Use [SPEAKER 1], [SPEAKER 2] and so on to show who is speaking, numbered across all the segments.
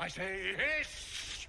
[SPEAKER 1] I say hiss!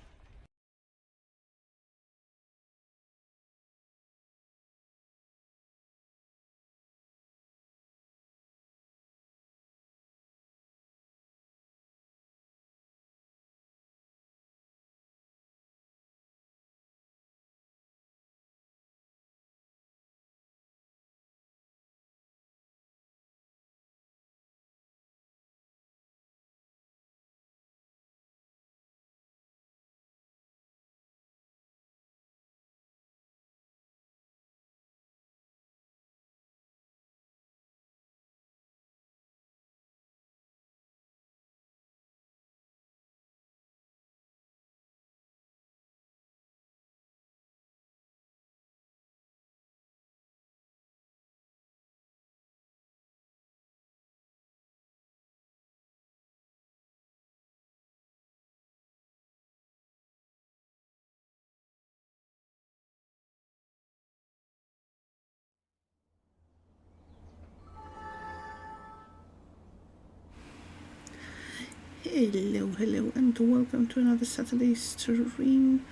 [SPEAKER 2] Hello, and welcome to another Saturday stream.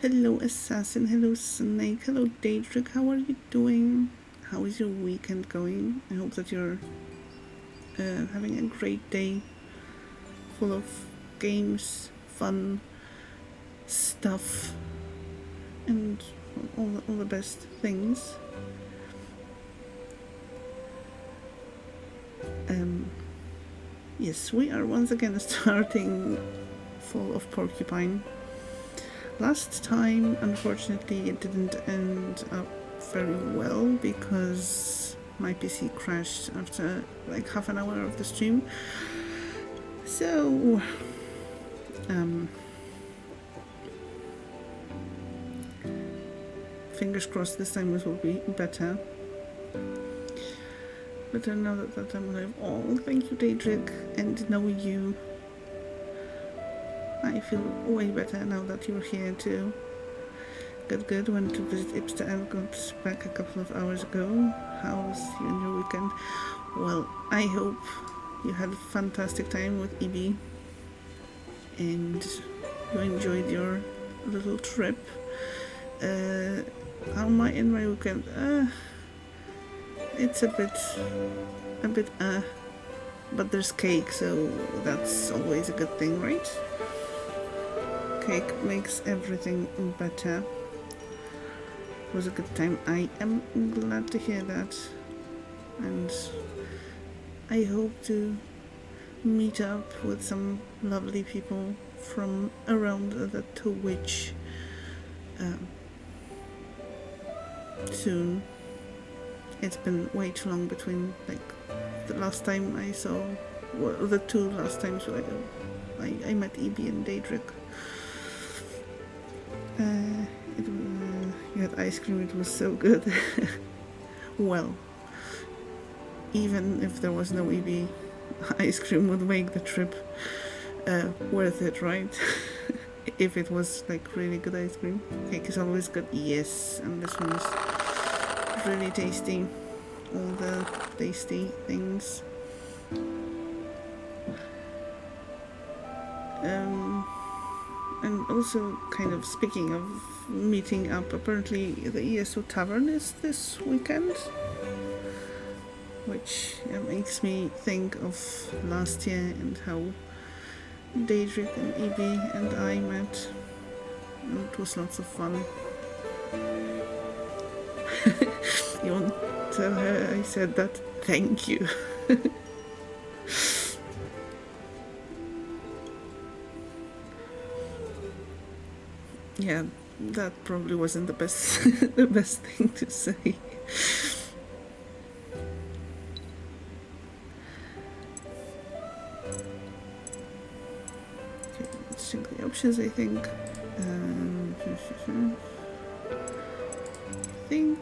[SPEAKER 2] Hello, Assassin. Hello, Snake. Hello, Daedric. How are you doing? How is your weekend going? I hope that you're having a great day full of games, fun, stuff, and all the best things. Yes, we are once again starting Fall of Porcupine. Last time, unfortunately, it didn't end up very well because my PC crashed after like half an hour of the stream. So, fingers crossed this time it will be better. Better now that I'm alive. Oh, thank you, Daedric, and knowing you, I feel way better now that you're here too. Good. Went to visit Ipsta and got back a couple of hours ago. How was you and your weekend? Well, I hope you had a fantastic time with EB and you enjoyed your little trip. How am I in my weekend? It's a bit but there's cake, so that's always a good thing, right? Cake makes everything better. It was a good time. I am glad to hear that, and I hope to meet up with some lovely people from around the Twitch soon. It's been way too long between like the last time I saw, well, the two last times I met EB and Daedric. You had ice cream, it was so good. Well, even if there was no EB, ice cream would make the trip worth it, right? If it was like really good ice cream. Cake is always good, yes, and this one's really tasty. All the tasty things. And also, kind of speaking of meeting up, apparently the ESO Tavern is this weekend, which makes me think of last year and how Daedric and EB and I met. And it was lots of fun. You want to tell her I said that? Thank you. Yeah, that probably wasn't the best the best thing to say. Okay, let's check the options. I think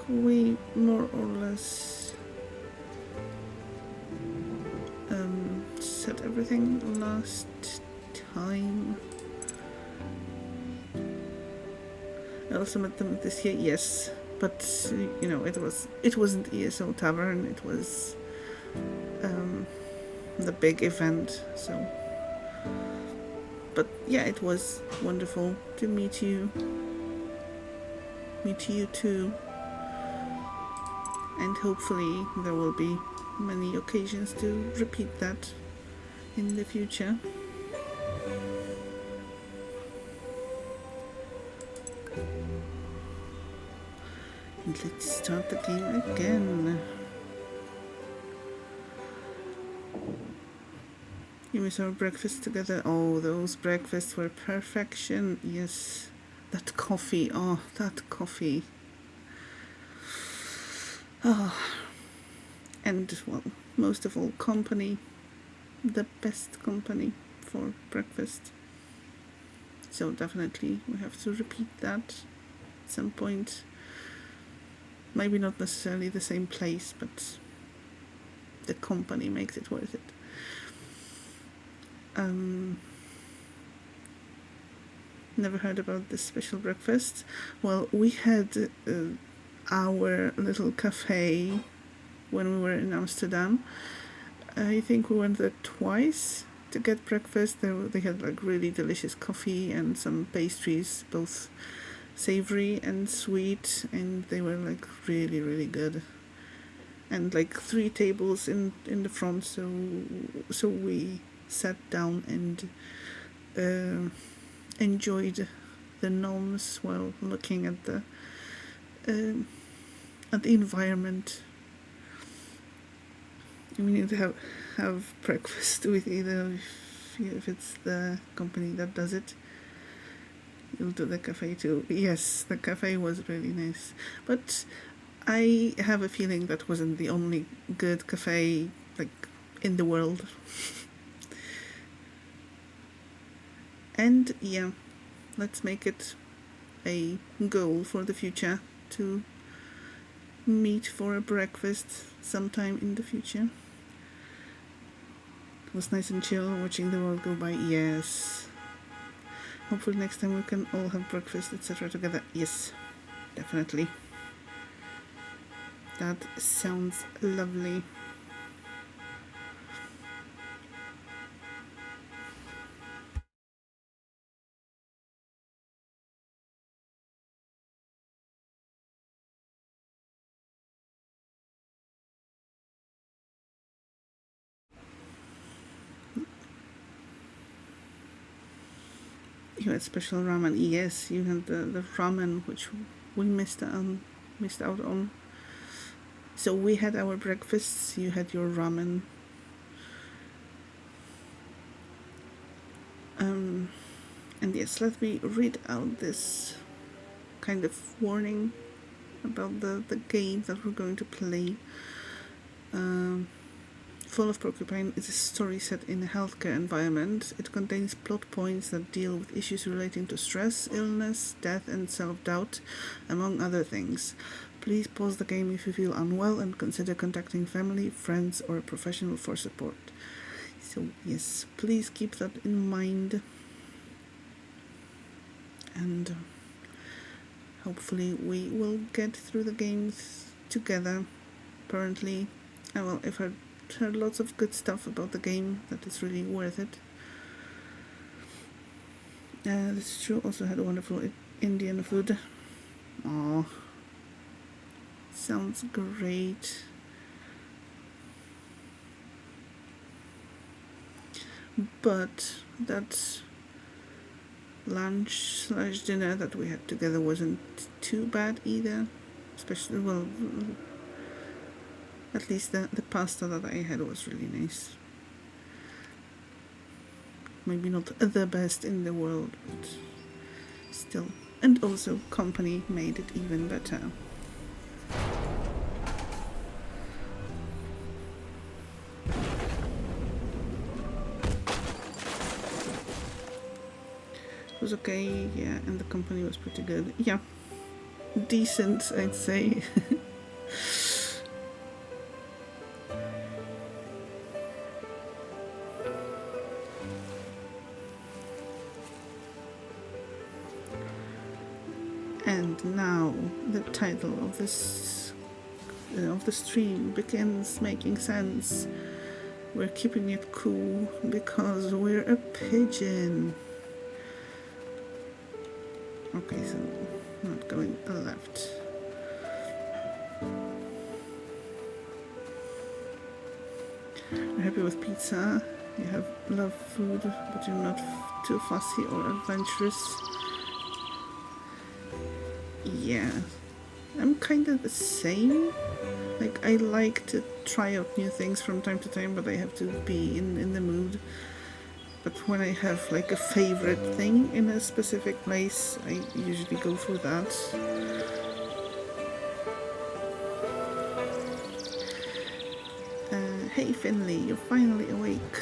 [SPEAKER 2] we more or less said everything last time. I also met them this year, yes, but you know, it wasn't ESO Tavern, it was the big event, so But yeah, it was wonderful to meet you too, and hopefully there will be many occasions to repeat that in the future. And let's start the game again. You miss our breakfast together. Oh, those breakfasts were perfection. Yes. That coffee. Oh, that coffee. Oh. And, well, most of all, company. The best company for breakfast. So definitely we have to repeat that at some point. Maybe not necessarily the same place, but the company makes it worth it. Never heard about this special breakfast. Well, we had our little cafe when we were in Amsterdam. I think we went there twice to get breakfast. They had like really delicious coffee and some pastries, both savory and sweet, and they were like really, really good. And like 3 tables in the front, so we sat down and enjoyed the gnomes while looking at the environment. I mean, to have breakfast with either if it's the company that does it. You'll do the cafe too. Yes, the cafe was really nice, but I have a feeling that wasn't the only good cafe like in the world. And yeah, let's make it a goal for the future to meet for a breakfast sometime in the future. It was nice and chill watching the world go by. Yes. Hopefully next time we can all have breakfast, etc. together. Yes, definitely. That sounds lovely. You had special ramen. Yes, you had the ramen which we missed out on. So we had our breakfasts, you had your ramen. And yes, let me read out this kind of warning about the game that we're going to play. Fall of Porcupine is a story set in a healthcare environment. It contains plot points that deal with issues relating to stress, illness, death, and self-doubt, among other things. Please pause the game if you feel unwell and consider contacting family, friends, or a professional for support. So yes, please keep that in mind. And hopefully we will get through the games together. Apparently, I've heard lots of good stuff about the game, that is really worth it. This is true, also had wonderful Indian food. Aww. Sounds great. But that lunch/dinner that we had together wasn't too bad either. Especially, well, at least the pasta that I had was really nice. Maybe not the best in the world, but still. And also company made it even better. It was okay, yeah, and the company was pretty good. Yeah, decent, I'd say. And now the title of this of the stream begins making sense. We're keeping it cool because we're a pigeon. Okay, so not going left. You're happy with pizza? You have love food, but you're not too fussy or adventurous? Yeah, I'm kind of the same. Like, I like to try out new things from time to time, but I have to be in the mood. But when I have like a favorite thing in a specific place, I usually go for that. Hey Finley, you're finally awake.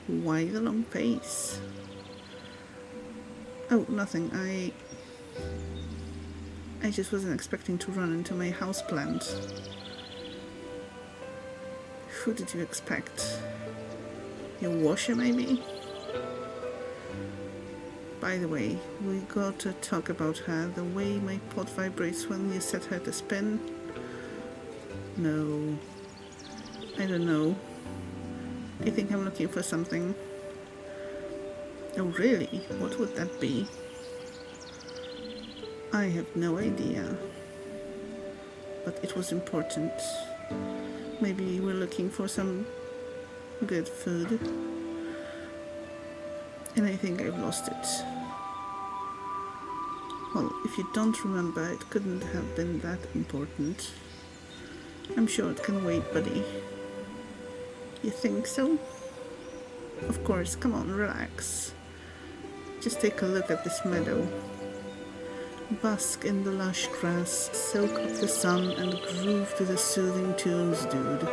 [SPEAKER 2] Why the long face? Oh, nothing. I just wasn't expecting to run into my houseplant. Who did you expect? Your washer, maybe? By the way, we got to talk about her. The way my pot vibrates when you set her to spin. No. I don't know. I think I'm looking for something. Oh, really? What would that be? I have no idea. But it was important. Maybe we're looking for some good food. And I think I've lost it. Well, if you don't remember, it couldn't have been that important. I'm sure it can wait, buddy. You think so? Of course, come on, relax. Just take a look at this meadow. Bask in the lush grass, soak up the sun, and groove to the soothing tunes, dude.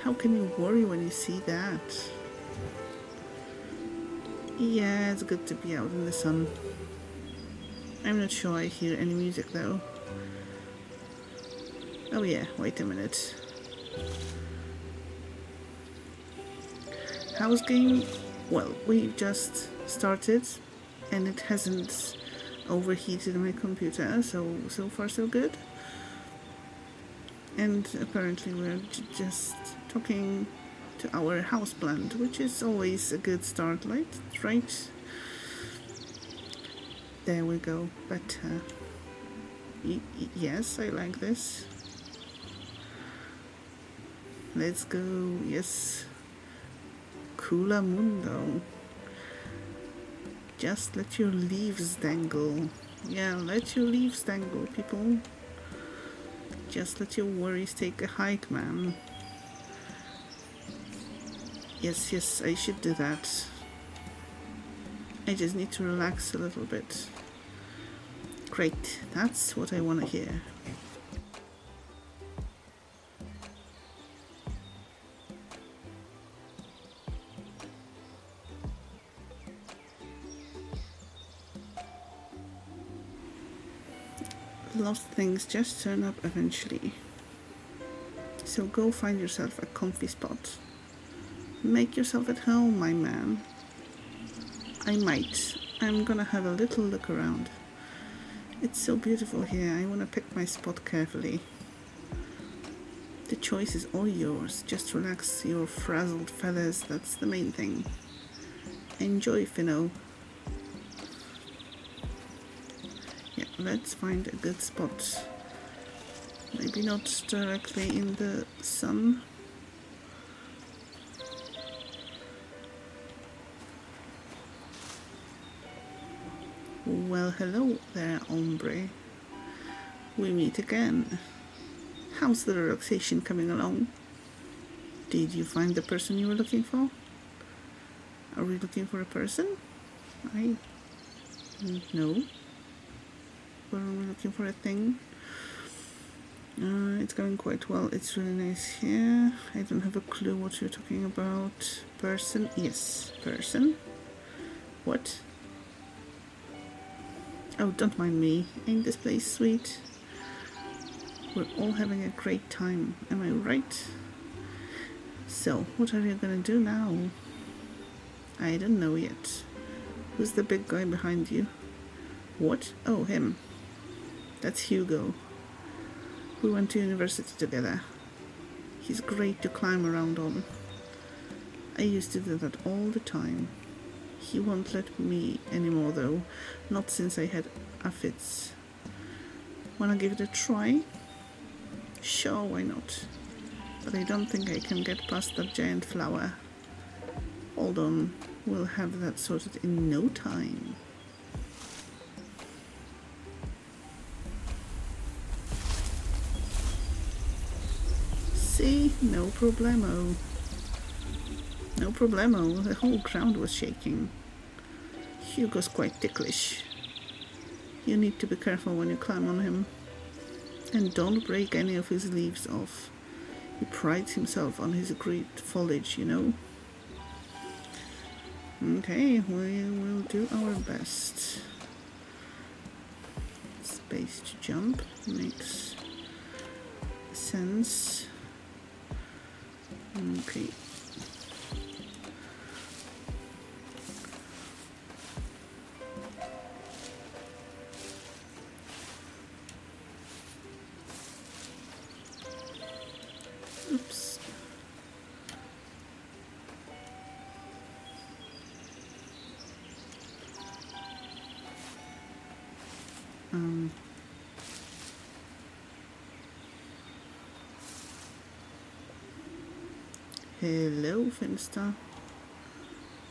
[SPEAKER 2] How can you worry when you see that? Yeah, it's good to be out in the sun. I'm not sure I hear any music though. Oh yeah, wait a minute. How's game? Well, we just started and it hasn't overheated my computer, so far so good. And apparently we're just talking to our houseplant, which is always a good start, right? There we go, better. Yes, I like this. Let's go, yes. Cooler Mundo. Just let your leaves dangle. Yeah, let your leaves dangle, people. Just let your worries take a hike, man. Yes, I should do that. I just need to relax a little bit. Great, that's what I want to hear. Lost things just turn up eventually. So go find yourself a comfy spot. Make yourself at home, my man. I'm gonna have a little look around. It's so beautiful here. I wanna pick my spot carefully. The choice is all yours. Just relax your frazzled feathers. That's the main thing. Enjoy, Finno. Yeah, let's find a good spot. Maybe not directly in the sun. Well, hello there, hombre. We meet again. How's the relaxation coming along? Did you find the person you were looking for? Are we looking for a person? I don't know. Were we looking for a thing? It's going quite well. It's really nice here. I don't have a clue what you're talking about. Person? Yes, person. What? Oh, don't mind me. Ain't this place sweet? We're all having a great time. Am I right? So, what are you gonna do now? I don't know yet. Who's the big guy behind you? What? Oh, him. That's Hugo. We went to university together. He's great to climb around on. I used to do that all the time. He won't let me anymore though, not since I had aphids. Wanna give it a try? Sure, why not? But I don't think I can get past that giant flower. Hold on, we'll have that sorted in no time. See, no problemo. No problemo, the whole ground was shaking. Hugo's quite ticklish. You need to be careful when you climb on him. And don't break any of his leaves off. He prides himself on his great foliage, you know. Okay, we will do our best. Space to jump makes sense. Okay. Oops. Hello, Finster.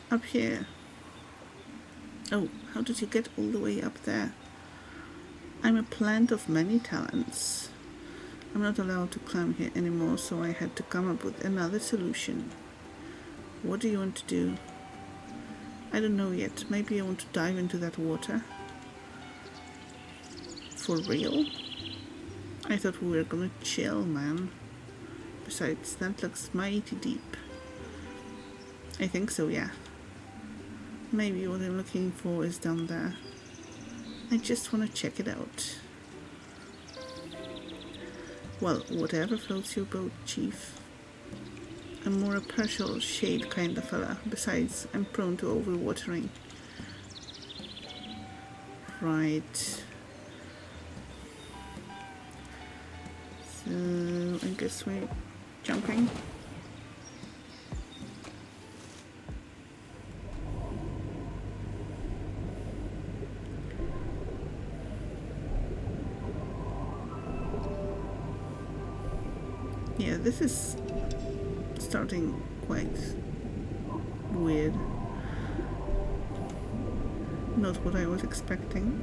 [SPEAKER 2] Up here. Oh, how did you get all the way up there? I'm a plant of many talents. I'm not allowed to climb here anymore, so I had to come up with another solution. What do you want to do? I don't know yet. Maybe I want to dive into that water. For real? I thought we were gonna chill, man. Besides, that looks mighty deep. I think so, yeah. Maybe what I'm looking for is down there. I just want to check it out. Well, whatever floats your boat, Chief. I'm more a partial shade kind of fella. Besides, I'm prone to overwatering. Right. So, I guess we're jumping. Yeah, this is starting quite weird. Not what I was expecting.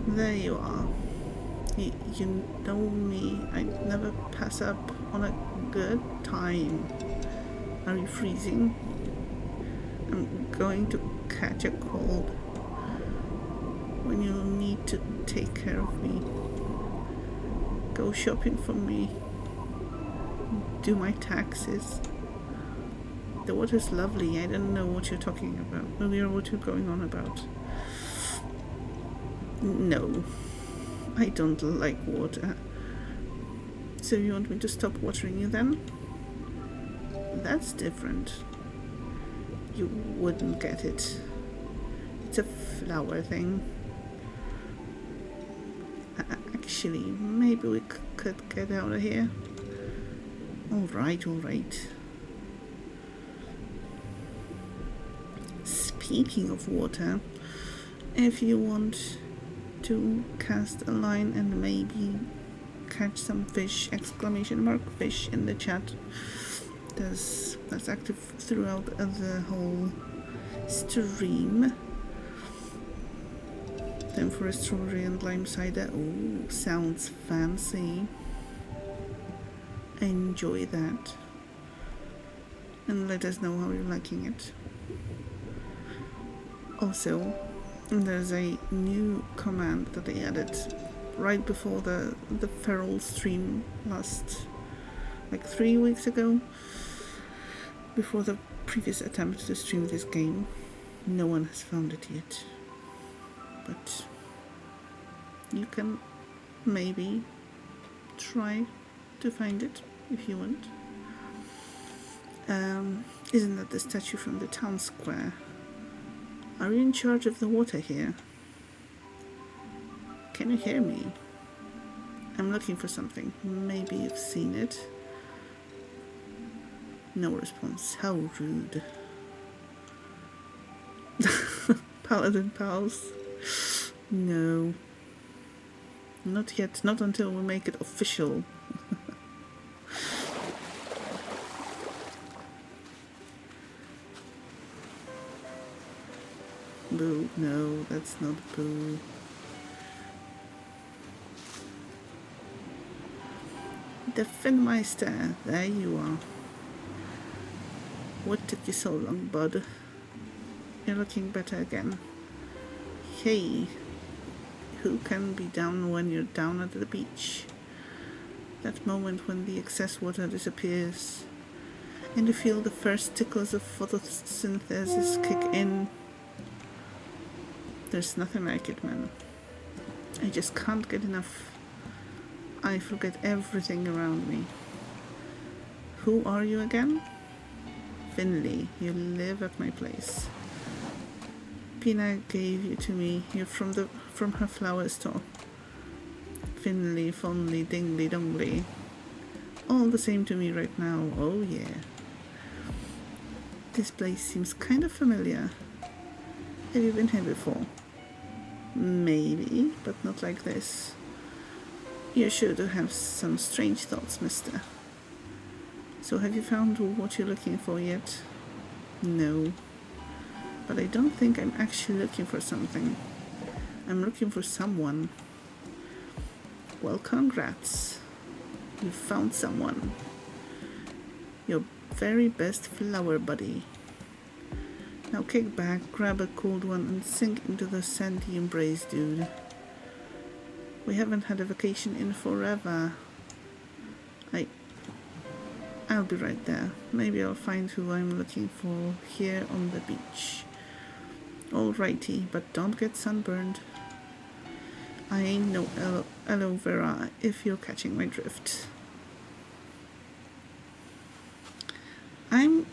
[SPEAKER 2] There you are. You know me, I never pass up on a good time. Are you freezing? I'm going to catch a cold when you'll need to take care of me. Go shopping for me. Do my taxes. The water's lovely. I don't know what you're talking about. Maybe what you're going on about. No, I don't like water. So you want me to stop watering you then? That's different. You wouldn't get it. It's a flower thing. Actually, maybe we could get out of here. Alright. Speaking of water, if you want to cast a line and maybe catch some fish, exclamation mark fish in the chat, that's active throughout the whole stream. Time for a strawberry and lime cider. Ooh, sounds fancy. Enjoy that. And let us know how you're liking it. Also, there's a new command that I added right before the feral stream last, like 3 weeks ago. Before the previous attempt to stream this game. No one has found it yet. But you can maybe try to find it if you want. Isn't that the statue from the town square? Are you in charge of the water here? Can you hear me? I'm looking for something. Maybe you've seen it. No response. How rude. Paladin pals. No. Not yet. Not until we make it official. Boo. No, that's not boo. The Finmeister. There you are. What took you so long, bud? You're looking better again. Hey, who can be down when you're down at the beach? That moment when the excess water disappears and you feel the first tickles of photosynthesis kick in. There's nothing like it, man. I just can't get enough. I forget everything around me. Who are you again? Finley, you live at my place. Pina gave you to me. You're from her flower store. Finley, fondly, dingly, dongly. All the same to me right now. Oh yeah. This place seems kind of familiar. Have you been here before? Maybe, but not like this. You're sure to have some strange thoughts, mister. So have you found what you're looking for yet? No. But I don't think I'm actually looking for something. I'm looking for someone. Well, congrats. You found someone. Your very best flower buddy. Now kick back, grab a cold one, and sink into the sandy embrace, dude. We haven't had a vacation in forever. I'll be right there. Maybe I'll find who I'm looking for here on the beach. Alrighty, but don't get sunburned. I ain't no aloe vera if you're catching my drift. I'm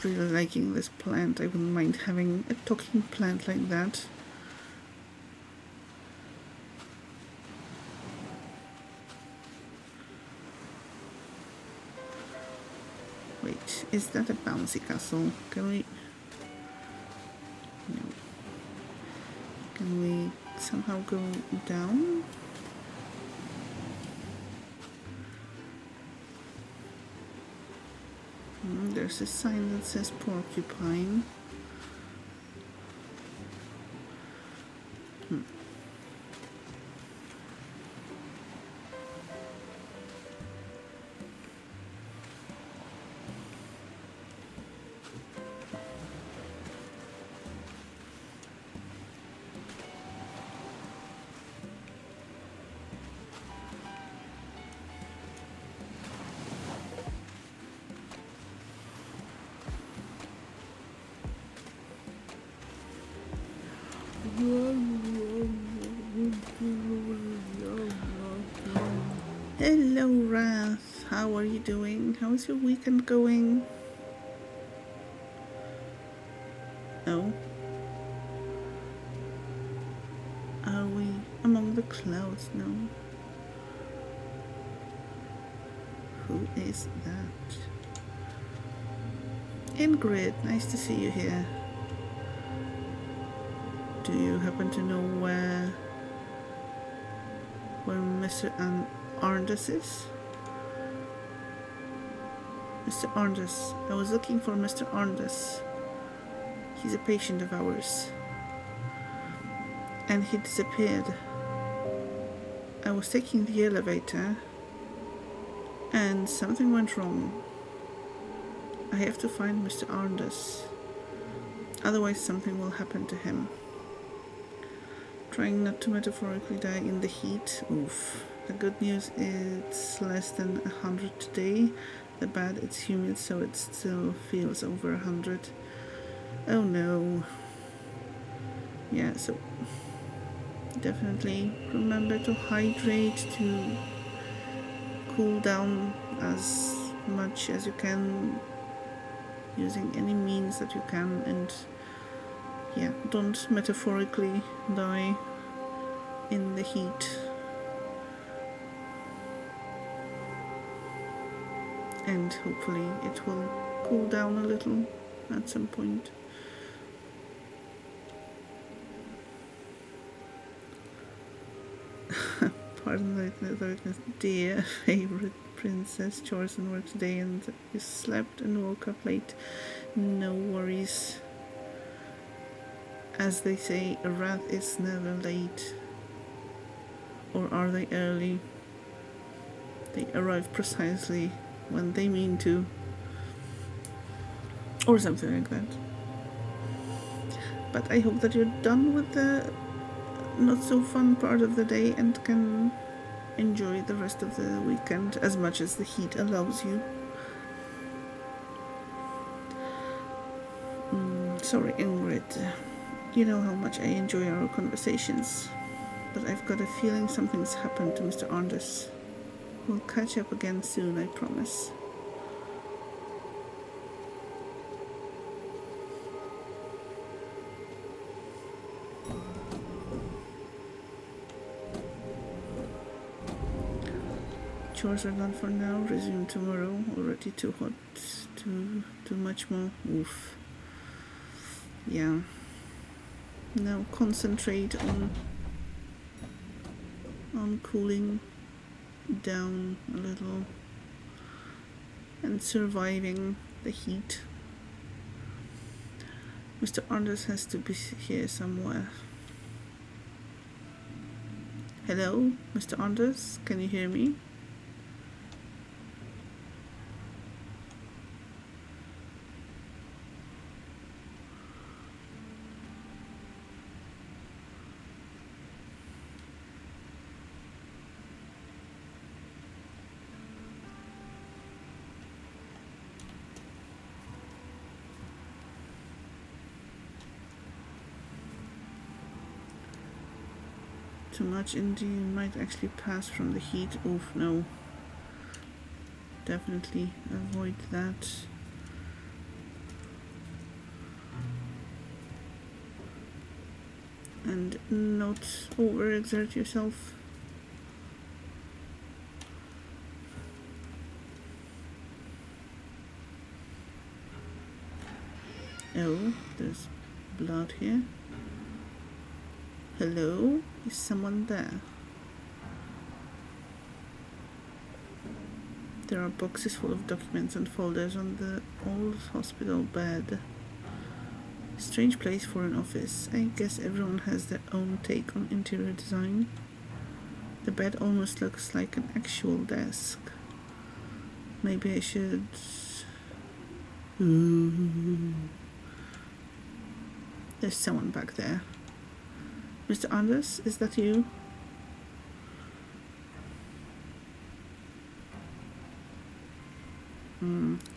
[SPEAKER 2] really liking this plant. I wouldn't mind having a talking plant like that. Wait, is that a bouncy castle? Can we... No. Can we somehow go down? There's a sign that says Porcupine. Hello, Wrath. How are you doing? How's your weekend going? Oh? Are we among the clouds now? Who is that? Ingrid, nice to see you here. Do you happen to know where Mr. Arndus is? Mr. Arndus. I was looking for Mr. Arndus. He's a patient of ours. And he disappeared. I was taking the elevator and something went wrong. I have to find Mr. Arndus. Otherwise something will happen to him. Trying not to metaphorically die in the heat. Oof. The good news is it's less than 100 today. The bad, it's humid, so it still feels over 100. Oh no. Yeah, so definitely remember to hydrate, to cool down as much as you can, using any means that you can, and yeah, don't metaphorically die in the heat. and hopefully it will cool down a little at some point. Pardon the dear favorite princess, chores and work today, and you slept and woke up late. No worries. As they say, a rat is never late. Or are they early? They arrive precisely when they mean to. Or something like that. But I hope that you're done with the not so fun part of the day and can enjoy the rest of the weekend as much as the heat allows you. Sorry, Ingrid. You know how much I enjoy our conversations, but I've got a feeling something's happened to Mr. Anders. We'll catch up again soon, I promise. Chores are done for now. Resume tomorrow. Already too hot. Too much more. Oof. Yeah. Now concentrate on cooling down a little and surviving the heat. Mr. Anders has to be here somewhere. Hello, Mr. Anders, can you hear me? Too much indeed, might actually pass from the heat. Oof, no. Definitely avoid that. And not overexert yourself. Oh, there's blood here. Hello? Is someone there? There are boxes full of documents and folders on the old hospital bed. Strange place for an office. I guess everyone has their own take on interior design. The bed almost looks like an actual desk. Maybe I should... Ooh. There's someone back there. Mr. Anders, is that you?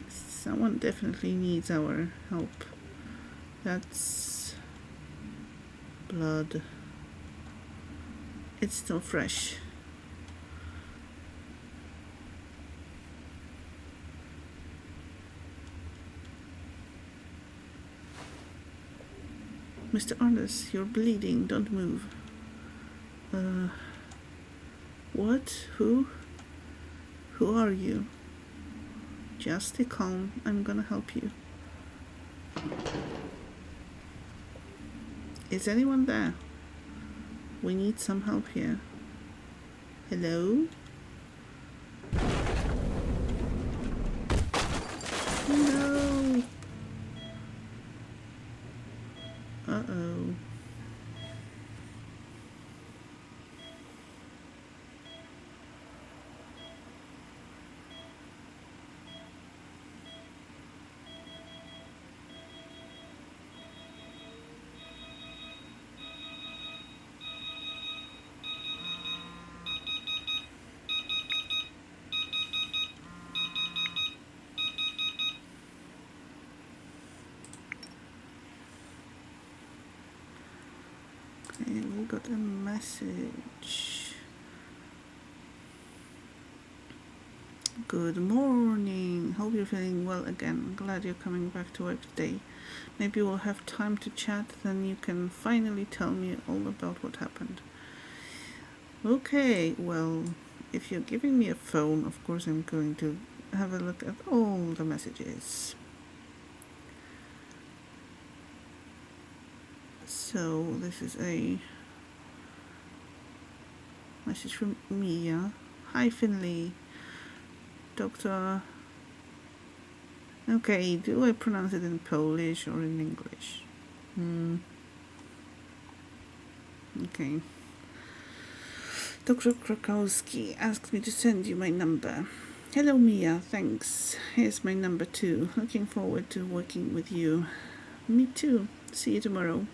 [SPEAKER 2] Someone definitely needs our help. That's blood. It's still fresh. Mr. Anders, you're bleeding. Don't move. What? Who? Who are you? Just stay calm. I'm gonna help you. Is anyone there? We need some help here. Hello? No! Uh-oh. Okay, we got a message. Good morning. Hope you're feeling well again. Glad you're coming back to work today. Maybe we'll have time to chat, then you can finally tell me all about what happened. Okay, well, if you're giving me a phone, of course I'm going to have a look at all the messages. So this is a message from Mia. Hi Finley, Dr. Okay, do I pronounce it in Polish or in English? Okay. Dr. Krakowski asked me to send you my number. Hello Mia, thanks. Here's my number too. Looking forward to working with you. Me too. See you tomorrow.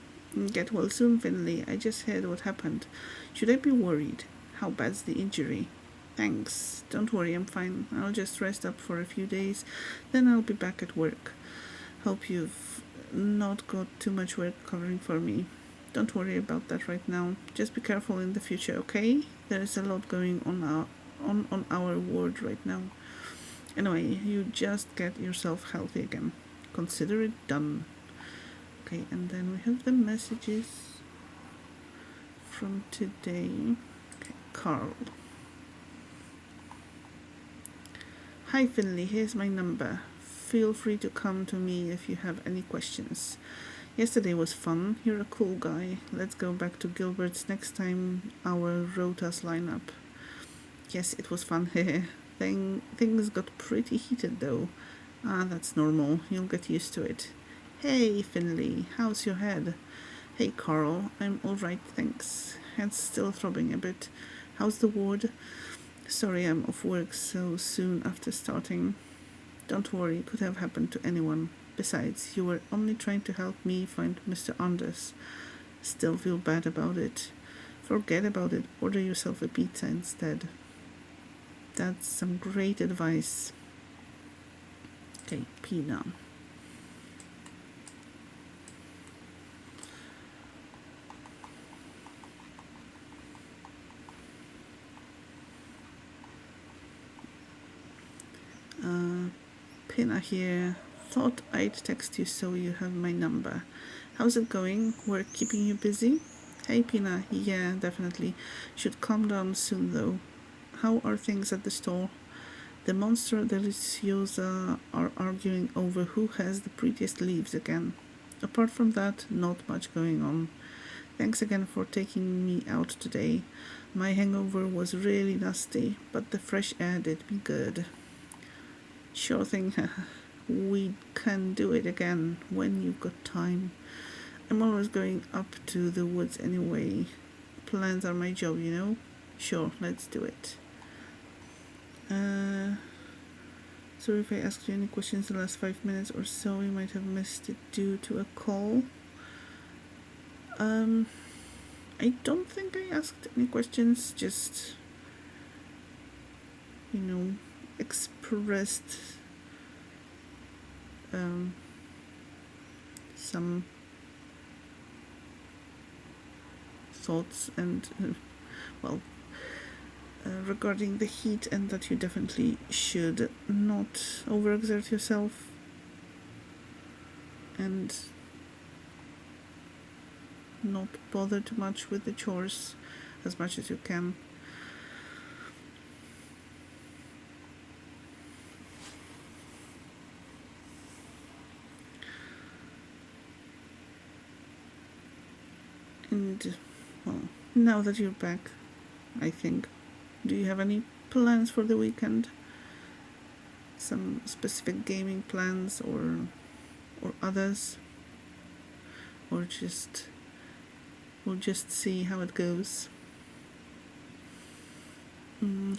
[SPEAKER 2] Get well soon, Finley. I just heard what happened. Should I be worried? How bad's the injury? Thanks. Don't worry, I'm fine. I'll just rest up for a few days, then I'll be back at work. Hope you've not got too much work covering for me. Don't worry about that right now. Just be careful in the future, okay? There's a lot going on our ward right now. Anyway, you just get yourself healthy again. Consider it done. Okay, and then we have the messages from today. Okay, Carl. Hi Finley, here's my number. Feel free to come to me if you have any questions. Yesterday was fun. You're a cool guy. Let's go back to Gilbert's next time our rotas line up. Yes, it was fun. Things got pretty heated though. That's normal. You'll get used to it. Hey Finley, how's your head? Hey Carl, I'm alright, thanks. Head's still throbbing a bit. How's the ward? Sorry I'm off work so soon after starting. Don't worry, it could have happened to anyone. Besides, you were only trying to help me find Mr. Anders. Still feel bad about it. Forget about it. Order yourself a pizza instead. That's some great advice. Okay, Pina. Pina here. Thought I'd text you so you have my number. How's it going? Work keeping you busy? Hey Pina, yeah, definitely. Should calm down soon though. How are things at the store? The Monster Deliciosa are arguing over who has the prettiest leaves again. Apart from that, not much going on. Thanks again for taking me out today. My hangover was really nasty, but the fresh air did me good. Sure thing. We can do it again when you've got time. I'm always going up to the woods anyway. Plans are my job, you know? Sure, let's do it. Sorry if I asked you any questions in the last 5 minutes or so. You might have missed it due to a call. I don't think I asked any questions, just, expressed some thoughts and regarding the heat, and that you definitely should not overexert yourself and not bother too much with the chores as much as you can. And, now that you're back, I think, do you have any plans for the weekend? Some specific gaming plans or others? Or we'll just see how it goes.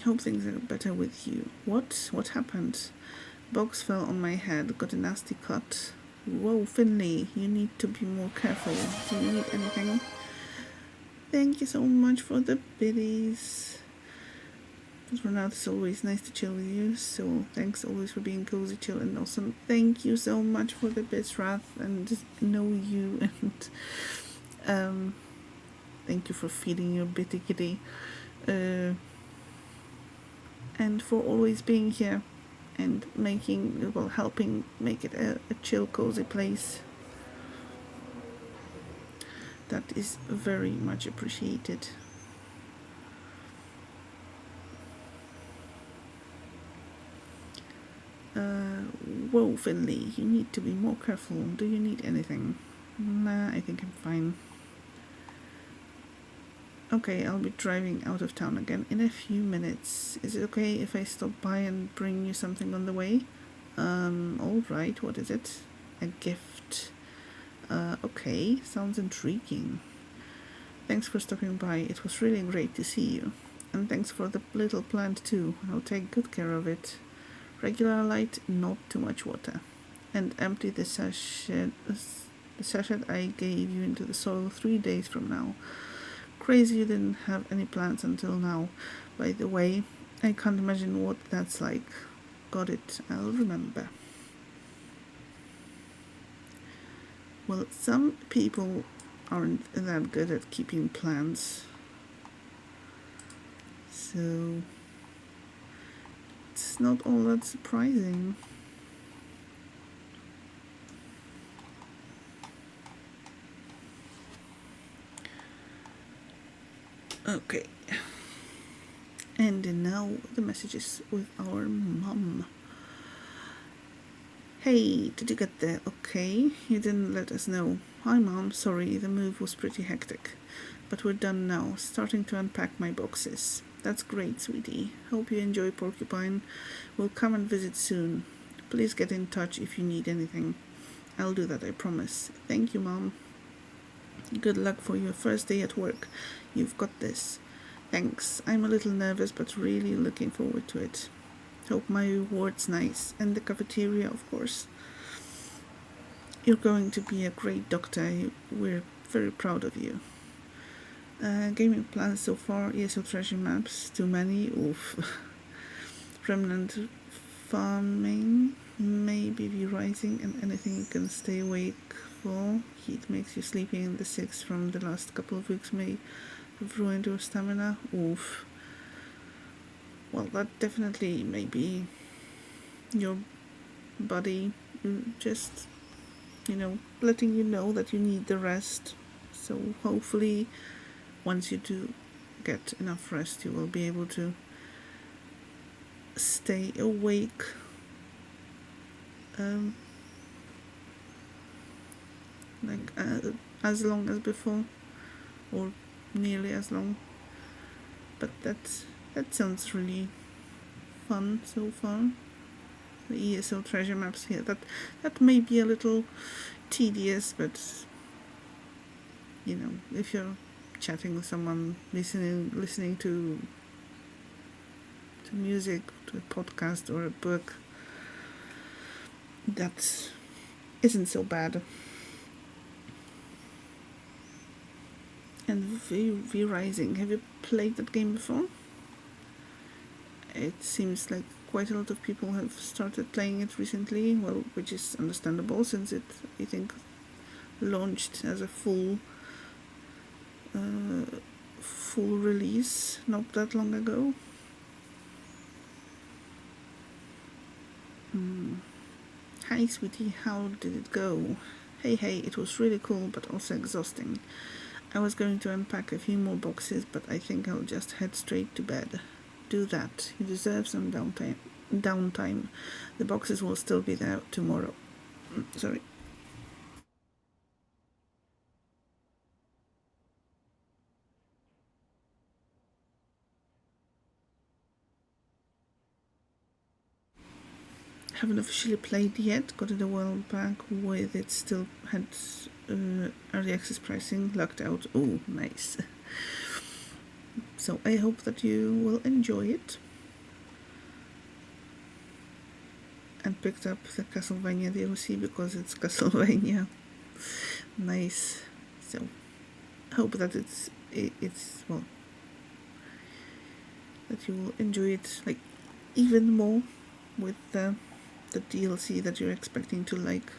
[SPEAKER 2] Hope things are better with you. What happened? Box fell on my head, got a nasty cut. Whoa, Finley, you need to be more careful. Do you need anything? Thank you so much for the biddies. For now, it's always nice to chill with you, so thanks always for being cozy, chill, and awesome. Thank you so much for the bits, Wrath, and just know you, and thank you for feeding your bitty kitty, and for always being here and helping make it a chill, cozy place. That is very much appreciated. Whoa, Finley, you need to be more careful. Do you need anything? Nah, I think I'm fine. Okay, I'll be driving out of town again in a few minutes. Is it okay if I stop by and bring you something on the way? Alright, what is it? A gift. Okay, sounds intriguing. Thanks for stopping by. It was really great to see you. And thanks for the little plant too. I'll take good care of it. Regular light, not too much water. And empty the sachet I gave you into the soil 3 days from now. Crazy you didn't have any plants until now. By the way, I can't imagine what that's like. Got it, I'll remember. Well, some people aren't that good at keeping plants. So it's not all that surprising. Okay. And now the messages with our mum. Hey, did you get there okay? You didn't let us know. Hi mom, sorry, the move was pretty hectic. But we're done now, starting to unpack my boxes. That's great, sweetie. Hope you enjoy Porcupine. We'll come and visit soon. Please get in touch if you need anything. I'll do that, I promise. Thank you, mom. Good luck for your first day at work. You've got this. Thanks. I'm a little nervous, but really looking forward to it. Hope my reward's nice. And the cafeteria, of course. You're going to be a great doctor. We're very proud of you. Gaming plans so far. ESO treasure maps. Too many. Oof. Remnant farming. Maybe V-Rising and anything you can stay awake for. Heat makes you sleepy and the 6 from the last couple of weeks may have ruined your stamina. Oof. Well, that definitely may be your body just, letting you know that you need the rest. So hopefully once you do get enough rest, you will be able to stay awake as long as before, or nearly as long. But that sounds really fun so far. The ESO treasure maps here, that may be a little tedious, but if you're chatting with someone, listening to music, to a podcast or a book, that isn't so bad. And V-Rising, have you played that game before? It seems like quite a lot of people have started playing it recently, well, which is understandable since it, I think, launched as a full release not that long ago. Hi sweetie, how did it go? Hey, it was really cool but also exhausting. I was going to unpack a few more boxes, but I think I'll just head straight to bed. Do that. You deserve some downtime. The boxes will still be there tomorrow. Sorry. Haven't officially played yet. Got it a while back with it still had early access pricing locked out. Oh, nice. So I hope that you will enjoy it. And picked up the Castlevania DLC because it's Castlevania. Nice. So hope that it's well, that you will enjoy it like even more with the DLC that you're expecting to like.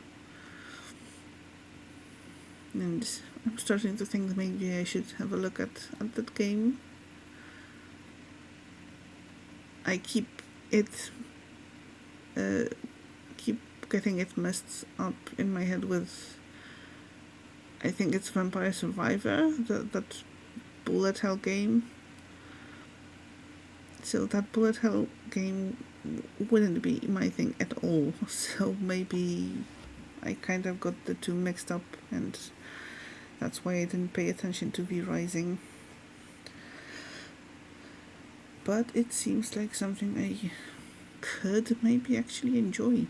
[SPEAKER 2] And I'm starting to think maybe I should have a look at that game. I keep getting it messed up in my head with, I think it's Vampire Survivor, that bullet hell game. So that bullet hell game wouldn't be my thing at all. So maybe I kind of got the two mixed up, and that's why I didn't pay attention to V Rising. But it seems like something I could maybe actually enjoy.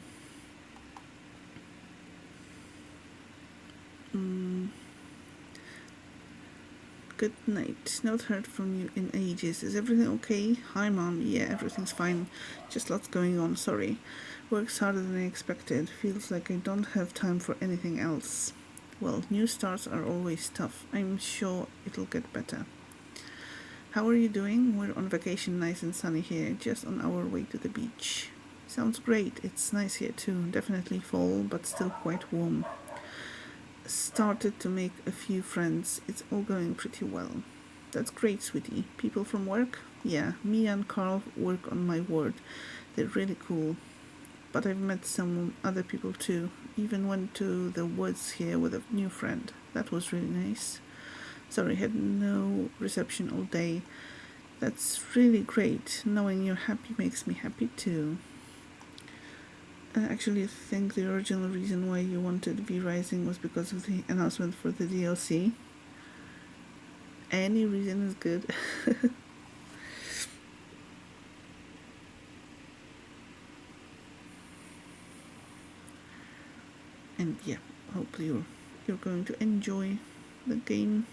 [SPEAKER 2] Good night. Not heard from you in ages. Is everything okay? Hi, Mom. Yeah, everything's fine. Just lots going on. Sorry. Works harder than I expected. Feels like I don't have time for anything else. Well, new starts are always tough. I'm sure it'll get better. How are you doing? We're on vacation, nice and sunny here, just on our way to the beach. Sounds great. It's nice here too. Definitely fall, but still quite warm. Started to make a few friends. It's all going pretty well. That's great, sweetie. People from work? Yeah, Mia and Carl work on my ward. They're really cool. But I've met some other people too. Even went to the woods here with a new friend. That was really nice. Sorry, had no reception all day. That's really great. Knowing you're happy makes me happy too. Actually, I think the original reason why you wanted V Rising was because of the announcement for the DLC. Any reason is good. And yeah, hopefully you're going to enjoy the game.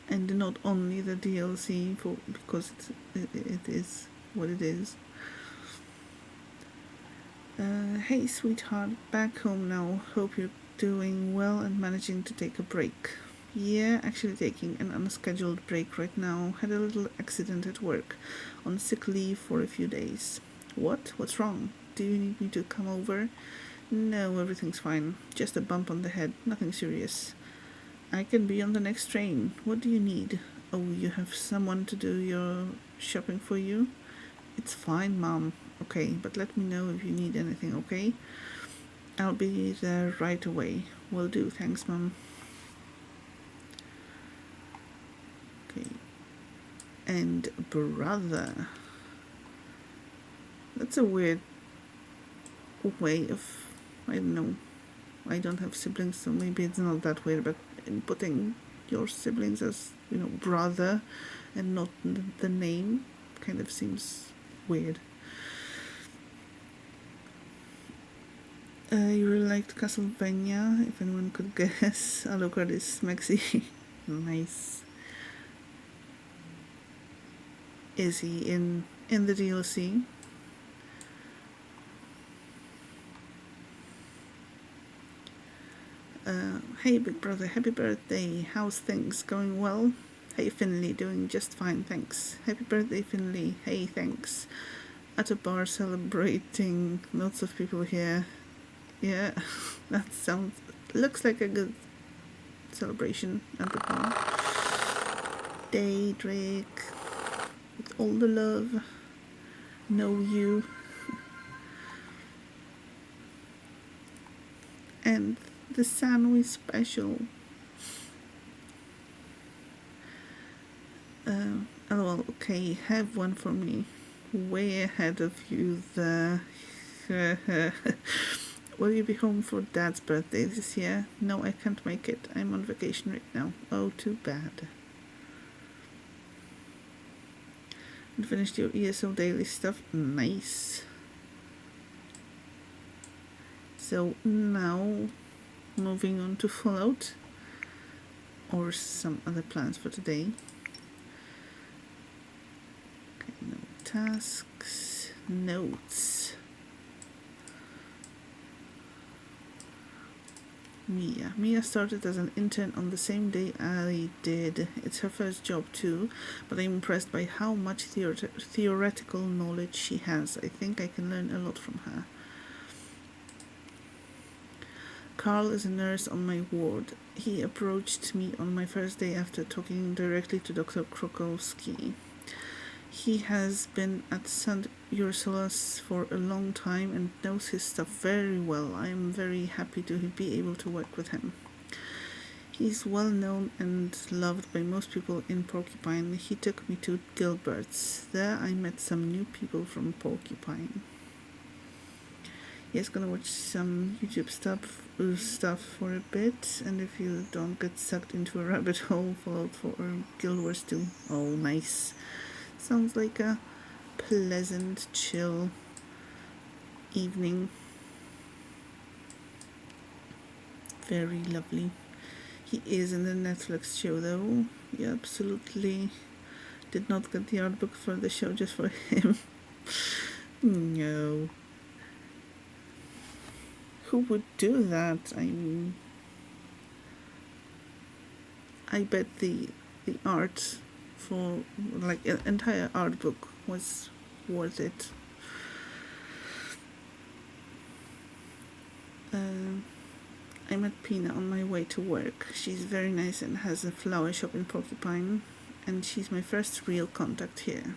[SPEAKER 2] And not only the DLC, because it is what it is. Hey sweetheart, back home now. Hope you're doing well and managing to take a break. Yeah, actually taking an unscheduled break right now. Had a little accident at work. On sick leave for a few days. What? What's wrong? Do you need me to come over? No, everything's fine. Just a bump on the head. Nothing serious. I can be on the next train. What do you need? Oh, you have someone to do your shopping for you? It's fine, Mom. Okay, but let me know if you need anything, okay? I'll be there right away. Will do. Thanks, Mom. Okay. And brother. That's a weird way of, I don't know. I don't have siblings, so maybe it's not that weird, but in putting your siblings as, brother and not the name kind of seems weird. You really liked Castlevania, if anyone could guess. Alucard is Maxi. Nice. Is he in the DLC? Hey big brother, happy birthday. How's things? Going well? Hey Finley, doing just fine, thanks. Happy birthday Finley. Hey, thanks. At a bar celebrating, lots of people here. Yeah, that looks like a good celebration at the bar. Day, Drake, with all the love. Know you. And the Sanwi special. LOL, okay, have one for me. Way ahead of you there. Will you be home for Dad's birthday this year? No, I can't make it. I'm on vacation right now. Oh, too bad. And finished your ESO daily stuff? Nice. So now, moving on to Fallout. Or some other plans for today. Okay, no tasks. Notes. Mia started as an intern on the same day I did. It's her first job too, but I'm impressed by how much theoretical knowledge she has. I think I can learn a lot from her. Carl is a nurse on my ward. He approached me on my first day after talking directly to Dr. Krokowski. He has been at St. Ursula's for a long time and knows his stuff very well. I am very happy to be able to work with him. He's well known and loved by most people in Porcupine. He took me to Gilbert's. There I met some new people from Porcupine. Yes, gonna watch some YouTube stuff for a bit, and if you don't get sucked into a rabbit hole, follow for Guild Wars 2. Oh, nice. Sounds like a pleasant, chill evening. Very lovely. He is in the Netflix show, though. You absolutely did not get the art book for the show just for him. No. Who would do that? I mean, I bet the art for like an entire art book was worth it. I met Pina on my way to work. She's very nice and has a flower shop in Porcupine, and she's my first real contact here.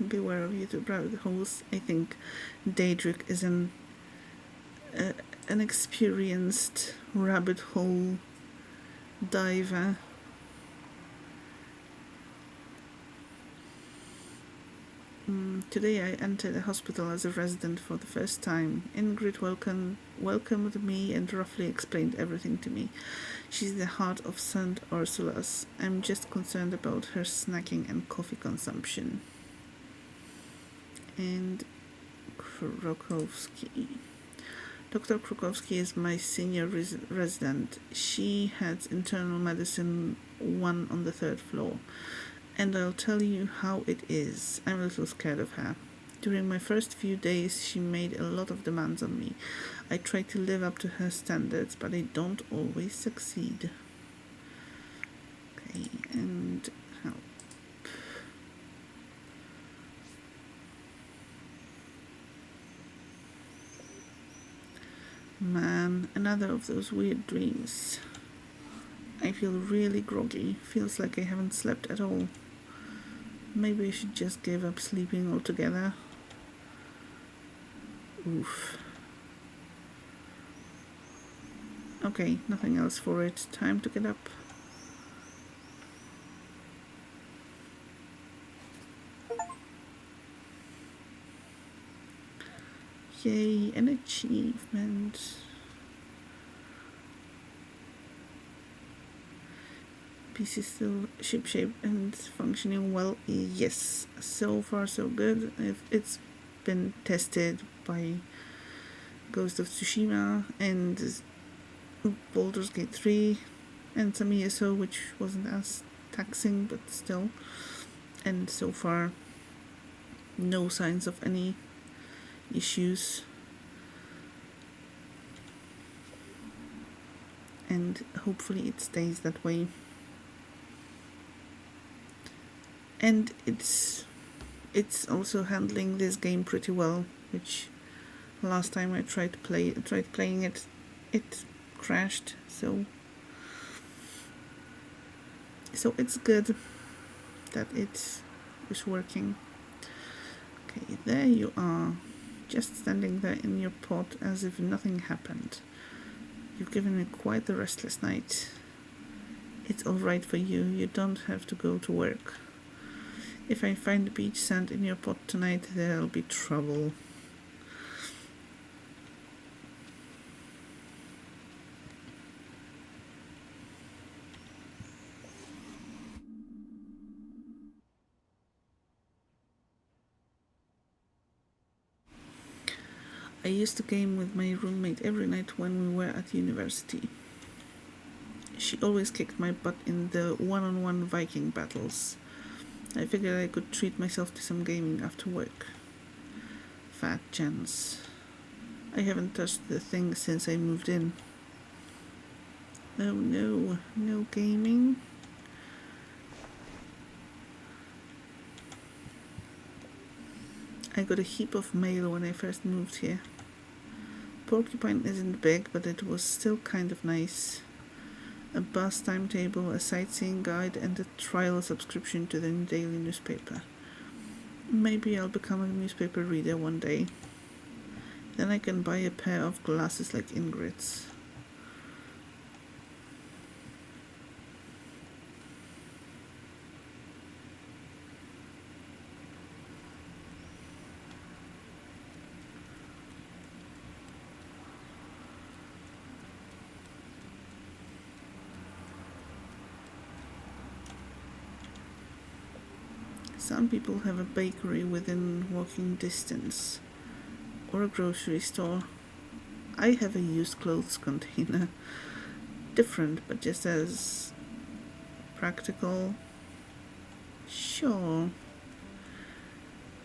[SPEAKER 2] Beware of YouTube rabbit holes. I think Daedric is an experienced rabbit hole diver. Today I entered a hospital as a resident for the first time. Ingrid welcomed me and roughly explained everything to me. She's the heart of St. Ursula's. I'm just concerned about her snacking and coffee consumption. And Krokowski. Dr. Krokowski is my senior resident. She has internal medicine 1 on the 3rd floor. And I'll tell you how it is. I'm a little scared of her. During my first few days, she made a lot of demands on me. I try to live up to her standards, but I don't always succeed. Okay, and help. Man, another of those weird dreams. I feel really groggy. Feels like I haven't slept at all. Maybe I should just give up sleeping altogether. Oof. Okay, nothing else for it. Time to get up. Yay, an achievement. PC is still shipshape and functioning well. Yes, so far so good. It's been tested by Ghost of Tsushima and Baldur's Gate 3 and some ESO, which wasn't as taxing, but still. And so far, no signs of any issues. And hopefully it stays that way. And it's also handling this game pretty well, which last time I tried playing it crashed, so it's good that it is working. Okay, there you are, just standing there in your pod as if nothing happened. You've given me quite the restless night. It's alright for you, you don't have to go to work. If I find beach sand in your pot tonight, there'll be trouble. I used to game with my roommate every night when we were at university. She always kicked my butt in the one-on-one Viking battles. I figured I could treat myself to some gaming after work. Fat chance. I haven't touched the thing since I moved in. Oh no, no gaming. I got a heap of mail when I first moved here. Porcupine isn't big, but it was still kind of nice. A bus timetable, a sightseeing guide, and a trial subscription to the daily newspaper. Maybe I'll become a newspaper reader one day. Then I can buy a pair of glasses like Ingrid's. Some people have a bakery within walking distance, or a grocery store. I have a used clothes container. Different, but just as practical. Sure.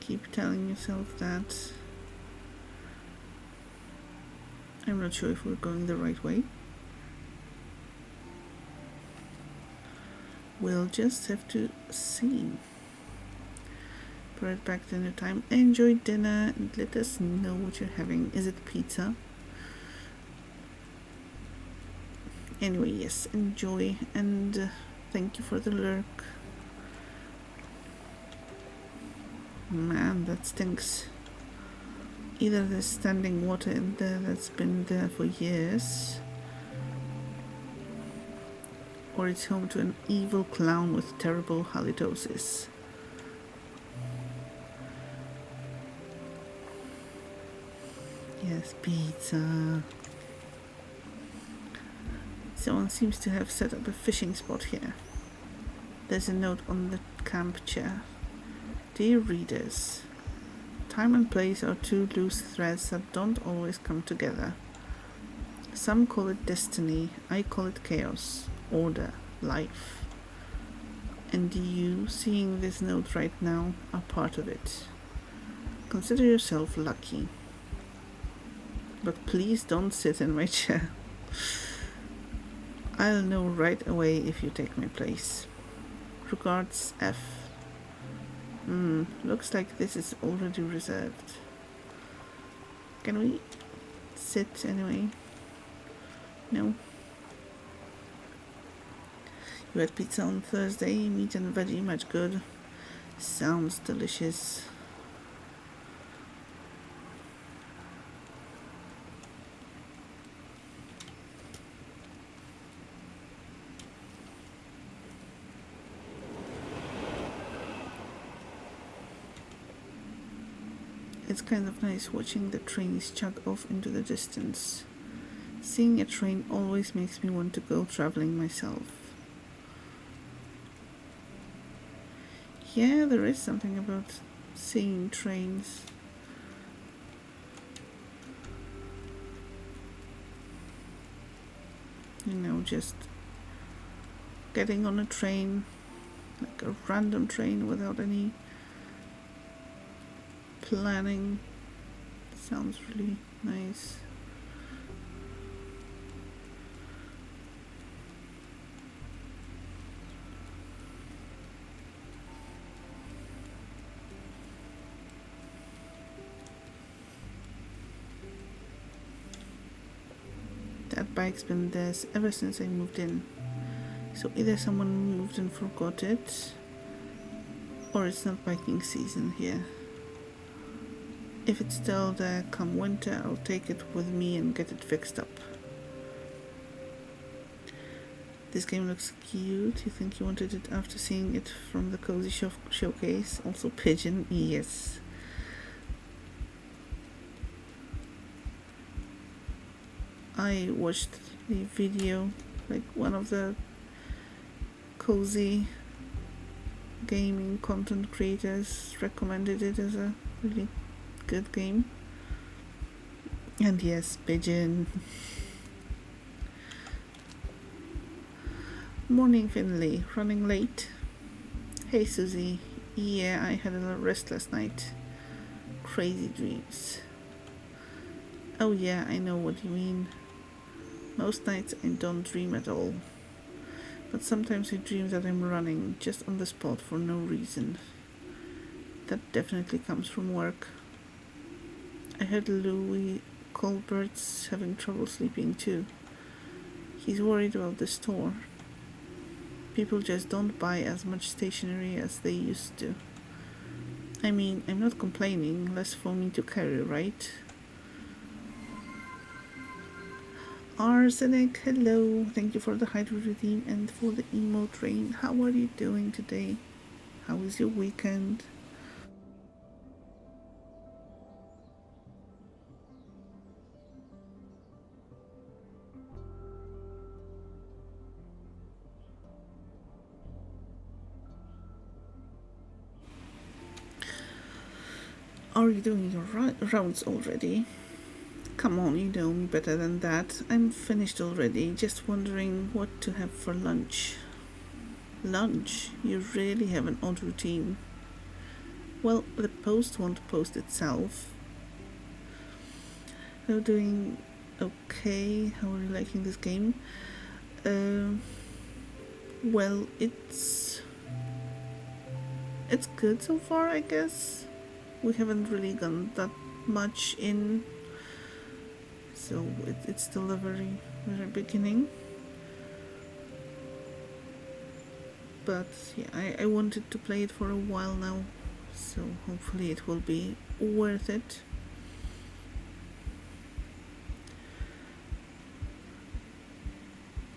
[SPEAKER 2] Keep telling yourself that. I'm not sure if we're going the right way. We'll just have to see. Put it back dinner time. Enjoy dinner and let us know what you're having. Is it pizza? Anyway, yes, enjoy and thank you for the lurk. Man, that stinks. Either there's standing water in there that's been there for years, or it's home to an evil clown with terrible halitosis. Yes, pizza. Someone seems to have set up a fishing spot here. There's a note on the camp chair. Dear readers, time and place are two loose threads that don't always come together. Some call it destiny, I call it chaos, order, life. And you, seeing this note right now, are part of it. Consider yourself lucky. But please don't sit in my chair. I'll know right away if you take my place. Regards, F. Looks like this is already reserved. Can we sit anyway? No. You had pizza on Thursday, meat and veggie, much good. Sounds delicious. It's kind of nice watching the trains chug off into the distance. Seeing a train always makes me want to go traveling myself. Yeah, there is something about seeing trains. You know, just getting on a train, like a random train without any planning. Sounds really nice. That bike's been there ever since I moved in. So either someone moved and forgot it, or it's not biking season here. If it's still there come winter, I'll take it with me and get it fixed up. This game looks cute. You think you wanted it after seeing it from the cozy showcase? Also pigeon, yes. I watched the video, like one of the cozy gaming content creators recommended it as a really good game. And yes, pigeon. Morning, Finley. Running late? Hey, Susie. Yeah, I had a restless night. Crazy dreams. Oh yeah, I know what you mean. Most nights I don't dream at all. But sometimes I dream that I'm running just on the spot for no reason. That definitely comes from work. I heard Louis Colbert's having trouble sleeping too. He's worried about the store. People just don't buy as much stationery as they used to. I mean, I'm not complaining, less for me to carry, right? Arsenic, hello. Thank you for the hydro redeem and for the emo train. How are you doing today? How was your weekend? Are you doing your rounds already? Come on, you know me better than that. I'm finished already, just wondering what to have for lunch. Lunch? You really have an odd routine. Well, the post won't post itself. You're doing okay. How are you liking this game? Well, it's good so far, I guess. We haven't really gone that much in, so it's still a very, very beginning. But yeah, I wanted to play it for a while now, so hopefully it will be worth it.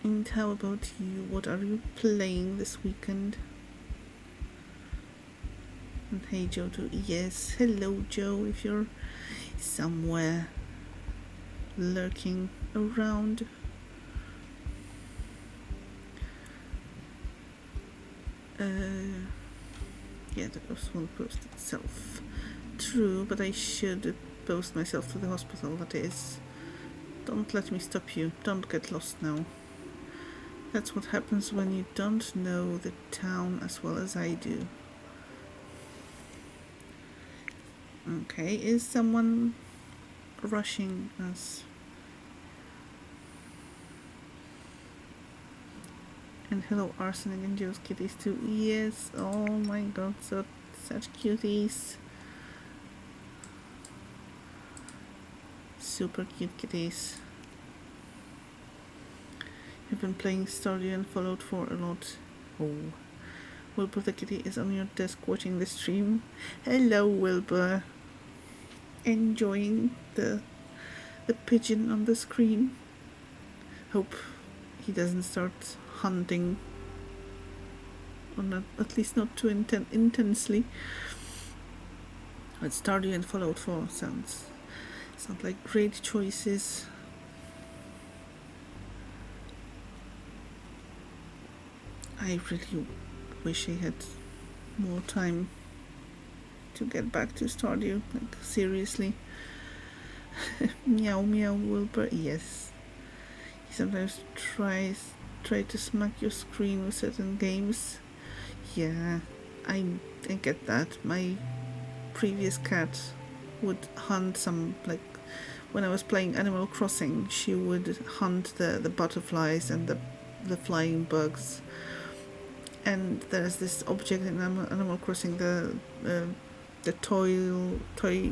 [SPEAKER 2] And how about you? What are you playing this weekend? And hey Joe too. Yes, hello Joe, if you're somewhere lurking around. Yeah, the post won't post itself. True, but I should post myself to the hospital, that is. Don't let me stop you. Don't get lost now. That's what happens when you don't know the town as well as I do. Okay, is someone rushing us? And hello, Arsenic and Joe's kitties too. Yes, oh my god, such cuties. Super cute kitties. I've been playing Stardew and Fallout 4 a lot. Oh. Wilbur the kitty is on your desk watching the stream. Hello, Wilbur. Enjoying the pigeon on the screen. Hope he doesn't start hunting. Or not, at least not too intensely. But Stardew and Fallout 4 sound like great choices. I really wish I had more time to get back to Stardew. Like, seriously. Meow meow Wilbur. Yes. He sometimes try to smack your screen with certain games. Yeah, I get that. My previous cat would hunt some, like, when I was playing Animal Crossing, she would hunt the butterflies and the flying bugs. And there's this object in Animal Crossing, the toy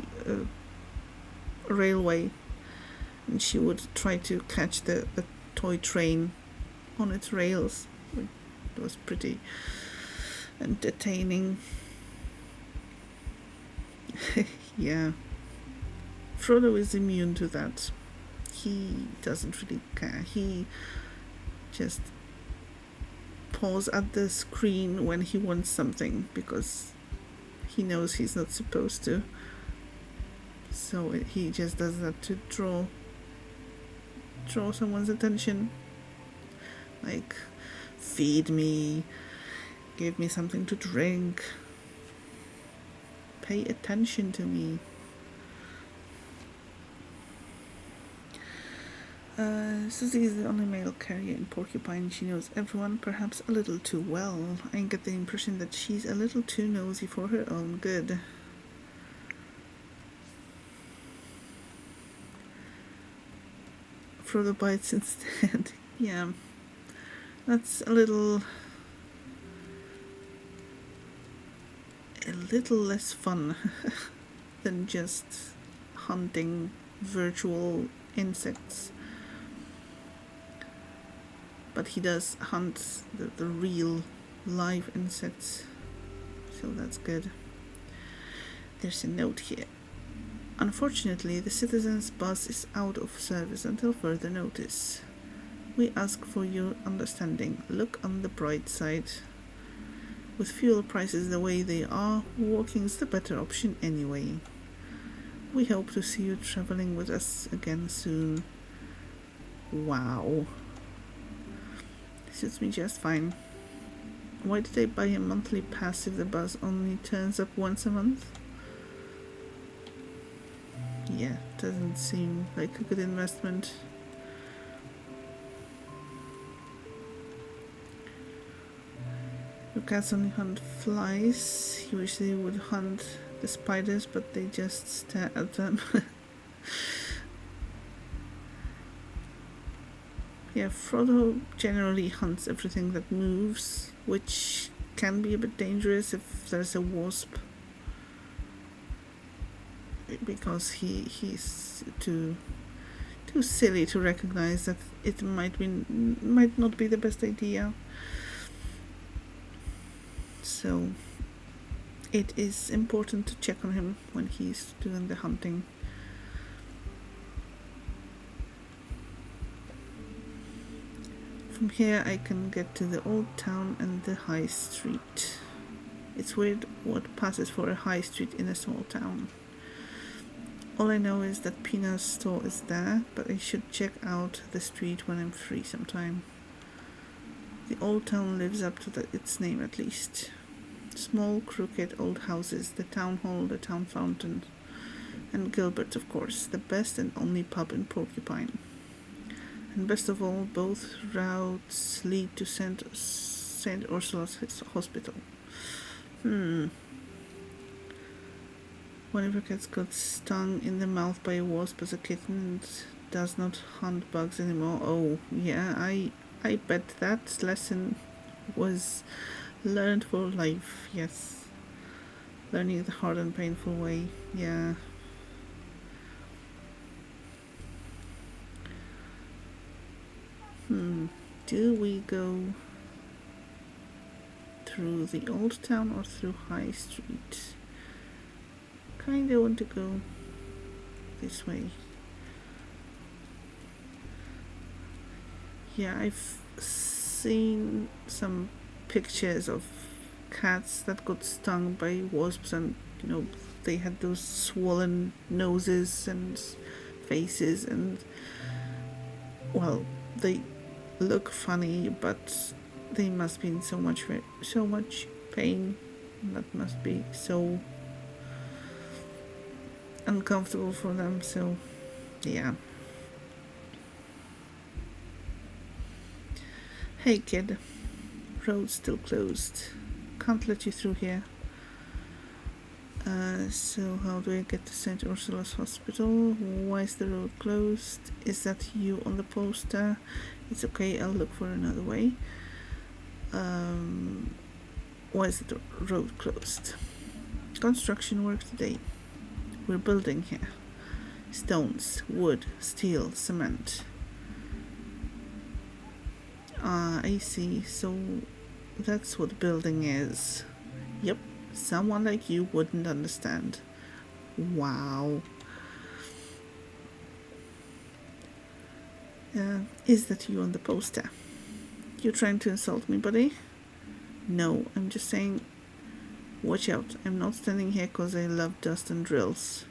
[SPEAKER 2] railway, and she would try to catch the toy train on its rails. It was pretty entertaining. Yeah. Frodo is immune to that. He doesn't really care. He just paws at the screen when he wants something because he knows he's not supposed to. So he just does that to draw someone's attention. Like, feed me, give me something to drink, pay attention to me. Susie is the only male carrier in Porcupine. She knows everyone, perhaps a little too well. I get the impression that she's a little too nosy for her own good. Frodo bites instead. Yeah, that's a little less fun than just hunting virtual insects. But he does hunt the real live insects, so that's good. There's a note here. Unfortunately, the citizens' bus is out of service until further notice. We ask for your understanding. Look on the bright side. With fuel prices the way they are, walking's the better option anyway. We hope to see you traveling with us again soon. Wow. Suits me just fine. Why did I buy a monthly pass if the bus only turns up once a month? Yeah, doesn't seem like a good investment. Your cats only hunt flies. Usually would hunt the spiders, but they just stare at them. Yeah, Frodo generally hunts everything that moves, which can be a bit dangerous if there's a wasp, because he's too silly to recognize that it might not be the best idea. So it is important to check on him when he's doing the hunting. From here I can get to the old town and the high street. It's weird what passes for a high street in a small town. All I know is that Pina's store is there, but I should check out the street when I'm free sometime. The old town lives up to its name at least. Small, crooked old houses, the town hall, the town fountain, and Gilbert's, of course, the best and only pub in Porcupine. And best of all, both routes lead to St. Ursula's Hospital. One of her cats got stung in the mouth by a wasp as a kitten and does not hunt bugs anymore. Oh, yeah, I bet that lesson was learned for life, yes. Learning the hard and painful way, yeah. Do we go through the old town or through High Street? Kinda want to go this way. Yeah, I've seen some pictures of cats that got stung by wasps, and they had those swollen noses and faces, and well, they look funny, but they must be in so much pain. That must be so uncomfortable for them. So yeah. Hey kid, road's still closed. Can't let you through here. So how do I get to St. Ursula's Hospital? Why is the road closed? Is that you on the poster? It's okay, I'll look for another way. Why is the road closed? Construction work today. We're building here. Stones, wood, steel, cement. I see. So that's what building is. Yep. Someone like you wouldn't understand. Wow. Is that you on the poster? You trying to insult me, buddy? No, I'm just saying, watch out. I'm not standing here because I love dust and drills.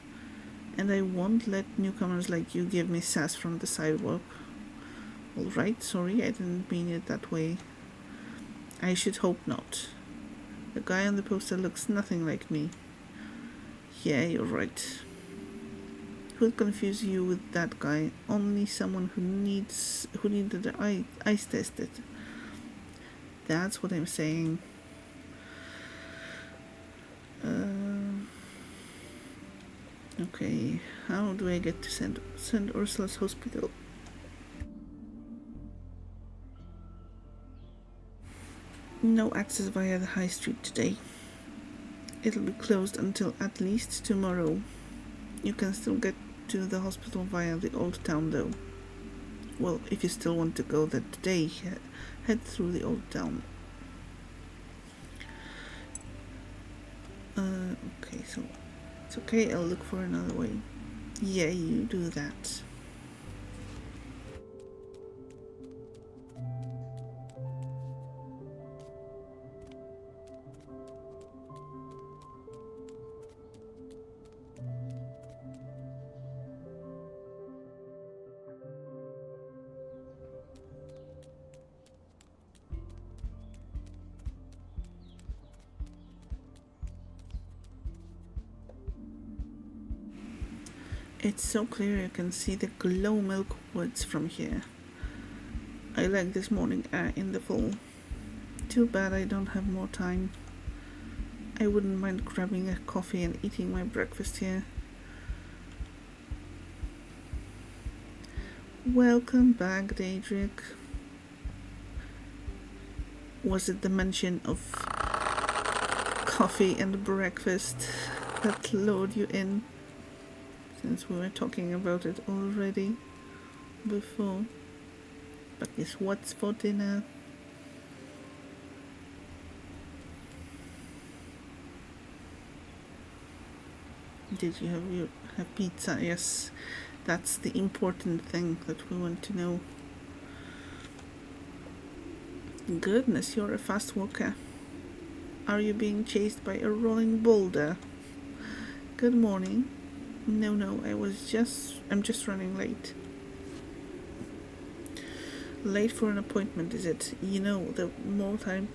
[SPEAKER 2] And I won't let newcomers like you give me sass from the sidewalk. Alright, sorry, I didn't mean it that way. I should hope not. The guy on the poster looks nothing like me. Yeah, you're right. Who'd confuse you with that guy? Only someone who needed the eyes tested. That's what I'm saying. Okay, how do I get to St. Ursula's Hospital? No access via the high street today. It'll be closed until at least tomorrow. You can still get to the hospital via the old town though. Well, if you still want to go that day, head through the old town. Okay, so It's okay, I'll look for another way. Yeah, you do that. It's so clear you can see the glow milk woods from here. I like this morning air in the fall. Too bad I don't have more time. I wouldn't mind grabbing a coffee and eating my breakfast here. Welcome back, Daedric. Was it the mention of coffee and breakfast that lured you in? Since we were talking about it already before. But guess what's for dinner? Did you have pizza? Yes, that's the important thing that we want to know. Goodness, you're a fast walker. Are you being chased by a rolling boulder? Good morning. No, I'm just running late. Late for an appointment, is it? You know, the more time...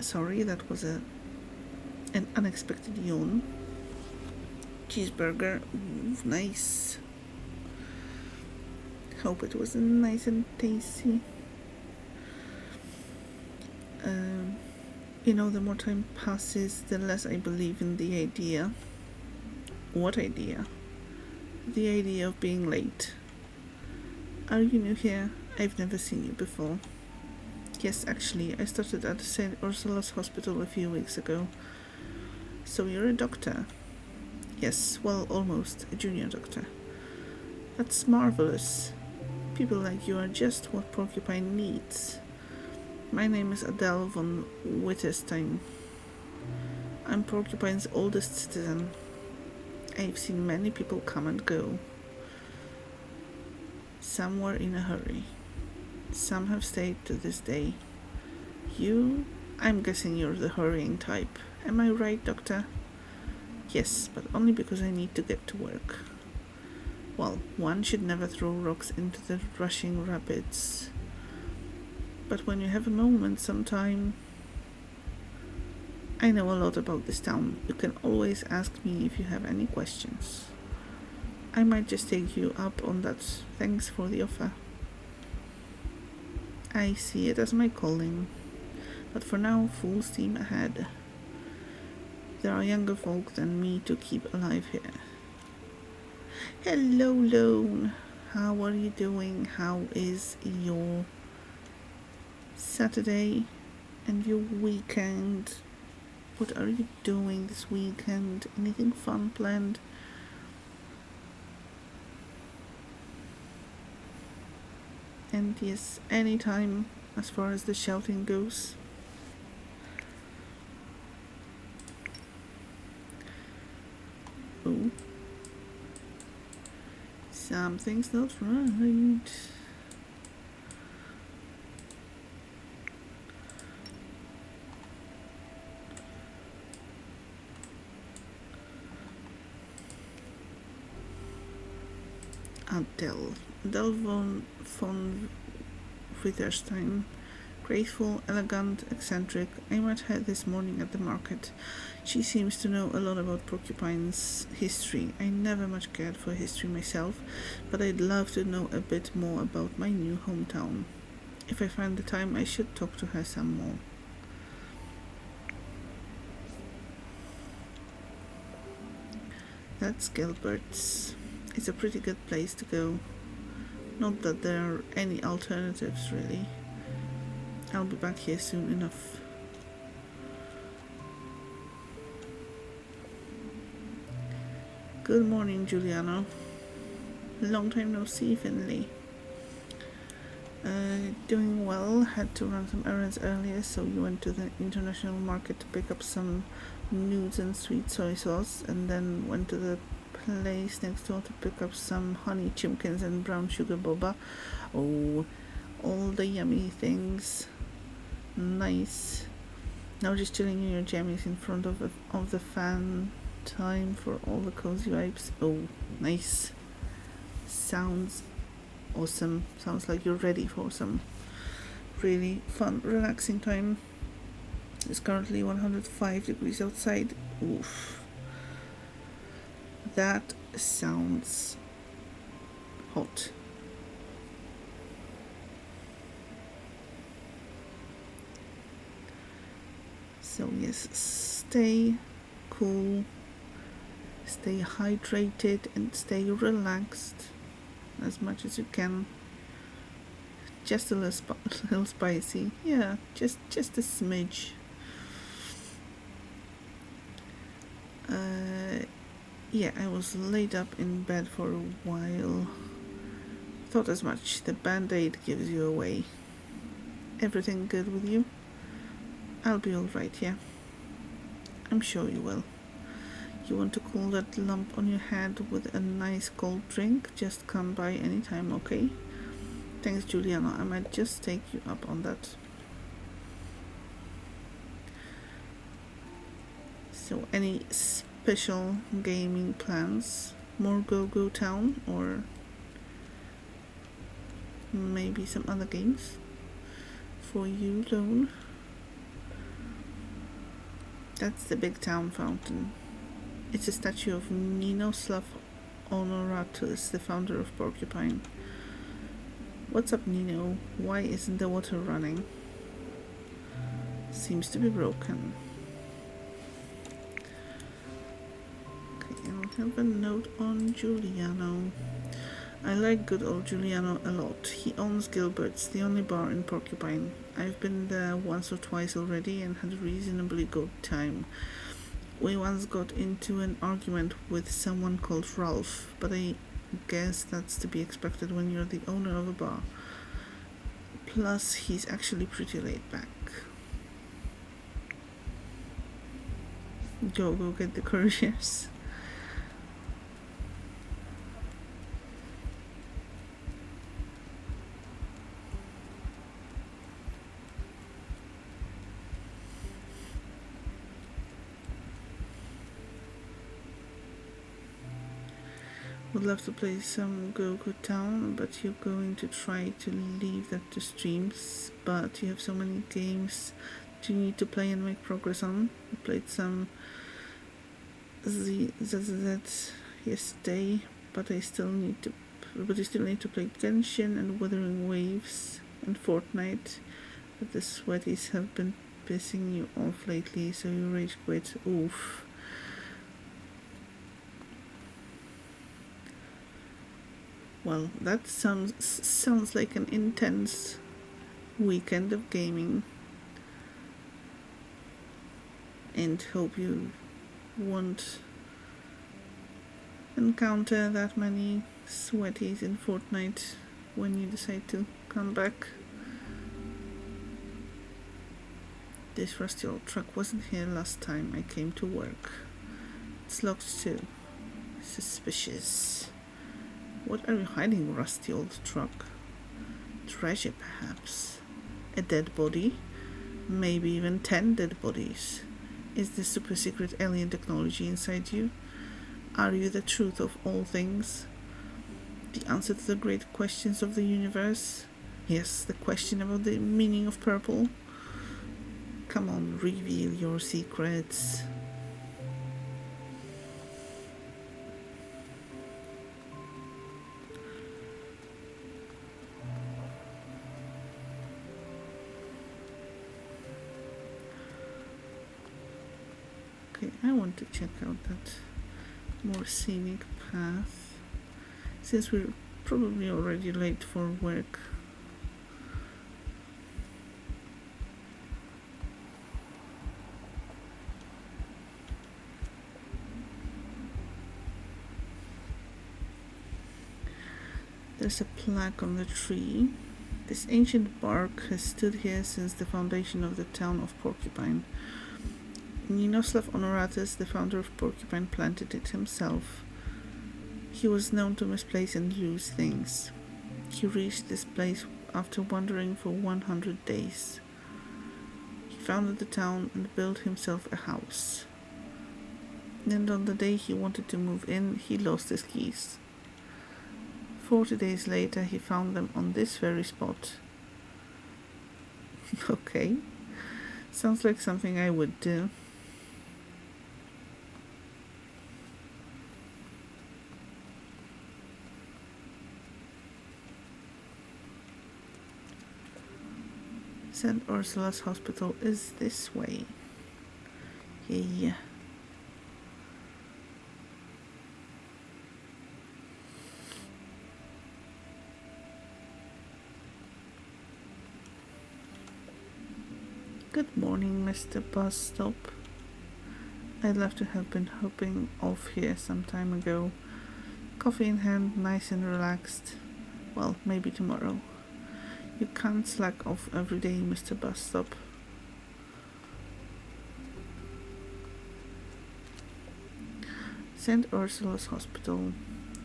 [SPEAKER 2] Sorry, that was an unexpected yawn. Cheeseburger, nice. Hope it was nice and tasty. You know, the more time passes, the less I believe in the idea. What idea? The idea of being late. Are you new here? I've never seen you before. Yes, actually, I started at St. Ursula's Hospital a few weeks ago. So you're a doctor? Yes, well, almost a junior doctor. That's marvelous. People like you are just what Porcupine needs. My name is Adele von Wittestein. I'm Porcupine's oldest citizen. I've seen many people come and go. Some were in a hurry. Some have stayed to this day. You? I'm guessing you're the hurrying type. Am I right, Doctor? Yes, but only because I need to get to work. Well, one should never throw rocks into the rushing rapids. But when you have a moment sometime... I know a lot about this town. You can always ask me if you have any questions. I might just take you up on that. Thanks for the offer. I see it as my calling. But for now, full steam ahead. There are younger folk than me to keep alive here. Hello, Lone. How are you doing? How is your Saturday and your weekend? What are you doing this weekend? Anything fun planned? And yes, anytime as far as the shouting goes. Oh. Something's not right. Adele von Wittgenstein. Graceful, elegant, eccentric. I met her this morning at the market. She seems to know a lot about Porcupine's history. I never much cared for history myself, but I'd love to know a bit more about my new hometown. If I find the time, I should talk to her some more. That's Gilbert's. It's a pretty good place to go. Not that there are any alternatives, really. I'll be back here soon enough. Good morning, Giuliano. Long time no see, Finley. Doing well. Had to run some errands earlier, so we went to the international market to pick up some nudes and sweet soy sauce, and then went to the place next door to pick up some honey chimkins and brown sugar boba. Oh, all the yummy things. Nice. Now just chilling in your jammies in front of the fan. Time for all the cozy vibes. Oh, nice. Sounds awesome. Sounds like you're ready for some really fun, relaxing time. It's currently 105 degrees outside. Oof. That sounds hot. So yes, stay cool, stay hydrated, and stay relaxed as much as you can. Just a little spicy, yeah, just a smidge. Yeah, I was laid up in bed for a while. Thought as much. The band-aid gives you away. Everything good with you? I'll be alright, yeah. I'm sure you will. You want to cool that lump on your head with a nice cold drink? Just come by anytime, okay? Thanks, Juliana. I might just take you up on that. So, any special gaming plans? More Go Town, or maybe some other games for you alone? That's the big town fountain. It's a statue of Ninoslav Honoratus, the founder of Porcupine. What's up, Nino? Why isn't the water running? Seems to be broken. Okay, I'll have a note on Giuliano. I like good old Giuliano a lot. He owns Gilbert's, the only bar in Porcupine. I've been there once or twice already and had a reasonably good time. We once got into an argument with someone called Ralph, but I guess that's to be expected when you're the owner of a bar. Plus, he's actually pretty laid back. Go get the couriers. Would love to play some Go Town, but you're going to try to leave that to streams. But you have so many games that you need to play and make progress on. I played some ZZZ yesterday, but you still need to play Genshin and Wuthering Waves and Fortnite. But the sweaties have been pissing you off lately, so you rage quit. Oof. Well, that sounds like an intense weekend of gaming, and hope you won't encounter that many sweaties in Fortnite when you decide to come back. This rusty old truck wasn't here last time I came to work. It's locked too. Suspicious. What are you hiding, rusty old truck? Treasure, perhaps. A dead body? Maybe even 10 dead bodies. Is this super secret alien technology inside you? Are you the truth of all things? The answer to the great questions of the universe? Yes, the question about the meaning of purple. Come on, reveal your secrets. I want to check out that more scenic path, since we're probably already late for work. There's a plaque on the tree. This ancient bark has stood here since the foundation of the town of Porcupine. Ninoslav Honoratus, the founder of Porcupine, planted it himself. He was known to misplace and lose things. He reached this place after wandering for 100 days. He founded the town and built himself a house. And on the day he wanted to move in, he lost his keys. 40 days later, he found them on this very spot. Okay, sounds like something I would do. St. Ursula's Hospital is this way. Yeah. Good morning, Mr. Bus Stop. I'd love to have been hopping off here some time ago. Coffee in hand, nice and relaxed. Well, maybe tomorrow. You can't slack off every day, Mr. Bus Stop. St. Ursula's Hospital.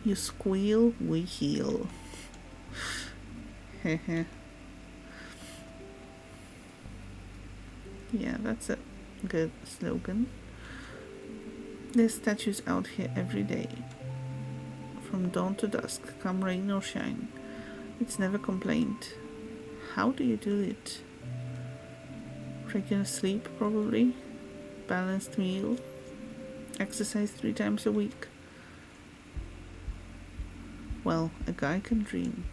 [SPEAKER 2] You squeal, we heal. Hehe. Yeah, that's a good slogan. There's statues out here every day. From dawn to dusk, come rain or shine. It's never complained. How do you do it? Regular sleep, probably. Balanced meal. Exercise 3 times a week. Well, a guy can dream.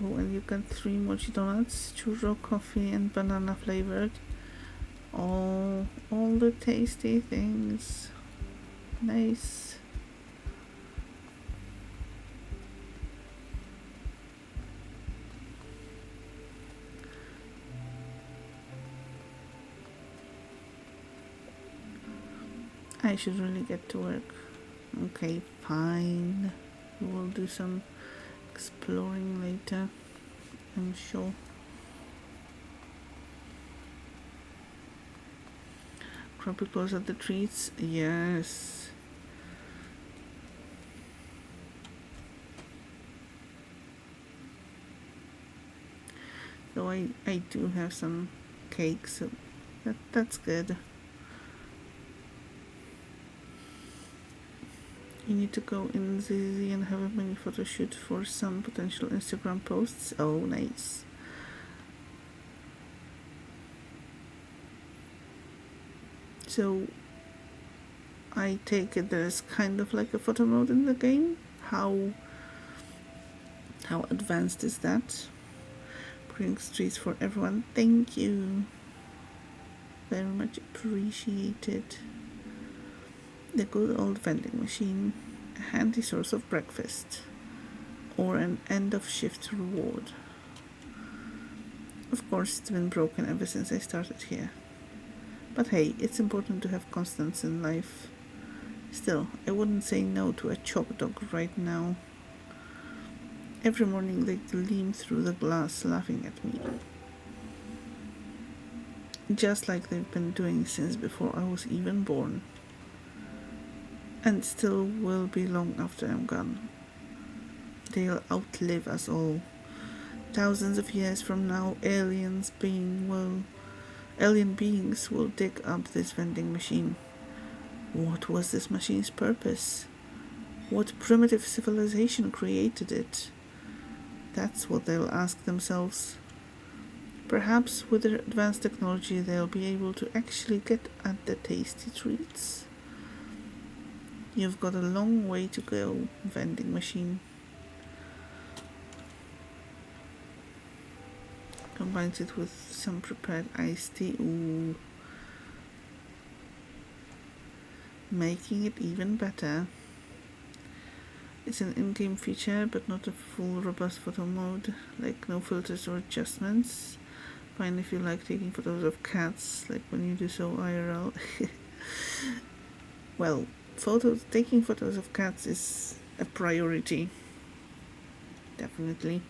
[SPEAKER 2] Oh, and you got 3 mochi donuts, churro, coffee, and banana flavored. All the tasty things. Nice. I should really get to work. Okay, fine. We'll do some exploring later, I'm sure. Crappy close at the trees, yes. Though I do have some cake, so that's good. You need to go in Zizi and have a mini photo shoot for some potential Instagram posts. Oh, nice. So, I take it there's kind of like a photo mode in the game. How advanced is that? Bring streets for everyone. Thank you. Very much appreciated. The good old vending machine, a handy source of breakfast, or an end of shift reward. Of course, it's been broken ever since I started here. But hey, it's important to have constants in life. Still, I wouldn't say no to a chop dog right now. Every morning they gleam through the glass laughing at me. Just like they've been doing since before I was even born. And still will be long after I'm gone. They'll outlive us all. Thousands of years from now, alien beings will dig up this vending machine. What was this machine's purpose? What primitive civilization created it? That's what they'll ask themselves. Perhaps with their advanced technology they'll be able to actually get at the tasty treats. You've got a long way to go, vending machine. Combines it with some prepared iced tea. Ooh. Making it even better. It's an in-game feature, but not a full robust photo mode, like no filters or adjustments. Fine if you like taking photos of cats, like when you do so IRL. Well, taking photos of cats is a priority. Definitely.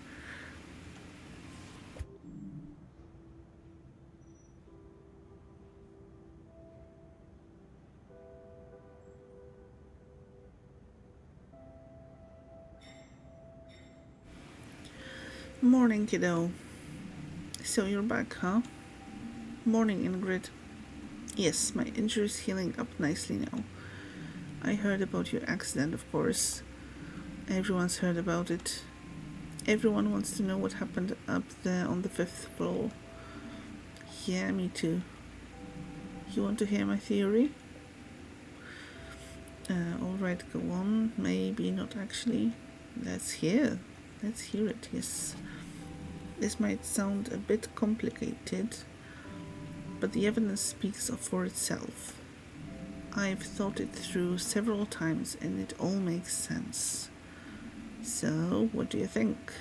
[SPEAKER 2] Morning, kiddo. So you're back, huh? Morning, Ingrid. Yes, my injury's healing up nicely now. I heard about your accident, of course. Everyone's heard about it. Everyone wants to know what happened up there on the 5th floor. Yeah, me too. You want to hear my theory? Alright, go on. Maybe not actually. Let's hear it, yes. This might sound a bit complicated, but the evidence speaks for itself. I've thought it through several times and it all makes sense. So, what do you think?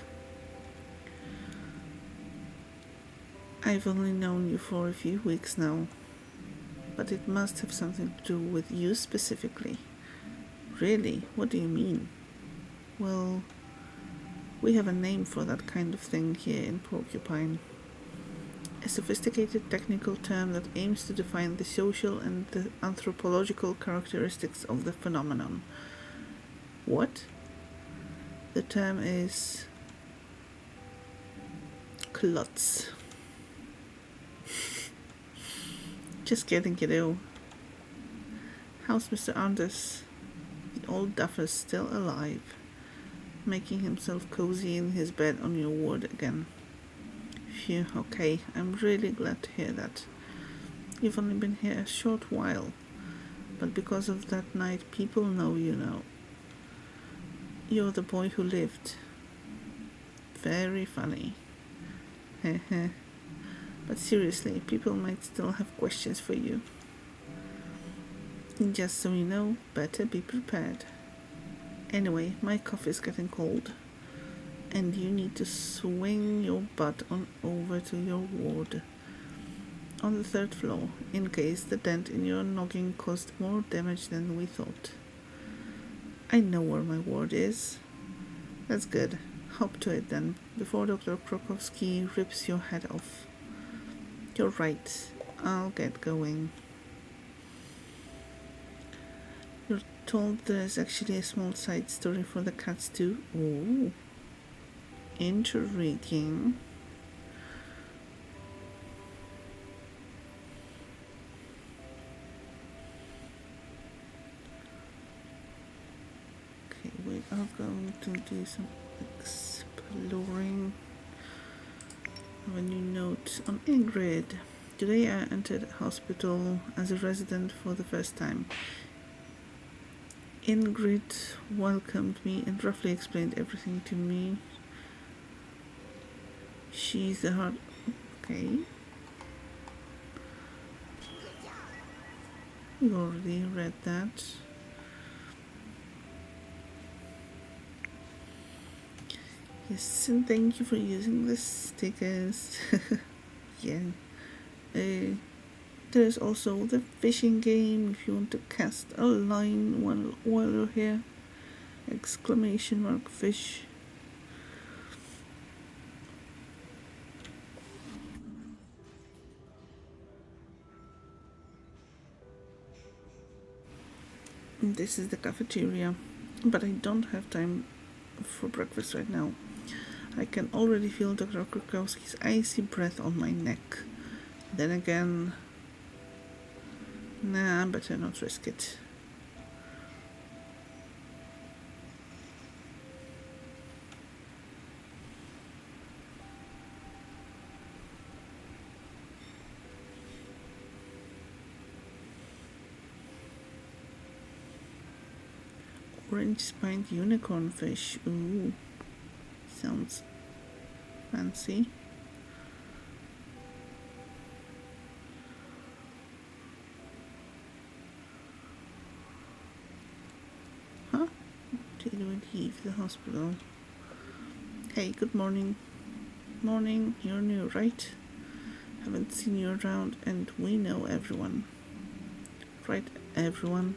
[SPEAKER 2] I've only known you for a few weeks now, but it must have something to do with you specifically. Really? What do you mean? Well, we have a name for that kind of thing here in Porcupine. A sophisticated technical term that aims to define the social and the anthropological characteristics of the phenomenon. What? The term is klutz. Just kidding, kiddo. How's Mr. Anders? The old duffer's still alive, making himself cozy in his bed on your ward again. Phew, okay, I'm really glad to hear that. You've only been here a short while, but because of that night, people know you now. You're the boy who lived. Very funny. Heh. But seriously, people might still have questions for you. Just so you know, better be prepared. Anyway, my coffee's getting cold, and you need to swing your butt on over to your ward on the 3rd floor, in case the dent in your noggin caused more damage than we thought. I know where my ward is. That's good. Hop to it then, before Dr. Krokowski rips your head off. You're right. I'll get going. You're told there's actually a small side story for the cats too? Ooh. Intriguing. Okay, we are going to do some exploring. I have a new note on Ingrid. Today I entered hospital as a resident for the first time. Ingrid welcomed me and roughly explained everything to me. She's the heart. Okay. You already read that. Yes, and thank you for using the stickers. Yeah. There's also the fishing game if you want to cast a line while you're here. Exclamation mark fish. This is the cafeteria, but I don't have time for breakfast right now. I can already feel Dr. Krokowski's icy breath on my neck. Then again, nah, better not risk it. Orange-spined unicorn fish. Ooh, sounds fancy. Huh? Did we leave the hospital? Hey, good morning. Morning, you're new, right? Haven't seen you around, and we know everyone. Right, everyone?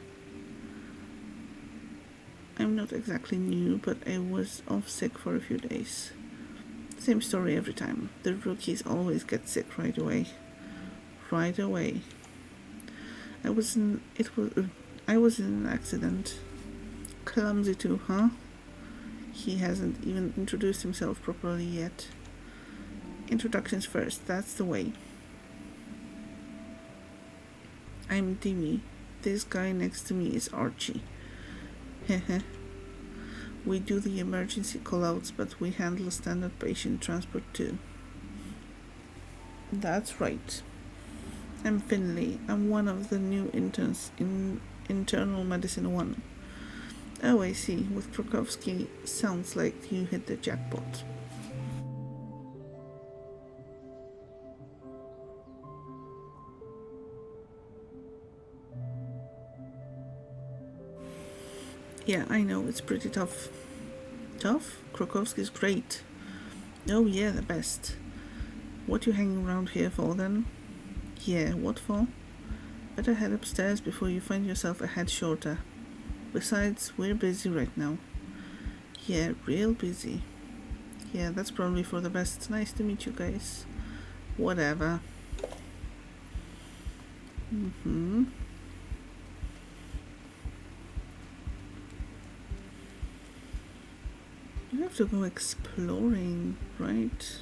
[SPEAKER 2] I'm not exactly new, but I was off sick for a few days. Same story every time. The rookies always get sick right away. Right away. I was in an accident. Clumsy too, huh? He hasn't even introduced himself properly yet. Introductions first, that's the way. I'm Dimi. This guy next to me is Archie. Heh. We do the emergency callouts, but we handle standard patient transport too. That's right. I'm Finley. I'm one of the new interns in Internal Medicine 1. Oh, I see. With Krokowski, sounds like you hit the jackpot. Yeah, I know, it's pretty tough. Tough? Krokowski's great. Oh yeah, the best. What you hanging around here for then? Yeah, what for? Better head upstairs before you find yourself a head shorter. Besides, we're busy right now. Yeah, real busy. Yeah, that's probably for the best. Nice to meet you guys. Whatever. You have to go exploring, right?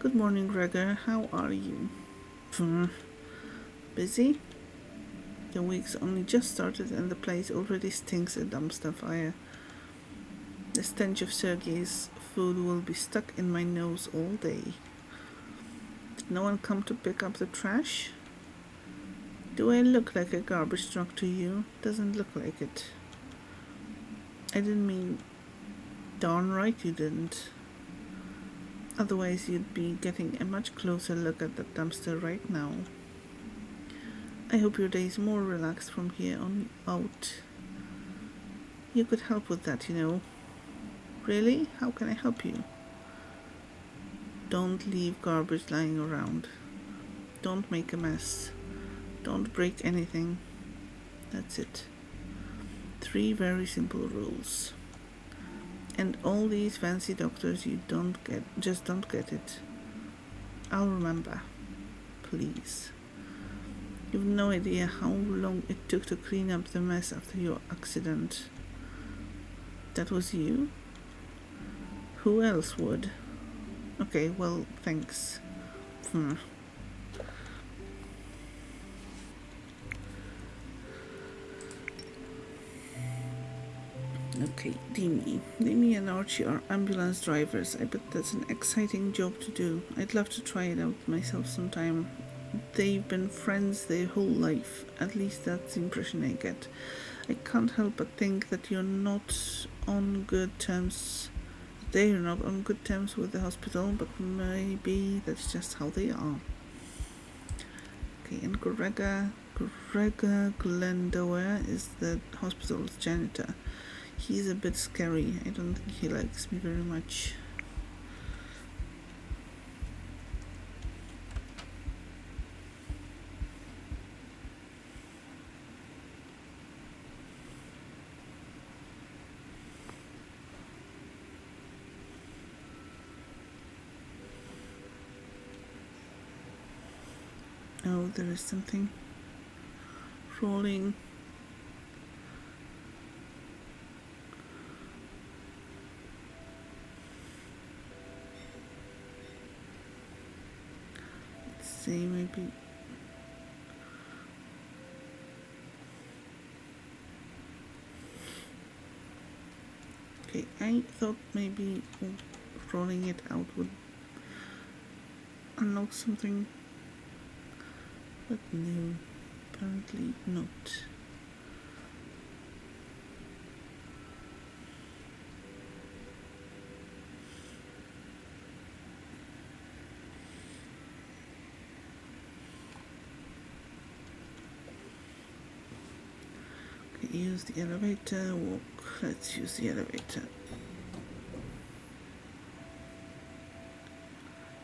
[SPEAKER 2] Good morning, Gregor. How are you? Busy? The week's only just started and the place already stinks a dumpster fire. The stench of Sergei's food will be stuck in my nose all day. Did no one come to pick up the trash? Do I look like a garbage truck to you? Doesn't look like it. I didn't mean darn right you didn't. Otherwise you'd be getting a much closer look at the dumpster right now. I hope your day is more relaxed from here on out. You could help with that, you know. Really? How can I help you? Don't leave garbage lying around. Don't make a mess. Don't break anything. That's it. 3 very simple rules. And all these fancy doctors you just don't get it. I'll remember. Please. You've no idea how long it took to clean up the mess after your accident. That was you? Who else would? Okay, well, thanks. Okay, Dimi and Archie are ambulance drivers. I bet that's an exciting job to do. I'd love to try it out myself sometime. They've been friends their whole life. At least that's the impression I get. I can't help but think that you're not on good terms. They're not on good terms with the hospital, but maybe that's just how they are. Okay, and Gregor Glendower is the hospital's janitor. He's a bit scary. I don't think he likes me very much. Oh, there is something rolling. Let's see, maybe. Okay, I thought maybe rolling it out would unlock something. But no, apparently not. Okay, use the elevator, walk. Let's use the elevator.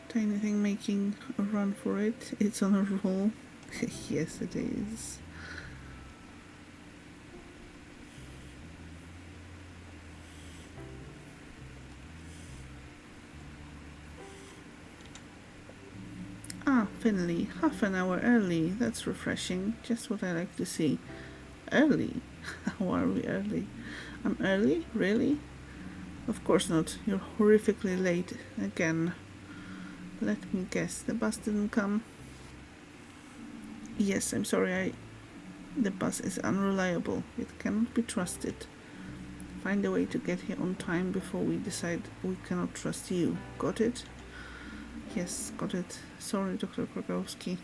[SPEAKER 2] Tiny thing making a run for it. It's on a roll. Yes, it is. Ah, Finley, half an hour early. That's refreshing. Just what I like to see. Early? How are we early? I'm early? Really? Of course not. You're horrifically late again. Let me guess. The bus didn't come? Yes, I'm sorry. The bus is unreliable. It cannot be trusted. Find a way to get here on time before we decide we cannot trust you. Got it? Yes, got it. Sorry, Dr. Krakowski.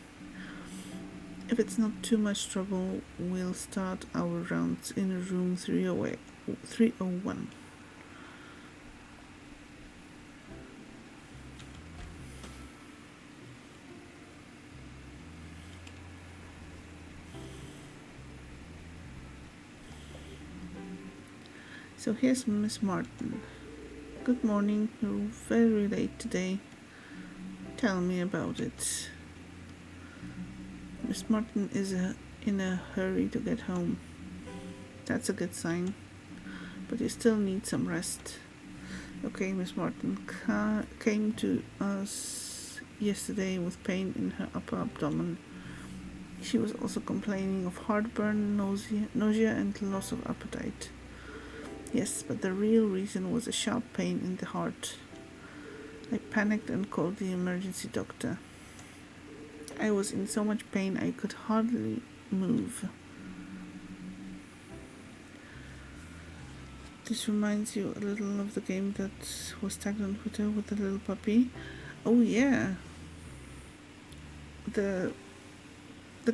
[SPEAKER 2] If it's not too much trouble, we'll start our rounds in room 301. So here's Miss Martin. Good morning. You're very late today. Tell me about it. Miss Martin is in a hurry to get home. That's a good sign. But you still need some rest. Okay, Miss Martin came to us yesterday with pain in her upper abdomen. She was also complaining of heartburn, nausea and loss of appetite. Yes, but the real reason was a sharp pain in the heart. I panicked and called the emergency doctor. I was in so much pain I could hardly move. This reminds you a little of the game that was tagged on Twitter with the little puppy. Oh yeah. The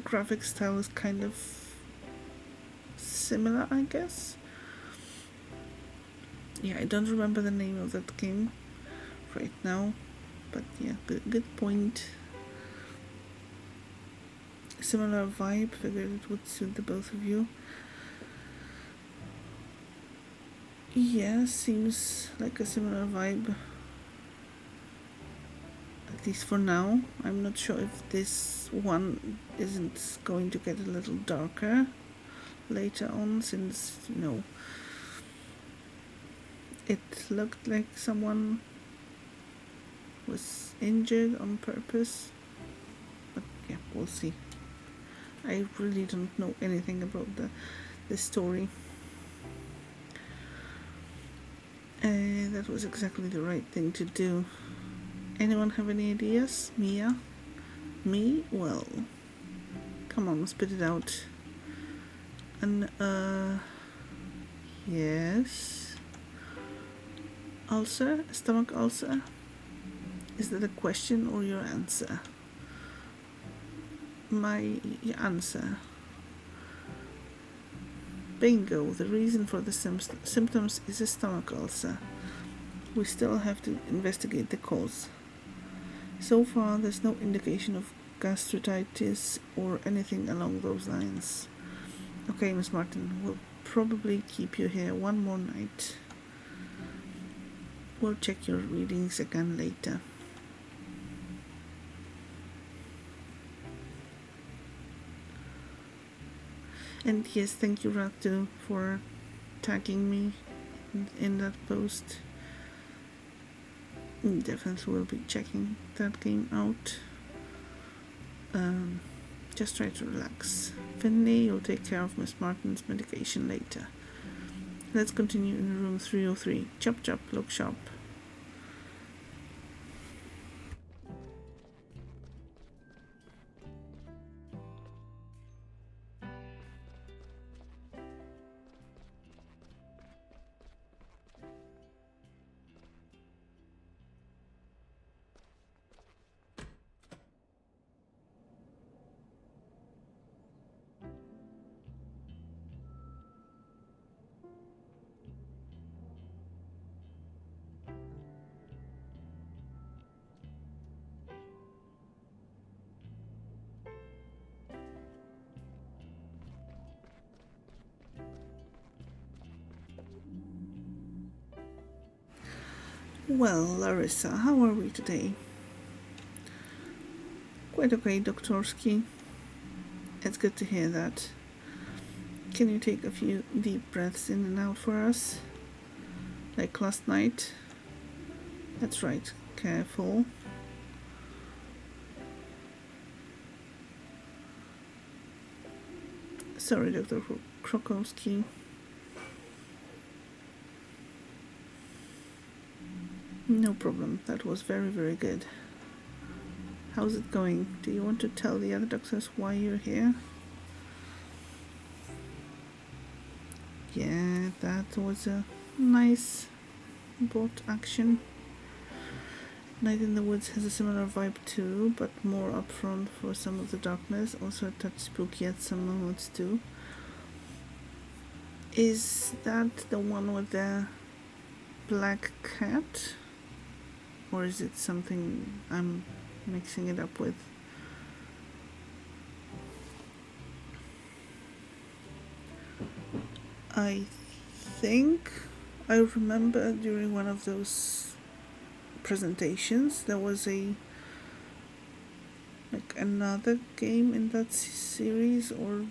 [SPEAKER 2] graphic style is kind of similar, I guess. Yeah, I don't remember the name of that game right now, but yeah, good point. Similar vibe, figured it would suit the both of you. Yeah, seems like a similar vibe, at least for now. I'm not sure if this one isn't going to get a little darker later on, since, you know, it looked like someone was injured on purpose, but yeah, we'll see. I really don't know anything about the story. That was exactly the right thing to do. Anyone have any ideas? Mia? Me? Well, come on, spit it out. Yes. Ulcer? Stomach ulcer? Is that a question or your answer? My answer. Bingo, the reason for the symptoms is a stomach ulcer. We still have to investigate the cause. So far, there's no indication of gastritis or anything along those lines. Okay, Miss Martin, we'll probably keep you here one more night. We'll check your readings again later. And yes, thank you, Ratu, for tagging me in that post. Definitely will be checking that game out. Just try to relax. Finley, you'll take care of Miss Martin's medication later. Let's continue in room 303. Chop chop, look sharp. Well, Larissa, how are we today? Quite okay, Doktorski. It's good to hear that. Can you take a few deep breaths in and out for us? Like last night? That's right, careful. Sorry, Dr. Krokowski. No problem, that was very, very good. How's it going? Do you want to tell the other doctors why you're here? Yeah, that was a nice boat action. Night in the Woods has a similar vibe too, but more upfront for some of the darkness, also a touch spooky at some moments too. Is that the one with the black cat? Or is it something I'm mixing it up with? I think I remember during one of those presentations there was another game in that series or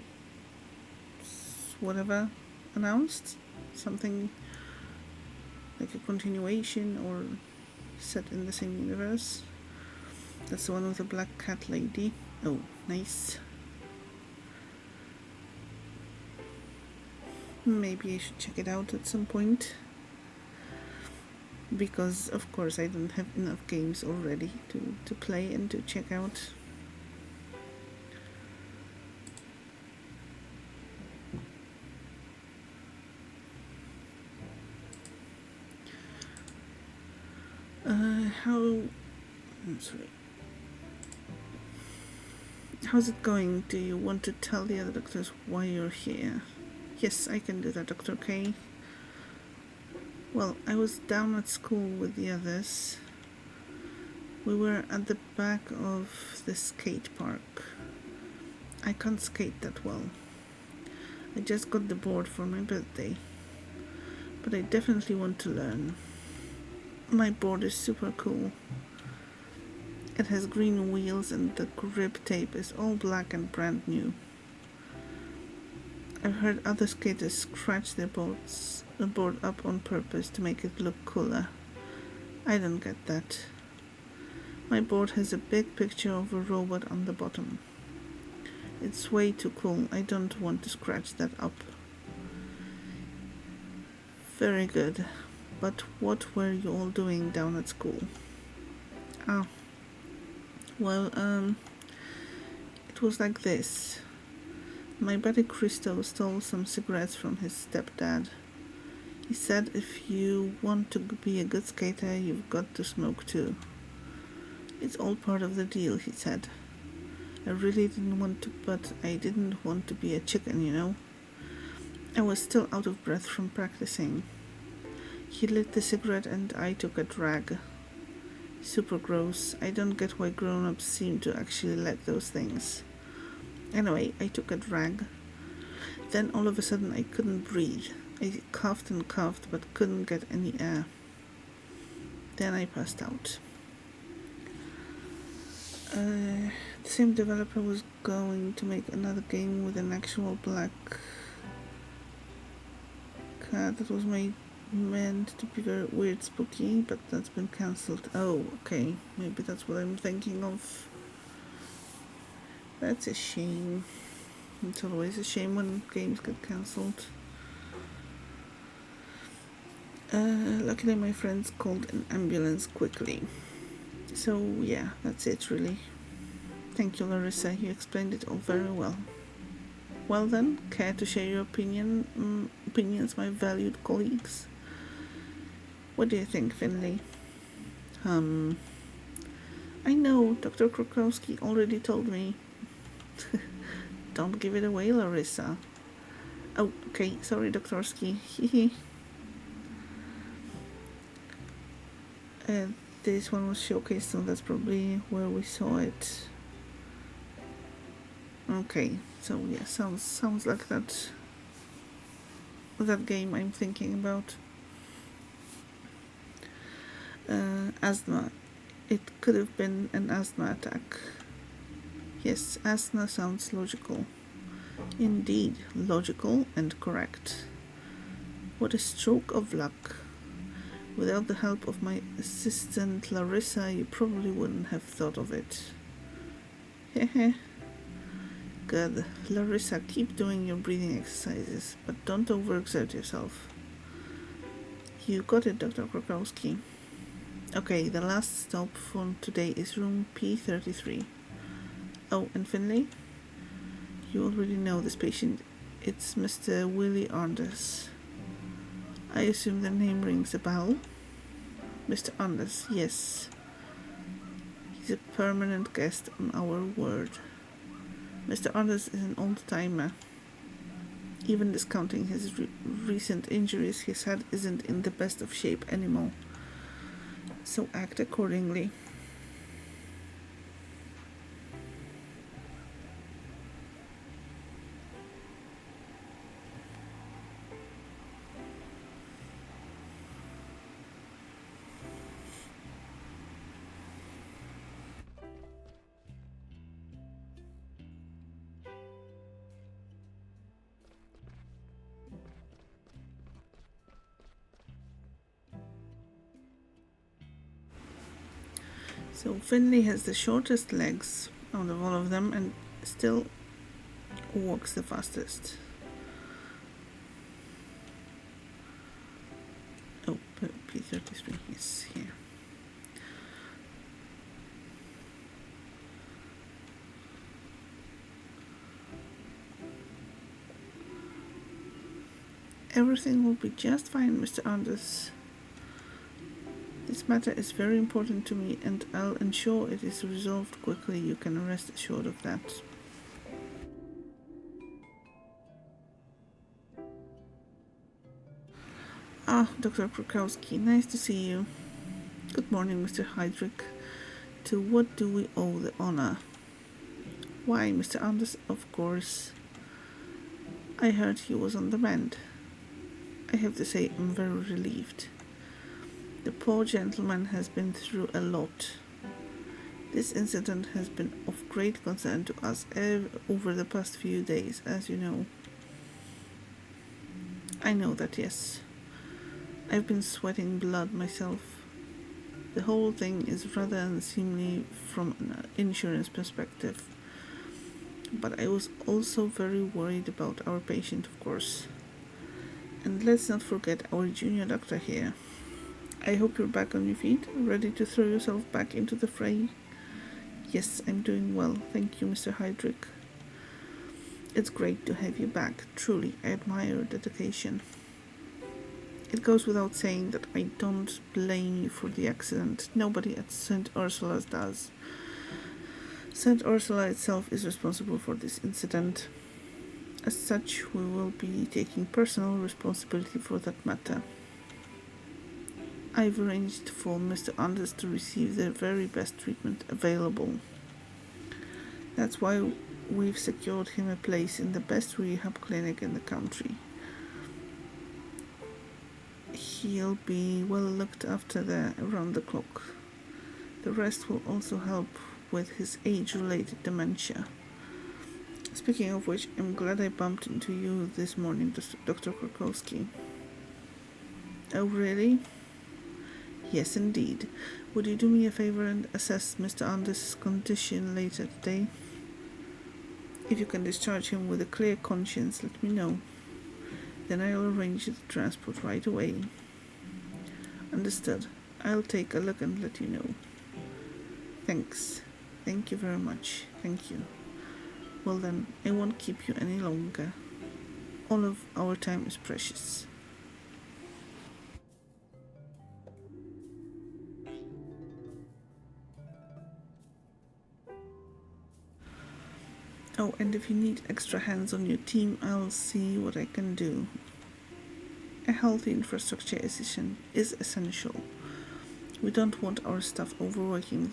[SPEAKER 2] whatever announced, something like a continuation or set in the same universe. That's the one with the black cat lady. Oh, nice. Maybe I should check it out at some point, because of course I don't have enough games already to play and to check out. How's it going? Do you want to tell the other doctors why you're here? Yes, I can do that, Dr. K. Well, I was down at school with the others. We were at the back of the skate park. I can't skate that well. I just got the board for my birthday, but I definitely want to learn. My board is super cool. It has green wheels and the grip tape is all black and brand new. I've heard other skaters scratch their board up on purpose to make it look cooler. I don't get that. My board has a big picture of a robot on the bottom. It's way too cool. I don't want to scratch that up. Very good. But what were you all doing down at school? Well, it was like this. My buddy Christo stole some cigarettes from his stepdad. He said if you want to be a good skater, you've got to smoke too. It's all part of the deal, he said. I really didn't want to, but I didn't want to be a chicken, you know. I was still out of breath from practicing. He lit the cigarette and I took a drag. Super gross. I don't get why grown-ups seem to actually like those things. Anyway, I took a drag. Then all of a sudden I couldn't breathe. I coughed and coughed but couldn't get any air. Then I passed out. The same developer was going to make another game with an actual black cat that was meant to be very weird, spooky, but that's been cancelled. Oh, okay, maybe that's what I'm thinking of. That's a shame. It's always a shame when games get cancelled. Luckily my friends called an ambulance quickly. So yeah, that's it really. Thank you, Larissa, you explained it all very well. Well then, care to share your opinions, my valued colleagues? What do you think, Finley? I know, Dr. Krokowski already told me. Don't give it away, Larissa. Oh, okay, sorry, Doktorski. This one was showcased, so that's probably where we saw it. Okay, so yeah, sounds like that game I'm thinking about. Asthma. It could have been an asthma attack. Yes, asthma sounds logical. Indeed, logical and correct. What a stroke of luck. Without the help of my assistant Larissa, you probably wouldn't have thought of it. Hehe. Good. Larissa, keep doing your breathing exercises, but don't overexert yourself. You got it, Dr. Krakowski. Okay, the last stop for today is room P33. Oh, and Finley? You already know this patient. It's Mr. Willie Anders. I assume the name rings a bell? Mr. Anders, yes. He's a permanent guest on our ward. Mr. Anders is an old-timer. Even discounting his recent injuries, his head isn't in the best of shape anymore. So act accordingly. So Finley has the shortest legs out of all of them and still walks the fastest. Oh, P33 is here. Everything will be just fine, Mr. Anders. This matter is very important to me, and I'll ensure it is resolved quickly. You can rest assured of that. Ah, Dr. Krakowski, nice to see you. Good morning, Mr. Heydrich. To what do we owe the honor? Why, Mr. Anders, of course. I heard he was on the mend. I have to say, I'm very relieved. The poor gentleman has been through a lot. This incident has been of great concern to us over the past few days, as you know. I know that, yes. I've been sweating blood myself. The whole thing is rather unseemly from an insurance perspective. But I was also very worried about our patient, of course. And let's not forget our junior doctor here. I hope you're back on your feet, ready to throw yourself back into the fray. Yes, I'm doing well. Thank you, Mr. Heydrich. It's great to have you back. Truly, I admire your dedication. It goes without saying that I don't blame you for the accident. Nobody at St. Ursula's does. St. Ursula itself is responsible for this incident. As such, we will be taking personal responsibility for that matter. I've arranged for Mr. Anders to receive the very best treatment available. That's why we've secured him a place in the best rehab clinic in the country. He'll be well looked after there around the clock. The rest will also help with his age-related dementia. Speaking of which, I'm glad I bumped into you this morning, Dr. Krakowski. Oh, really? Yes, indeed. Would you do me a favor and assess Mr. Anders' condition later today? If you can discharge him with a clear conscience, let me know. Then I'll arrange the transport right away. Understood. I'll take a look and let you know. Thanks. Thank you very much. Thank you. Well then, I won't keep you any longer. All of our time is precious. Oh, and if you need extra hands on your team, I'll see what I can do. A healthy infrastructure is essential. We don't want our staff overworking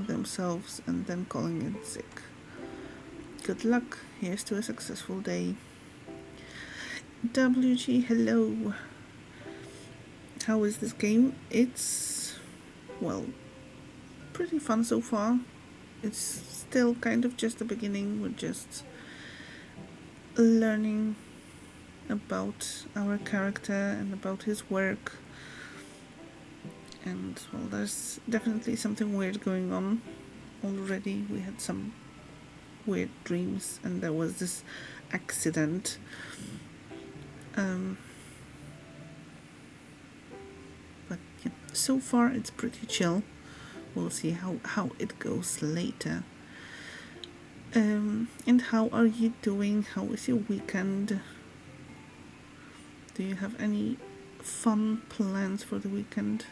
[SPEAKER 2] themselves and then calling in sick. Good luck. Here's to a successful day. WG, hello. How is this game? It's well, pretty fun so far. It's still kind of just the beginning. We're just learning about our character and about his work. And, well, there's definitely something weird going on already. We had some weird dreams, and there was this accident. But yeah, so far it's pretty chill. We'll see how it goes later. And how are you doing? How was your weekend? Do you have any fun plans for the weekend?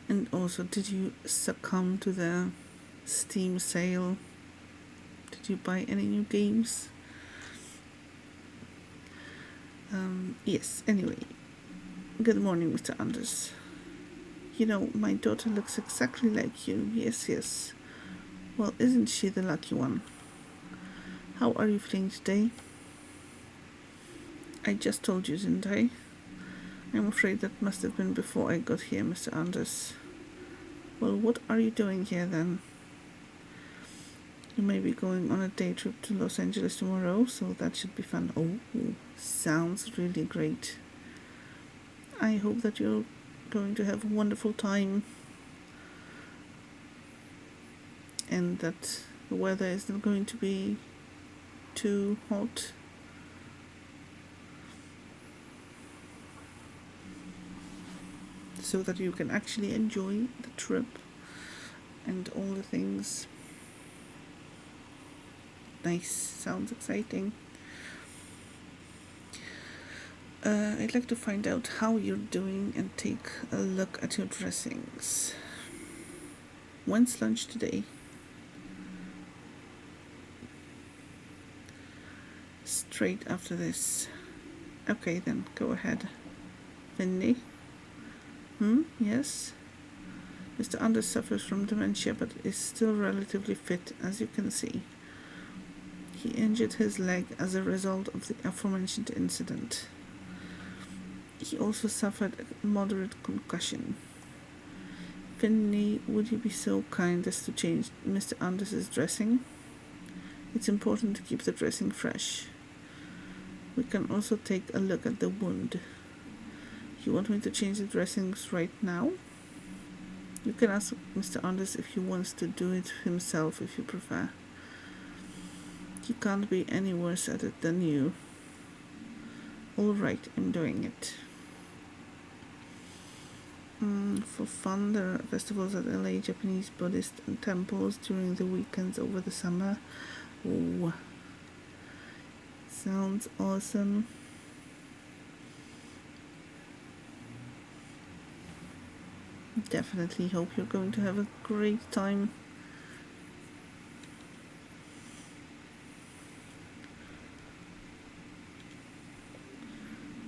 [SPEAKER 2] And also, did you succumb to the Steam sale? Did you buy any new games? Yes, anyway. Good morning, Mr. Anders. You know, my daughter looks exactly like you. Yes, yes. Well, isn't she the lucky one? How are you feeling today? I just told you, didn't I? I'm afraid that must have been before I got here, Mr. Anders. Well, what are you doing here then? You may be going on a day trip to Los Angeles tomorrow, so that should be fun. Oh, sounds really great. I hope that you're going to have a wonderful time and that the weather is not going to be too hot. So that you can actually enjoy the trip and all the things. Nice, sounds exciting. I'd like to find out how you're doing and take a look at your dressings. When's lunch today? Straight after this. Okay then, go ahead. Vinny? Yes? Mr. Anders suffers from dementia but is still relatively fit, as you can see. He injured his leg as a result of the aforementioned incident. He also suffered a moderate concussion. Finley, would you be so kind as to change Mr. Anders' dressing? It's important to keep the dressing fresh. We can also take a look at the wound. You want me to change the dressings right now? You can ask Mr. Anders if he wants to do it himself if you prefer. He can't be any worse at it than you. All right, I'm doing it. For fun, there are festivals at LA Japanese Buddhist temples during the weekends over the summer. Oh, sounds awesome. Definitely hope you're going to have a great time.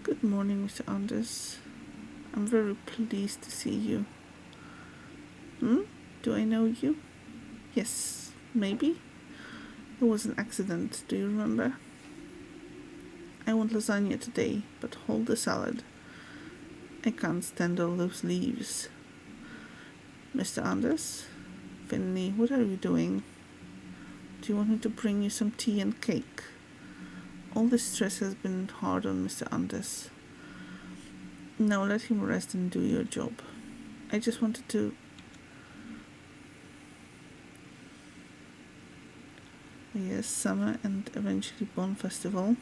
[SPEAKER 2] Good morning, Mr. Anders. I'm very pleased to see you. Do I know you? Yes, maybe. There was an accident, do you remember? I want lasagna today, but hold the salad. I can't stand all those leaves. Mr. Anders? Finley, what are you doing? Do you want me to bring you some tea and cake? All this stress has been hard on Mr. Anders. Now let him rest and do your job. I just wanted to... Yes, summer and eventually Bon Festival.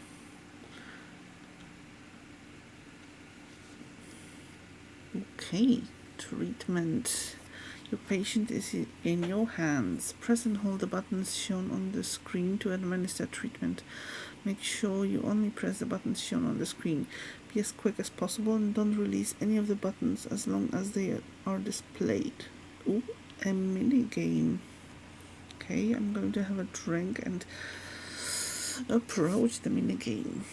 [SPEAKER 2] Okay, treatment. Your patient is in your hands. Press and hold the buttons shown on the screen to administer treatment. Make sure you only press the buttons shown on the screen. Be as quick as possible and don't release any of the buttons as long as they are displayed. Ooh, a mini game. Okay, I'm going to have a drink and approach the mini game.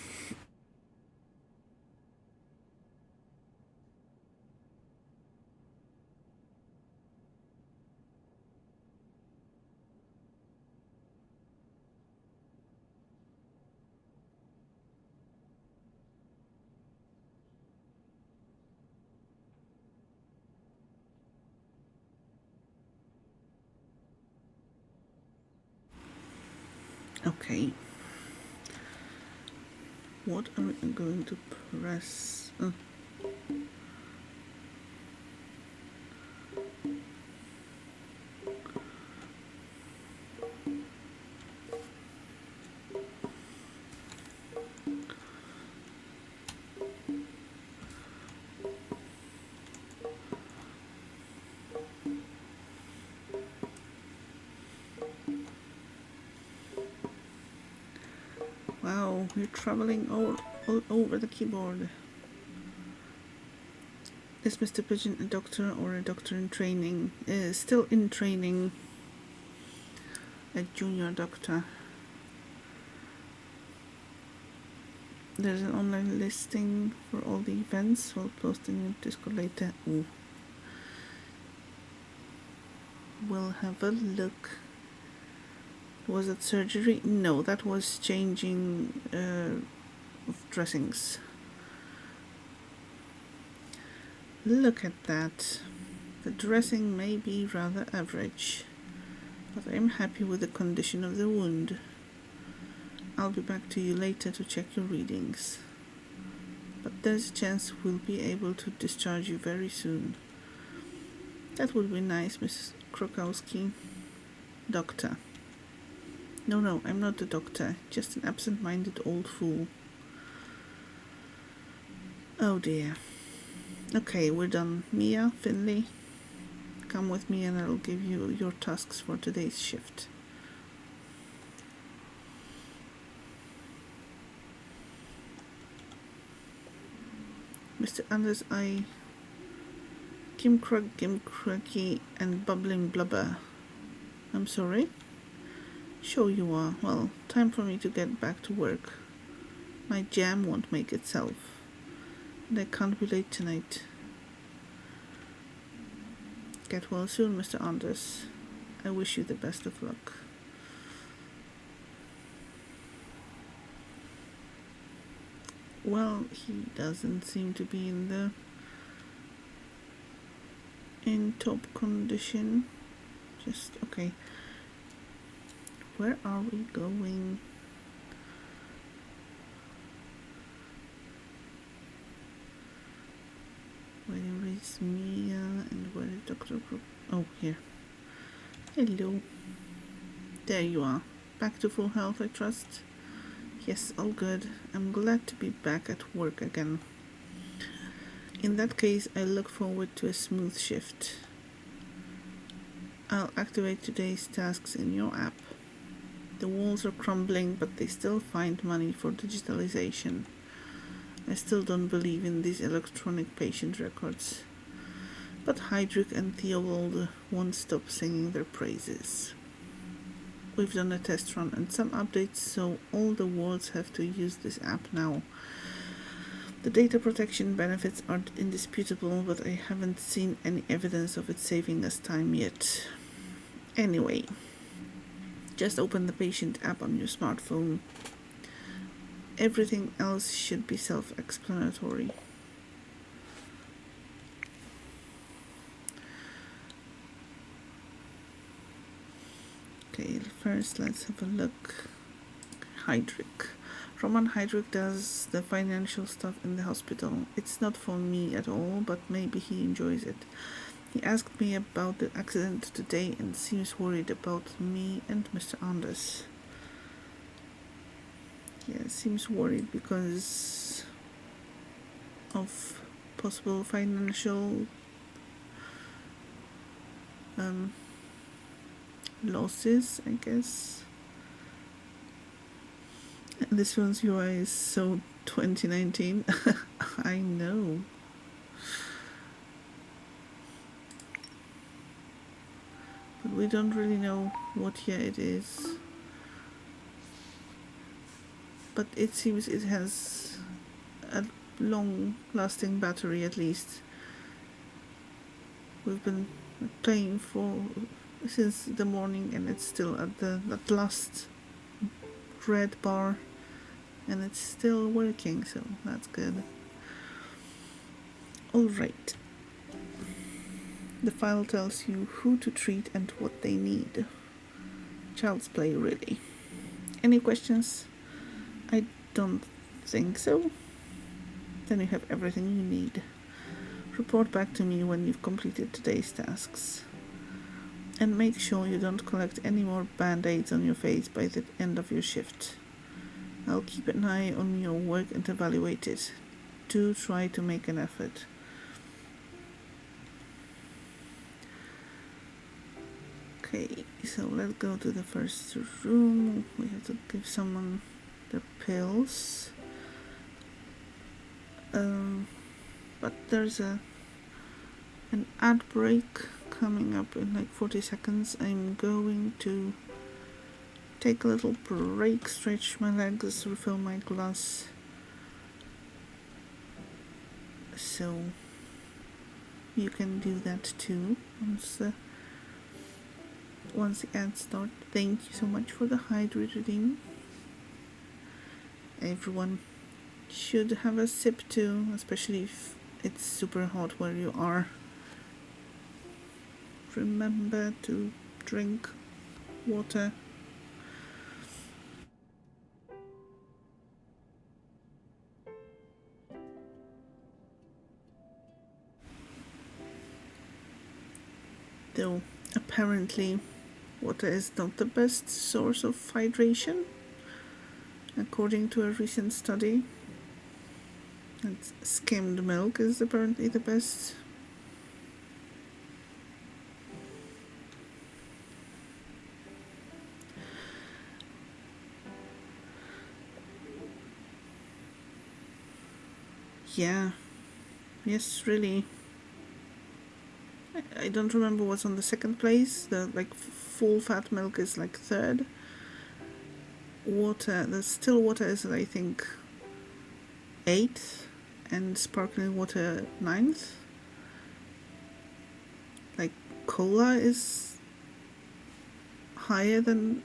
[SPEAKER 2] Okay. What are we going to press? Wow, we're traveling all over the keyboard. Is Mr. Pigeon a doctor or a doctor in training? Still in training. A junior doctor. There's an online listing for all the events. We'll post in Discord later. Ooh. We'll have a look. Was it surgery? No, that was changing of dressings. Look at that. The dressing may be rather average, but I'm happy with the condition of the wound. I'll be back to you later to check your readings. But there's a chance we'll be able to discharge you very soon. That would be nice, Mrs. Krokowski. Doctor. No, I'm not a doctor. Just an absent-minded old fool. Oh dear. Okay, we're done. Mia, Finley, come with me and I'll give you your tasks for today's shift. Mr. Anders, Gimcrug, Gimcruggy, and Bubbling Blubber. I'm sorry? Sure you are. Well, time for me to get back to work. My jam won't make itself. And I can't be late tonight. Get well soon, Mr. Anders. I wish you the best of luck. Well, he doesn't seem to be in top condition. Just okay. Where are we going? Where is Mia and where is Dr. Brook? Oh, here. Hello. There you are. Back to full health, I trust. Yes, all good. I'm glad to be back at work again. In that case, I look forward to a smooth shift. I'll activate today's tasks in your app. The walls are crumbling, but they still find money for digitalization. I still don't believe in these electronic patient records. But Hydrick and Theobald won't stop singing their praises. We've done a test run and some updates, so all the wards have to use this app now. The data protection benefits aren't indisputable, but I haven't seen any evidence of it saving us time yet. Anyway, just open the patient app on your smartphone. Everything else should be self-explanatory. Okay, first let's have a look. Hydrick. Roman Hydrick does the financial stuff in the hospital. It's not for me at all, but maybe he enjoys it. He asked me about the accident today and seems worried about me and Mr. Anders. Yeah, seems worried because of possible financial losses, I guess. And this one's UI is so 2019. I know. But we don't really know what year it is. But it seems it has a long-lasting battery at least. We've been playing since the morning and it's still at that last red bar and it's still working, so that's good. Alright. The file tells you who to treat and what they need. Child's play, really. Any questions? I don't think so. Then you have everything you need. Report back to me when you've completed today's tasks. And make sure you don't collect any more band-aids on your face by the end of your shift. I'll keep an eye on your work and evaluate it. Do try to make an effort. Okay, so let's go to the first room. We have to give someone the pills. But there's an ad break coming up in like 40 seconds. I'm going to take a little break, stretch my legs, refill my glass. So you can do that too once the ads start. Thank you so much for the hydrating. Everyone should have a sip too, especially if it's super hot where you are. Remember to drink water. Though apparently water is not the best source of hydration, according to a recent study. And skimmed milk is apparently the best. Yeah, yes, really. I don't remember what's on the second place. The full fat milk is like third. Water, the still water is I think 8th, and sparkling water 9th. Like cola is higher than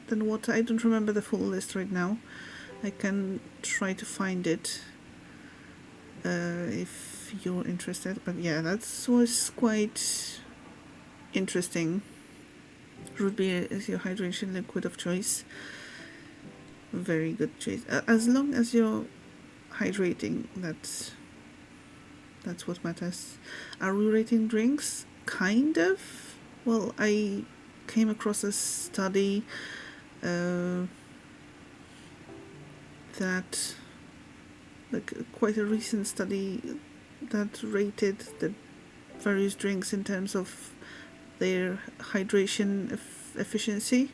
[SPEAKER 2] water. I don't remember the full list right now. I can try to find it if you're interested. But yeah, that was quite interesting. Root beer is your hydration liquid of choice. Very good choice. As long as you're hydrating, that's what matters. Are we rating drinks? Kind of. Well, I came across a study that, like quite a recent study, that rated the various drinks in terms of their hydration efficiency,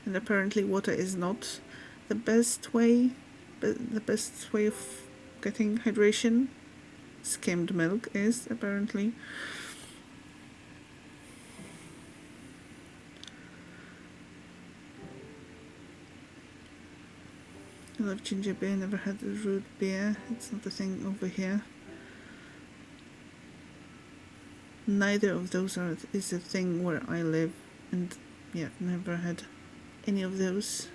[SPEAKER 2] and apparently water is not the best way of getting hydration. Skimmed milk is, apparently. I love ginger beer, never had the root beer. It's not a thing over here. Neither of those is a thing where I live, and yeah, never had any of those.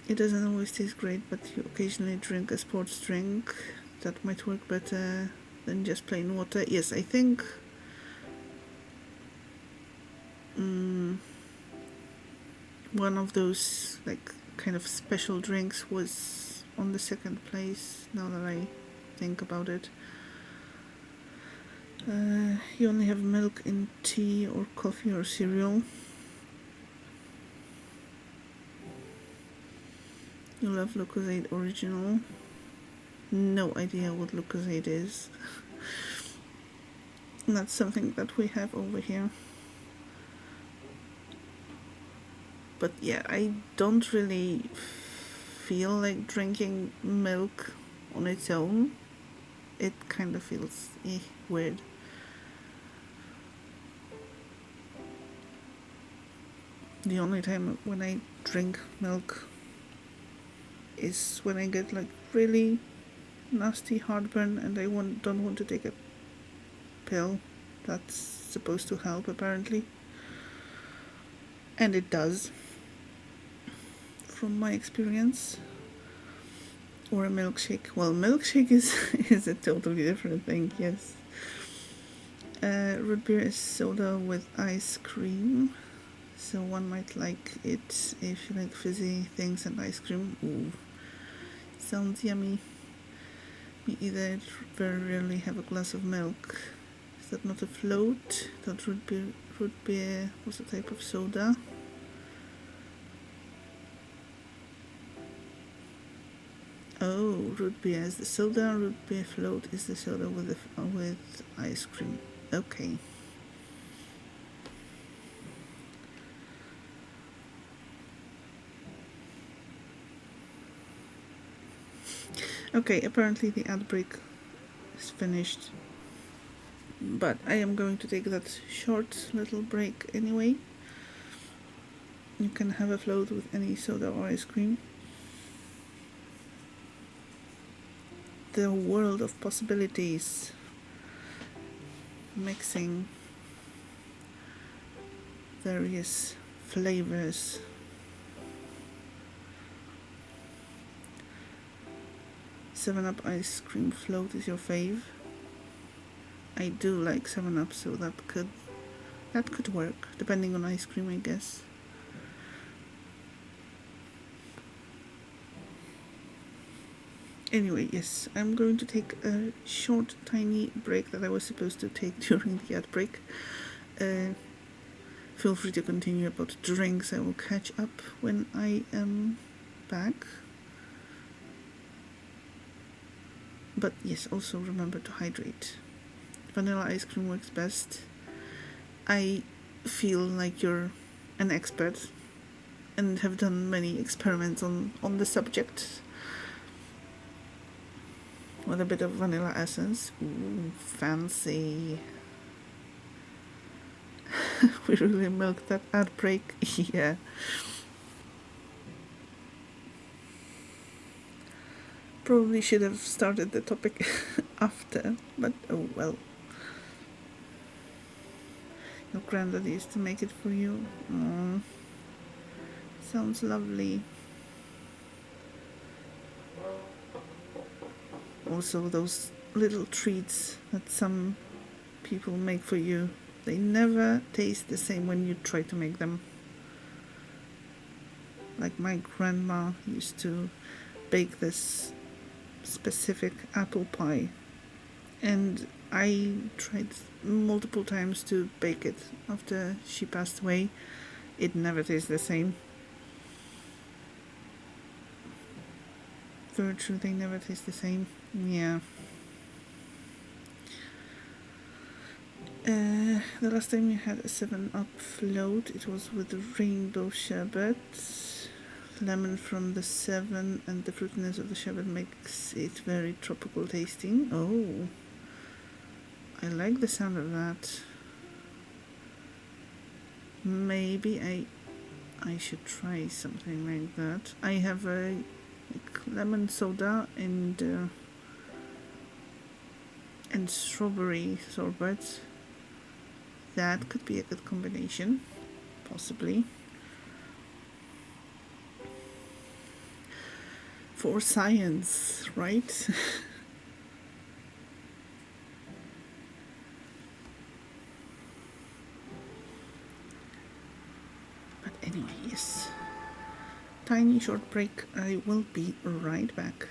[SPEAKER 2] It doesn't always taste great, but you occasionally drink a sports drink. That might work better than just plain water. Yes, I think one of those like kind of special drinks was on the second place, now that I think about it. You only have milk in tea or coffee or cereal. You love Lucozade Original. No idea what Lucozade is. That's something that we have over here. But yeah, I don't really feel like drinking milk on its own. It kind of feels weird. The only time when I drink milk is when I get like really nasty heartburn and I don't want to take a pill that's supposed to help, apparently. And it does, from my experience. Or a milkshake. Well, milkshake is a totally different thing, yes. Root beer is soda with ice cream. So one might like it if you like fizzy things and ice cream. Ooh, sounds yummy. Me either. Very rarely have a glass of milk. Is that not a float? That root beer was a type of soda. Oh, root beer is the soda. Root beer float is the soda with ice cream. Okay. Okay, apparently the ad break is finished. But I am going to take that short little break anyway. You can have a float with any soda or ice cream. The world of possibilities. Mixing various flavors. 7-Up ice cream float is your fave. I do like 7-Up, so that could work, depending on ice cream, I guess. Anyway, yes, I'm going to take a short, tiny break that I was supposed to take during the ad break. Feel free to continue about drinks. I will catch up when I am back. But yes, also remember to hydrate. Vanilla ice cream works best. I feel like you're an expert and have done many experiments on the subject. With a bit of vanilla essence. Ooh, fancy. We really milked that ad break. Yeah. Probably should have started the topic after, but oh well. Your granddad used to make it for you. Aww. Sounds lovely. Also, those little treats that some people make for you, they never taste the same when you try to make them. Like my grandma used to bake this specific apple pie, and I tried multiple times to bake it after she passed away. It never tastes the same. Very true, they never taste the same. Yeah. The last time you had a 7-Up float, it was with rainbow sherbet. Lemon from the 7 and the fruitiness of the sherbet makes it very tropical tasting. Oh, I like the sound of that. Maybe I should try something like that. I have a lemon soda and strawberry sorbet. That could be a good combination, possibly. For science, right? But anyway, yes. Tiny short break. I will be right back.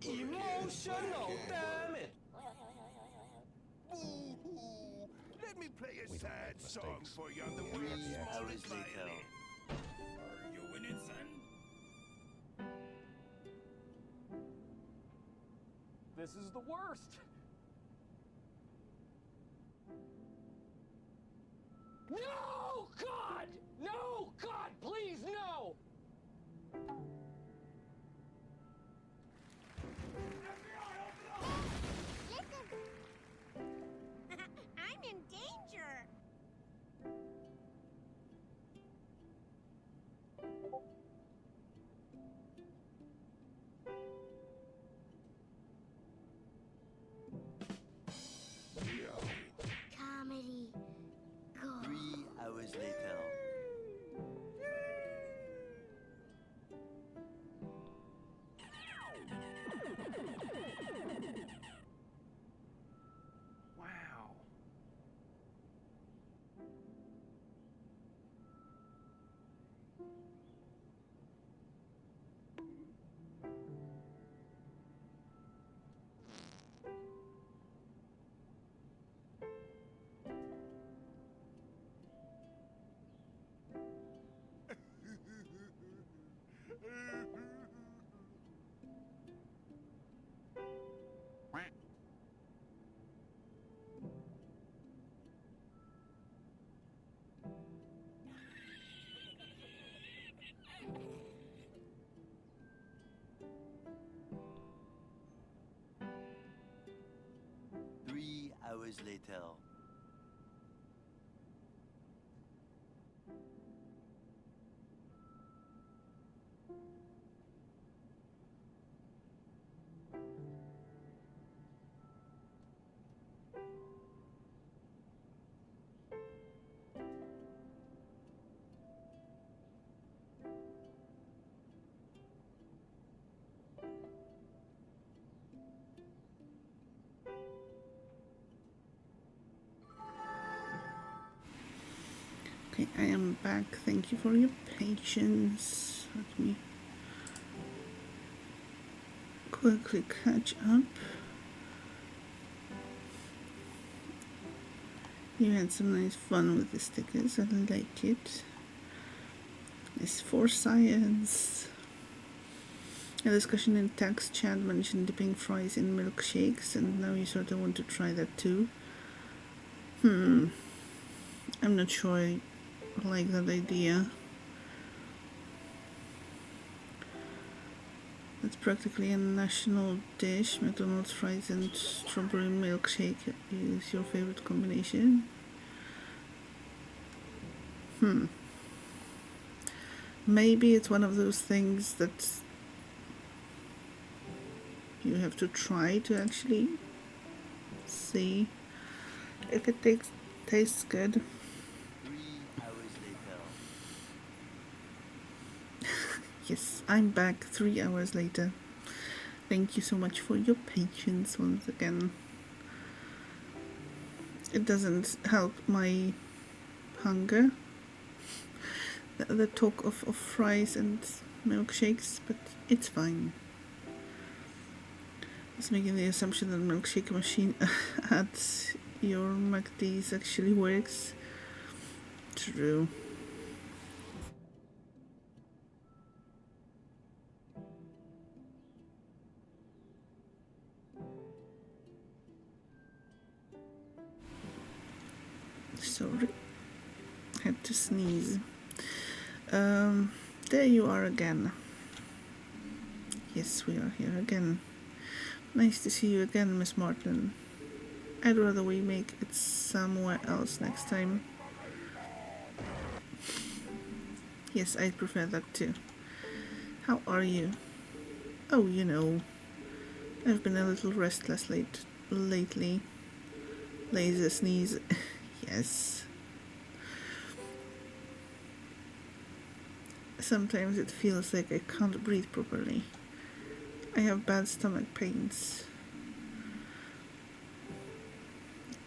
[SPEAKER 3] Emotional, damn it!
[SPEAKER 1] Boo-hoo. Let me play a
[SPEAKER 4] We don't
[SPEAKER 1] sad
[SPEAKER 4] make
[SPEAKER 1] song
[SPEAKER 4] mistakes.
[SPEAKER 1] for you on the
[SPEAKER 4] We
[SPEAKER 1] world's
[SPEAKER 4] have the accent.
[SPEAKER 1] smallest violin.
[SPEAKER 5] Are you winning, son?
[SPEAKER 3] This is the worst. No, God! No, God, please, no!
[SPEAKER 6] I'm in danger. Comedy gold.
[SPEAKER 7] 3 hours later.
[SPEAKER 3] Wow.
[SPEAKER 7] Three hours later.
[SPEAKER 2] 'Kay, I am back. Thank you for your patience. Let me quickly catch up. You had some nice fun with the stickers. I like it. It's for science. A discussion in text chat mentioned dipping fries in milkshakes, and now you sort of want to try that too. I'm not sure I like that idea. It's practically a national dish. McDonald's fries and strawberry milkshake is your favorite combination. Maybe it's one of those things that you have to try to actually see if it tastes good.
[SPEAKER 7] 3 hours later.
[SPEAKER 2] Yes, I'm back 3 hours later. Thank you so much for your patience once again. It doesn't help my hunger, the talk of fries and milkshakes, but it's fine. I was making the assumption that milkshake machine at your McD's actually works. True. Sorry, had to sneeze. There you are again. Yes, we are here again. Nice to see you again, Miss Martin. I'd rather we make it somewhere else next time. Yes, I'd prefer that too. How are you? Oh, you know, I've been a little restless lately. Laser sneeze. Yes. Sometimes it feels like I can't breathe properly. I have bad stomach pains.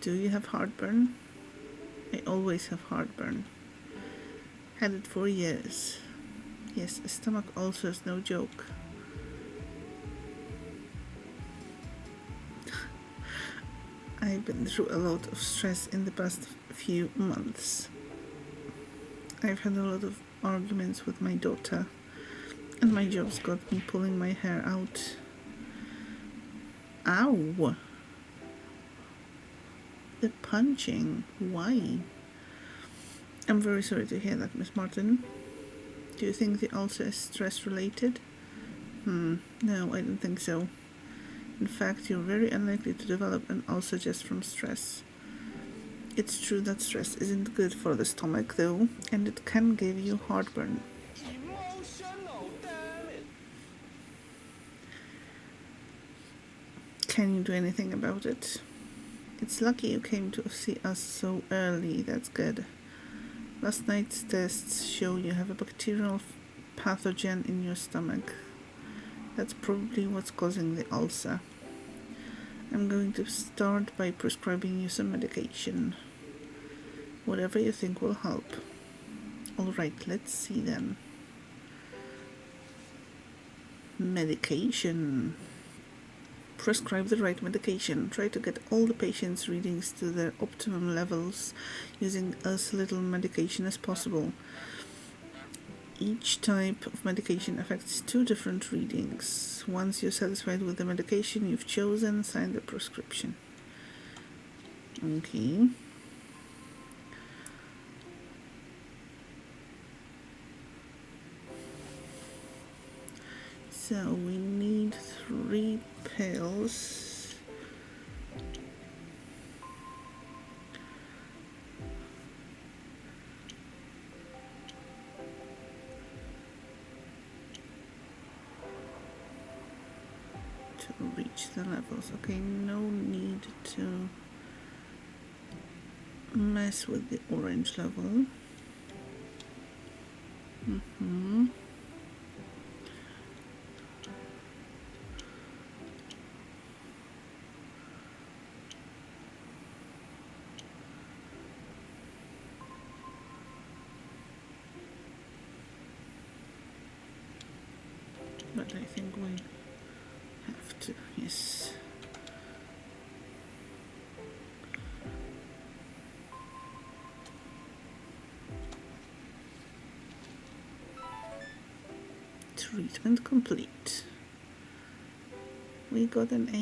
[SPEAKER 2] Do you have heartburn? I always have heartburn. Had it for years. Yes, a stomach ulcer is no joke. I've been through a lot of stress in the past few months. I've had a lot of arguments with my daughter, and my job's got me pulling my hair out. Ow! The punching. Why? I'm very sorry to hear that, Miss Martin. Do you think the ulcer is stress-related? No, I don't think so. In fact, you're very unlikely to develop an ulcer just from stress. It's true that stress isn't good for the stomach, though, and it can give you heartburn.
[SPEAKER 3] Emotional, damn it!
[SPEAKER 2] Can you do anything about it? It's lucky you came to see us so early, that's good. Last night's tests show you have a bacterial pathogen in your stomach. That's probably what's causing the ulcer. I'm going to start by prescribing you some medication. Whatever you think will help. Alright, let's see then. Medication. Prescribe the right medication. Try to get all the patient's readings to their optimum levels using as little medication as possible. Each type of medication affects 2 different readings. Once you're satisfied with the medication you've chosen, sign the prescription. Okay. So we need 3 pills. To reach the levels. Okay, no need to mess with the orange level. But I think we have to, yes. Treatment complete. We got an A.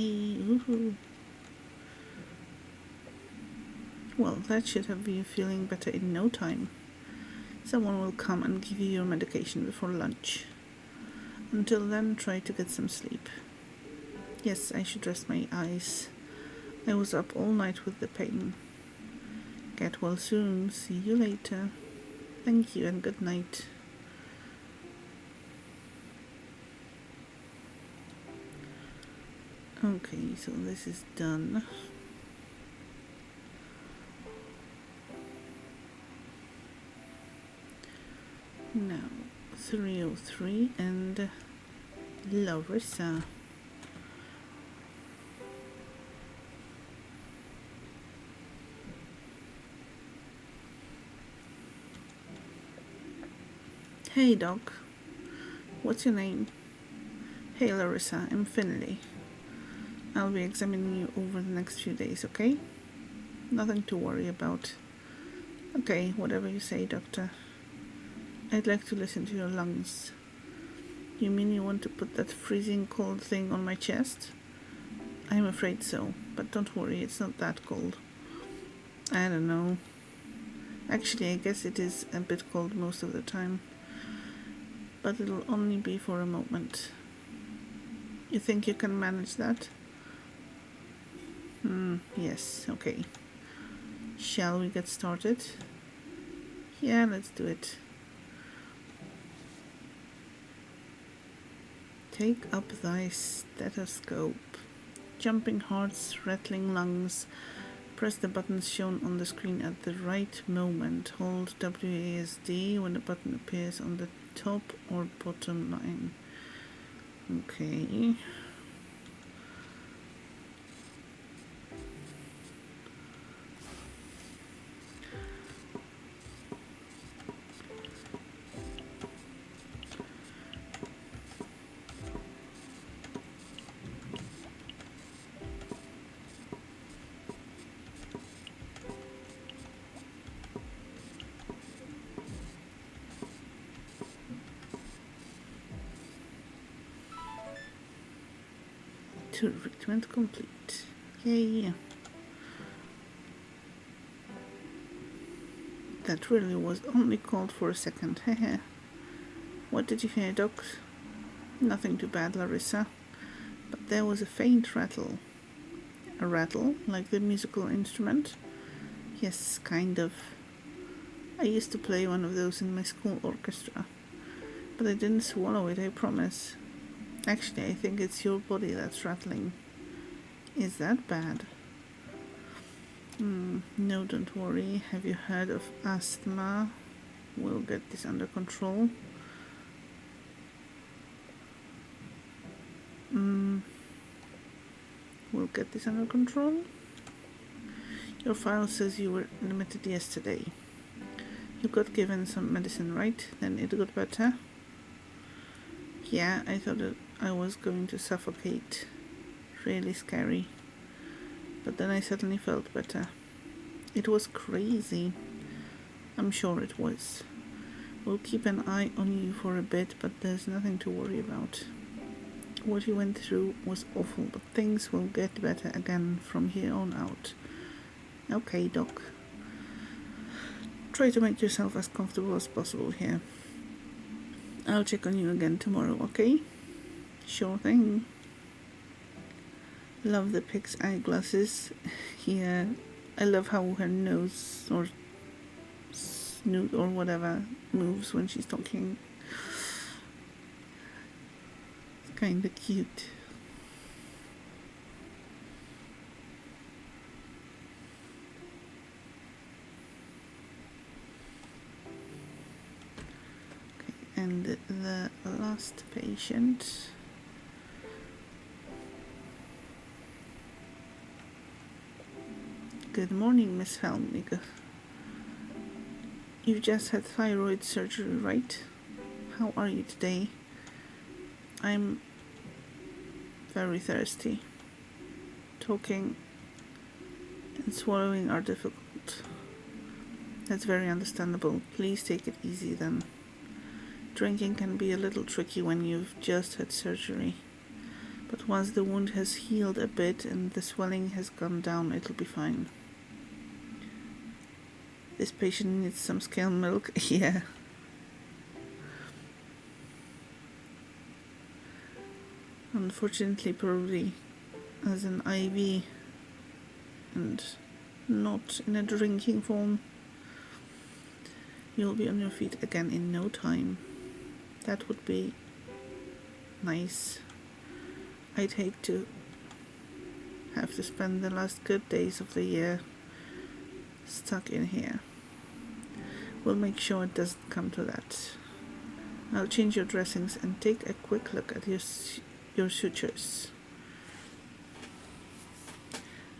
[SPEAKER 2] Woohoo. Well, that should have you feeling better in no time. Someone will come and give you your medication before lunch. Until then, try to get some sleep. Yes, I should rest my eyes. I was up all night with the pain. Get well soon. See you later. Thank you and good night. Okay, so this is done. Now, 303 and Larissa. Hey, Doc. What's your name? Hey, Larissa. I'm Finley. I'll be examining you over the next few days, okay? Nothing to worry about. Okay, whatever you say, Doctor. I'd like to listen to your lungs. You mean you want to put that freezing cold thing on my chest? I'm afraid so, but don't worry, it's not that cold. I don't know. Actually, I guess it is a bit cold most of the time. But it'll only be for a moment. You think you can manage that? Yes, okay. Shall we get started? Yeah, let's do it. Take up thy stethoscope. Jumping hearts, rattling lungs. Press the buttons shown on the screen at the right moment. Hold WASD when the button appears on the top or bottom line. Okay. Treatment complete. Yay. That really was only called for a second. Hehe. What did you hear, Doc? Nothing too bad, Larissa. But there was a faint rattle. A rattle, like the musical instrument? Yes, kind of. I used to play one of those in my school orchestra. But I didn't swallow it, I promise. Actually, I think it's your body that's rattling. Is that bad? No, don't worry. Have you heard of asthma? We'll get this under control. We'll get this under control. Your file says you were admitted yesterday. You got given some medicine, right? Then it got better? Yeah, I thought that I was going to suffocate. Really scary. But then I suddenly felt better. It was crazy. I'm sure it was. We'll keep an eye on you for a bit, but there's nothing to worry about. What you went through was awful, but things will get better again from here on out. Okay, Doc. Try to make yourself as comfortable as possible here. I'll check on you again tomorrow, okay? Sure thing. Love the pig's eyeglasses. Yeah, I love how her nose or snoot or whatever moves when she's talking. It's kinda cute. Okay, and the last patient. Good morning, Miss Helmig. You've just had thyroid surgery, right? How are you today? I'm very thirsty. Talking and swallowing are difficult. That's very understandable. Please take it easy then. Drinking can be a little tricky when you've just had surgery. But once the wound has healed a bit and the swelling has gone down, it'll be fine. This patient needs some scale milk. Yeah. Unfortunately, probably as an IV and not in a drinking form. You'll be on your feet again in no time. That would be nice. I'd hate to have to spend the last good days of the year stuck in here. We'll make sure it doesn't come to that. I'll change your dressings and take a quick look at your sutures.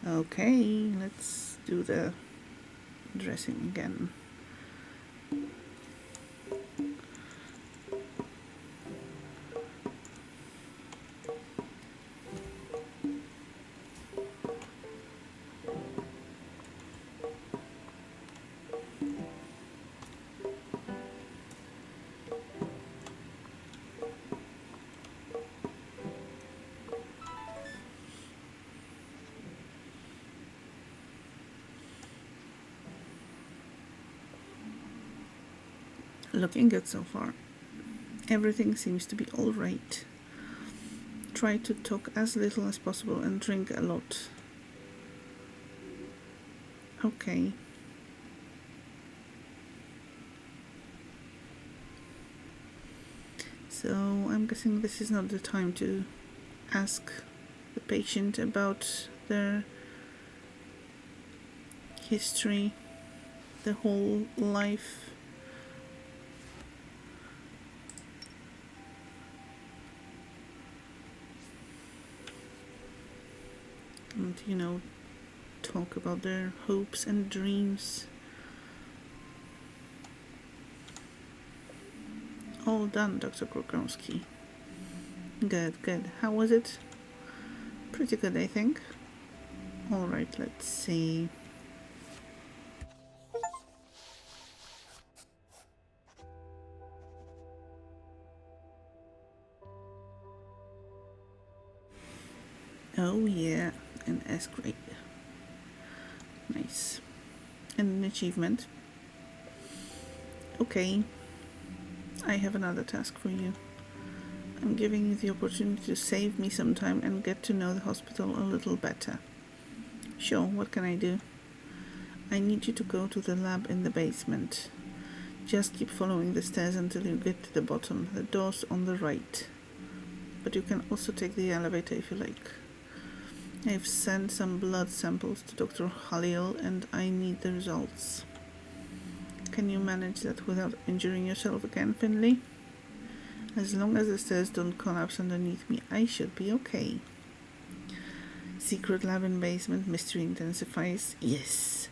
[SPEAKER 2] Okay, let's do the dressing again. Looking good so far. Everything seems to be alright. Try to talk as little as possible and drink a lot. Okay. So I'm guessing this is not the time to ask the patient about their history, the whole life. And, talk about their hopes and dreams. All done, Dr. Krokowski. Good, good. How was it? Pretty good, I think. Alright, let's see. Oh yeah, an S grade. Nice. And an achievement. Okay, I have another task for you. I'm giving you the opportunity to save me some time and get to know the hospital a little better. Sure, what can I do? I need you to go to the lab in the basement. Just keep following the stairs until you get to the bottom. The door's on the right. But you can also take the elevator if you like. I've sent some blood samples to Dr. Halil and I need the results. Can you manage that without injuring yourself again, Finley? As long as the stairs don't collapse underneath me, I should be okay. Secret lab in basement, mystery intensifies. Yes.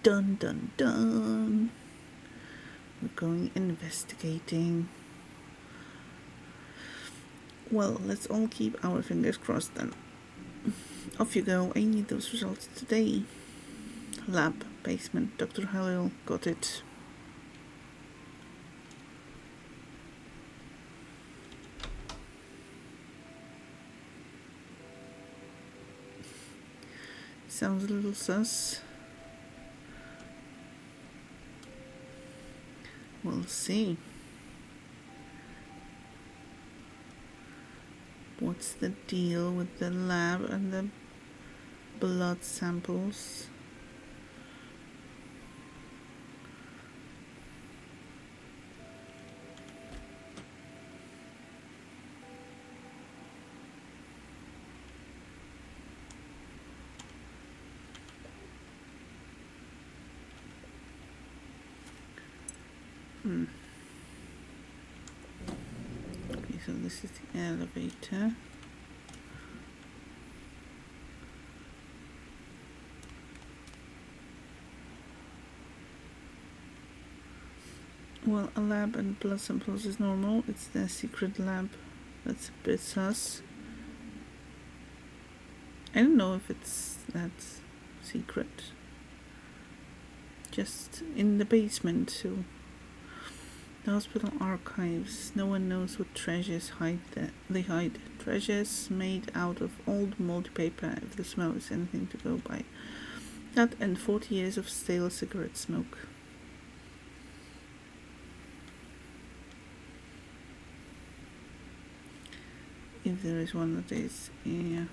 [SPEAKER 2] Dun dun dun. We're going investigating. Well, let's all keep our fingers crossed then. Off you go. I need those results today. Lab, basement, Dr. Halil, got it. Sounds a little sus. We'll see. What's the deal with the lab and the blood samples? Okay, so this is the elevator. Well, a lab and blood samples is normal. It's the secret lab that's a bit sus. I don't know if it's that secret. Just in the basement, so the hospital archives. No one knows what treasures they hide. Treasures made out of old moldy paper, if the smell is anything to go by. That and 40 years of stale cigarette smoke. If there is one that is, yeah.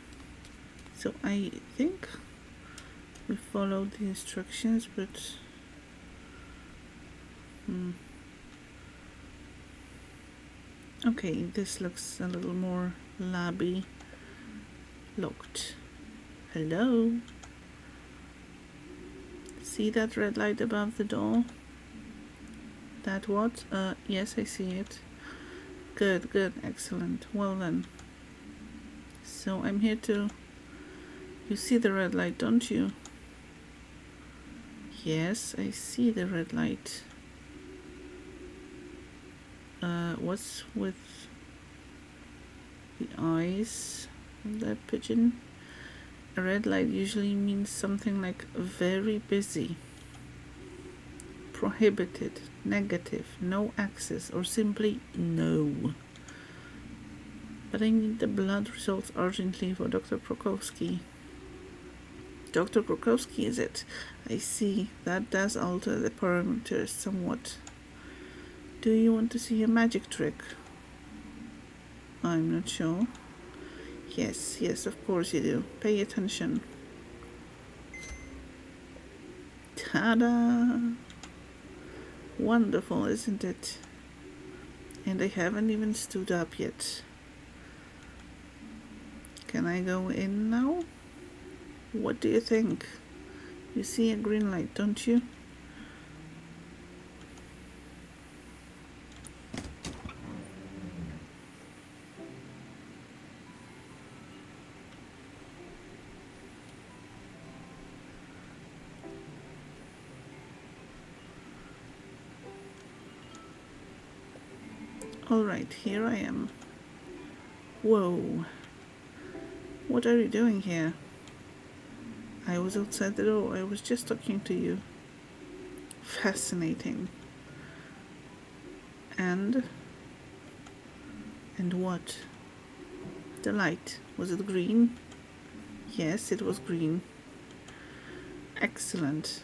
[SPEAKER 2] So I think we followed the instructions, but okay, this looks a little more labby. Locked. Hello? See that red light above the door? That what? Yes, I see it. Good, good, excellent. Well then. So I'm here to... You see the red light, don't you? Yes, I see the red light. What's with the eyes of that pigeon? A red light usually means something like very busy, prohibited, negative, no access, or simply no. But I need the blood results urgently for Dr. Krokowski. Dr. Krokowski, is it? I see. That does alter the parameters somewhat. Do you want to see a magic trick? I'm not sure. Yes, yes, of course you do. Pay attention. Ta-da! Wonderful, isn't it? And I haven't even stood up yet. Can I go in now? What do you think? You see a green light, don't you? Alright, here I am. Whoa. What are you doing here? I was outside the door. I was just talking to you. Fascinating. And what? The light. Was it green? Yes, it was green. Excellent.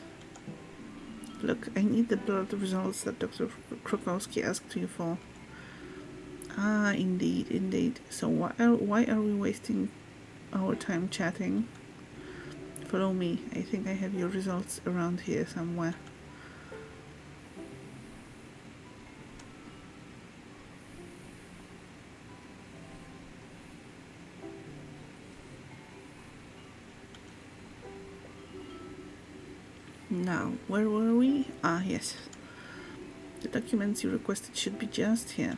[SPEAKER 2] Look, I need the blood results that Dr. Krokowski asked you for. Ah, indeed, indeed. So why are we wasting our time chatting? Follow me. I think I have your results around here somewhere. Now, where were we? Ah, yes. The documents you requested should be just here.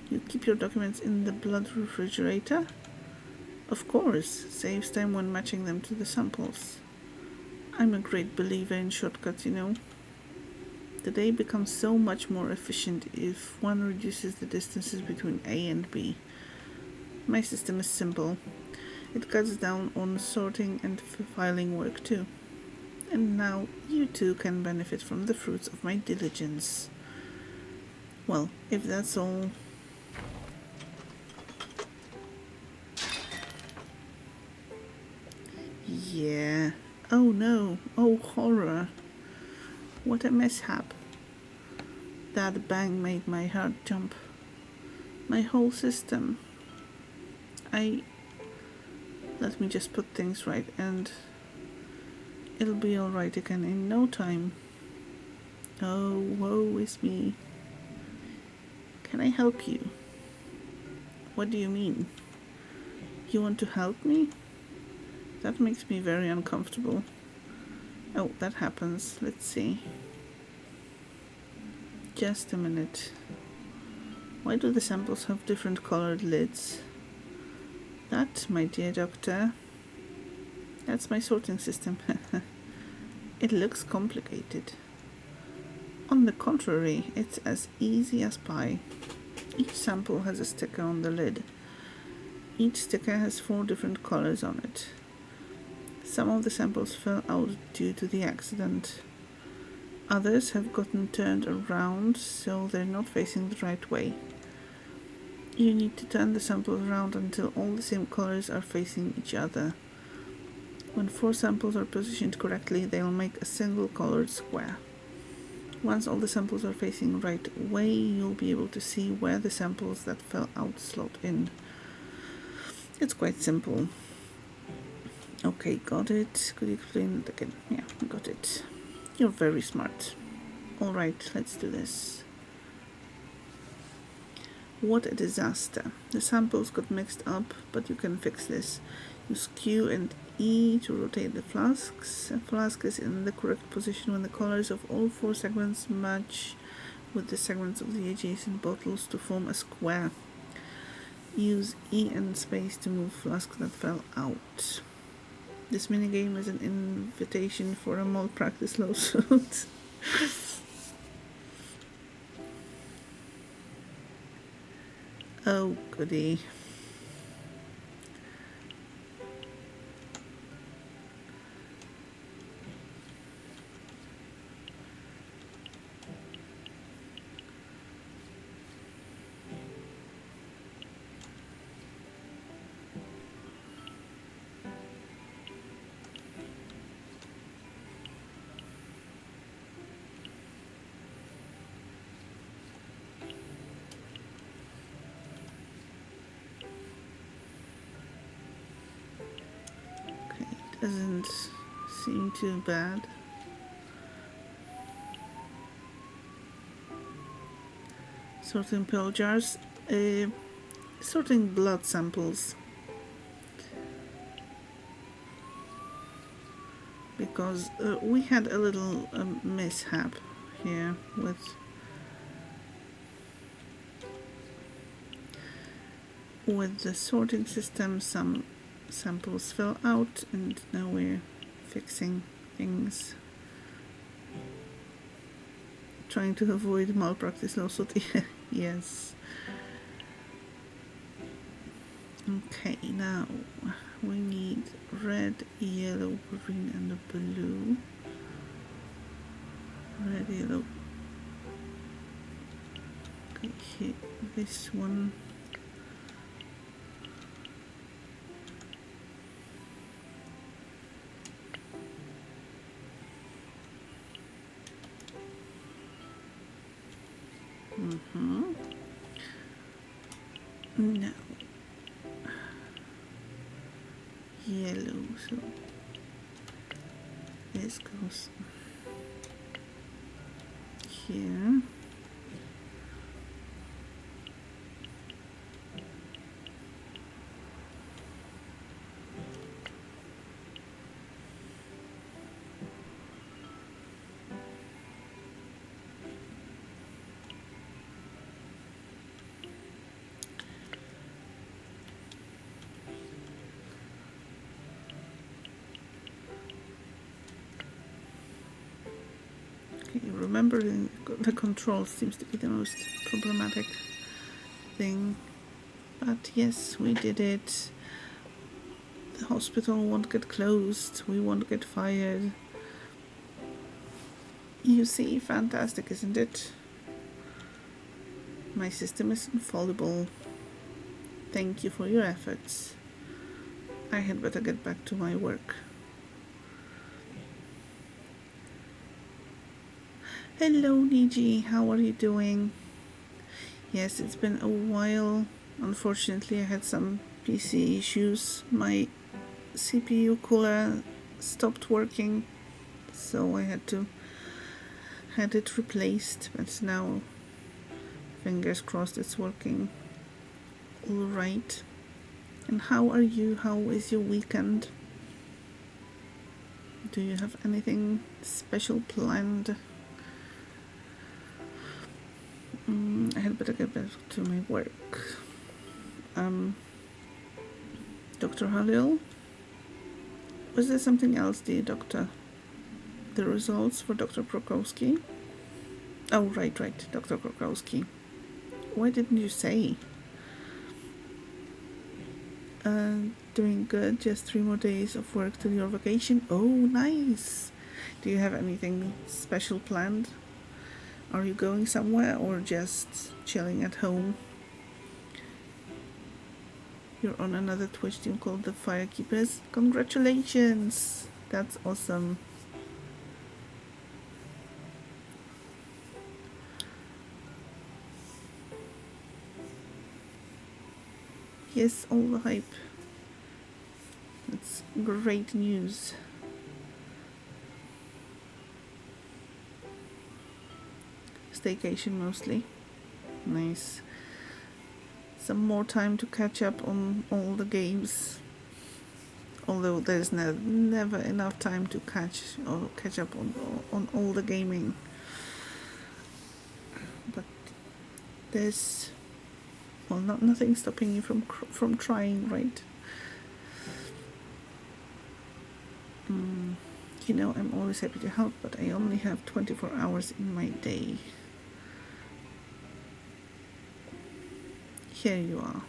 [SPEAKER 2] You keep your documents in the blood refrigerator? Of course, saves time when matching them to the samples. I'm a great believer in shortcuts, you know. The day becomes so much more efficient if one reduces the distances between A and B. My system is simple. It cuts down on sorting and filing work too. And now you too can benefit from the fruits of my diligence. Well, if that's all. Yeah. Oh no. Oh horror. What a mishap. That bang made my heart jump. My whole system. Let me just put things right and it'll be alright again in no time. Oh, woe is me. Can I help you? What do you mean? You want to help me? That makes me very uncomfortable. Oh, that happens. Let's see. Just a minute. Why do the samples have different colored lids? That, my dear doctor, that's my sorting system. It looks complicated. On the contrary, it's as easy as pie. Each sample has a sticker on the lid. Each sticker has 4 different colors on it. Some of the samples fell out due to the accident. Others have gotten turned around so they're not facing the right way. You need to turn the samples around until all the same colors are facing each other. When 4 samples are positioned correctly, they'll make a single colored square. Once all the samples are facing the right way, you'll be able to see where the samples that fell out slot in. It's quite simple. Okay, got it. Could you explain it again? Yeah, got it. You're very smart. Alright, let's do this. What a disaster. The samples got mixed up, but you can fix this. Use Q and E to rotate the flasks. A flask is in the correct position when the colors of all 4 segments match with the segments of the adjacent bottles to form a square. Use E and space to move flasks that fell out. This minigame is an invitation for a malpractice lawsuit. Oh, goody. Doesn't seem too bad. Sorting pill jars. Sorting blood samples. Because we had a little mishap here with the sorting system. Some samples fell out and now we're fixing things, trying to avoid malpractice lawsuit. Yes. Okay, now we need red, yellow, green and blue. Red, yellow. Okay, here, this one. Now, yellow, so this goes here. Remembering the control seems to be the most problematic thing. But yes, we did it. The hospital won't get closed. We won't get fired. You see, fantastic, isn't it? My system is infallible. Thank you for your efforts. I had better get back to my work. Hello, Niji. How are you doing? Yes, it's been a while. Unfortunately, I had some PC issues. My CPU cooler stopped working, so I had it replaced. But now, fingers crossed, it's working all right. And how are you? How is your weekend? Do you have anything special planned? I had better get back to my work. Dr. Halil? Was there something else, dear doctor? The results for Dr. Krokowski? Oh, right, Dr. Krokowski. Why didn't you say? Doing good, just 3 more days of work till your vacation. Oh, nice! Do you have anything special planned? Are you going somewhere or just chilling at home? You're on another Twitch team called the Firekeepers. Congratulations! That's awesome. Yes, all the hype. That's great news. Staycation mostly. Nice. Some more time to catch up on all the games. Although there's never enough time to catch up on all the gaming. But there's nothing stopping you from trying, right? You know, I'm always happy to help, but I only have 24 hours in my day. Here you are.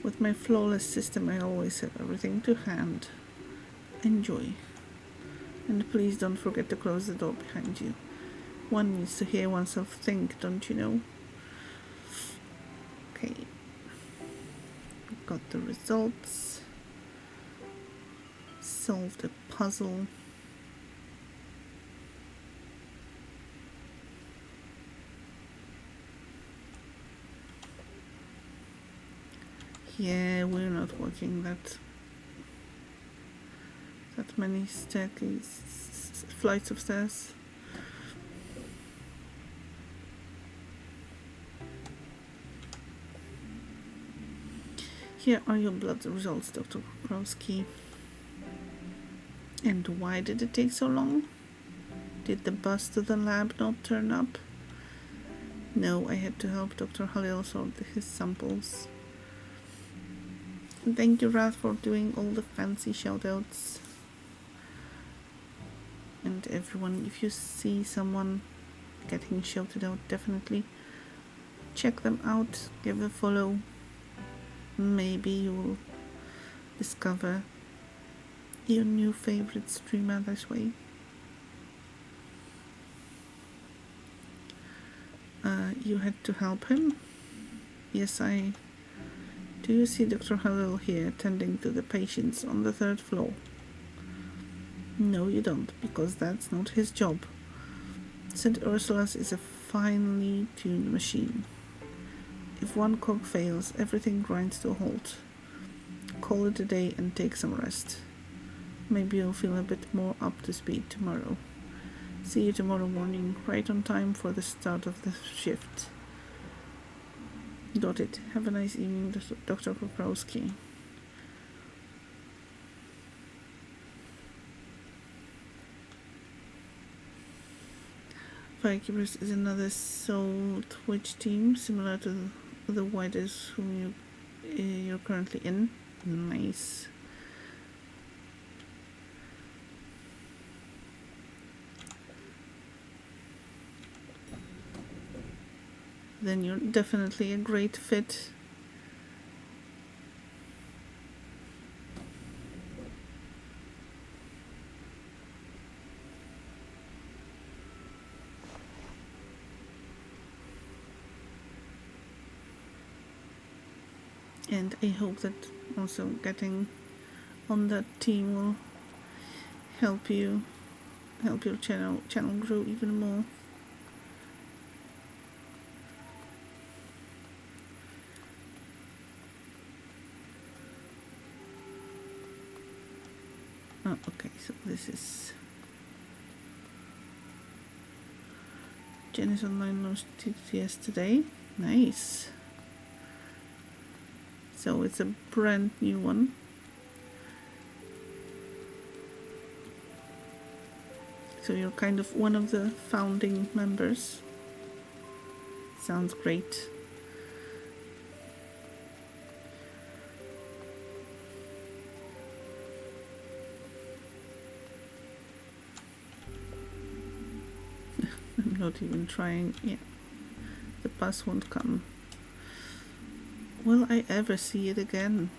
[SPEAKER 2] With my flawless system, I always have everything to hand. Enjoy. And please don't forget to close the door behind you. One needs to hear oneself think, don't you know? Okay. Got the results. Solved a puzzle. Yeah, we're not working that many flights of stairs. Here are your blood results, Dr. Krokowski. And why did it take so long? Did the bus to the lab not turn up? No, I had to help Dr. Halil sort his samples. And thank you, Rath, for doing all the fancy shoutouts. And everyone, if you see someone getting shouted out, definitely check them out, give a follow. Maybe you will discover your new favorite streamer this way. You had to help him? Yes, do you see Dr. Halil here tending to the patients on the 3rd floor? No, you don't, because that's not his job. St. Ursula's is a finely tuned machine. If one cog fails, everything grinds to a halt. Call it a day and take some rest. Maybe you'll feel a bit more up to speed tomorrow. See you tomorrow morning, right on time for the start of the shift. Got it. Have a nice evening, Dr. Koprowski. Firekeepers is another soul Twitch team, similar to the Whiters whom you're currently in. Nice. Then you're definitely a great fit. And I hope that also getting on that team will help your channel grow even more. Oh, okay, so this is Jenny's online launched TTS today. Nice. So it's a brand new one. So you're kind of one of the founding members. Sounds great. I'm not even trying. Yeah, the bus won't come. Will I ever see it again?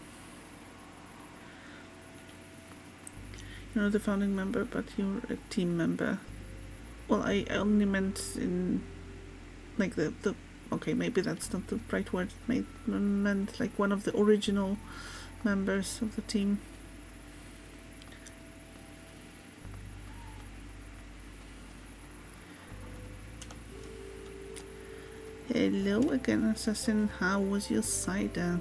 [SPEAKER 2] You're not a founding member, but you're a team member. Well, I only meant in like the okay, maybe that's not the right word. Meant like one of the original members of the team. Hello again, Assassin. How was your cider?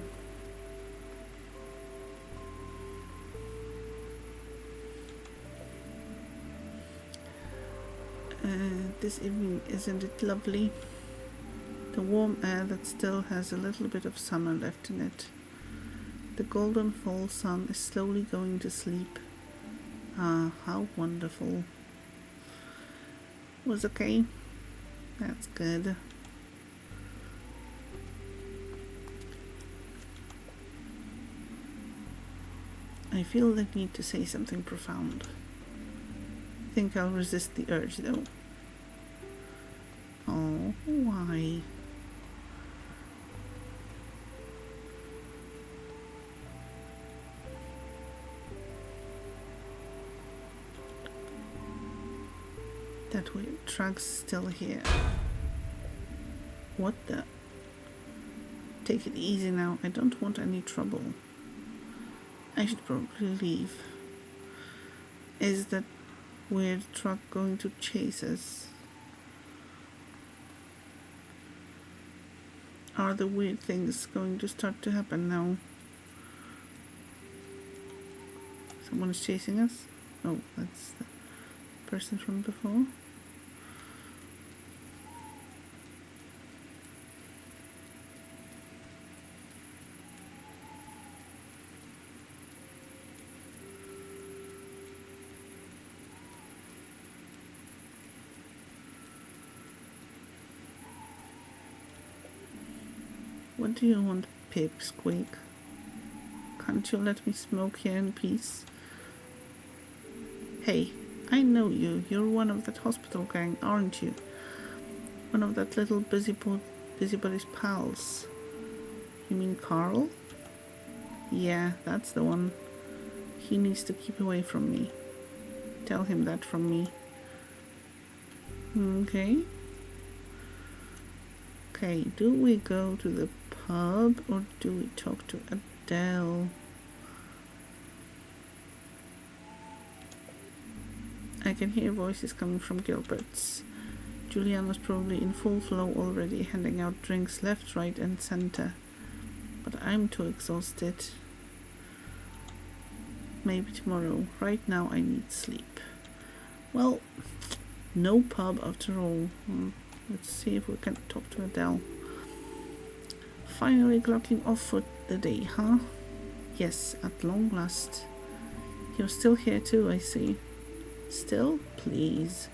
[SPEAKER 2] This evening, isn't it lovely? The warm air that still has a little bit of summer left in it. The golden fall sun is slowly going to sleep. Ah, how wonderful. Was okay? That's good. I feel the need to say something profound. I think I'll resist the urge though. Oh, why? That way, truck's still here. What the? Take it easy now, I don't want any trouble. I should probably leave. Is that weird truck going to chase us? Are the weird things going to start to happen now? Someone is chasing us? Oh, that's the person from before. What do you want, Pipsqueak? Can't you let me smoke here in peace? Hey, I know you. You're one of that hospital gang, aren't you? One of that little busybody's pals. You mean Carl? Yeah, that's the one. He needs to keep away from me. Tell him that from me. Okay. Okay, do we go to the pub or do we talk to Adele? I can hear voices coming from Gilbert's. Julian was probably in full flow already, handing out drinks left, right, and center. But I'm too exhausted. Maybe tomorrow. Right now I need sleep. Well, no pub after all. Let's see if we can talk to Adele. Finally clocking off for the day, huh? Yes, at long last. You're still here too, I see. Still? Please.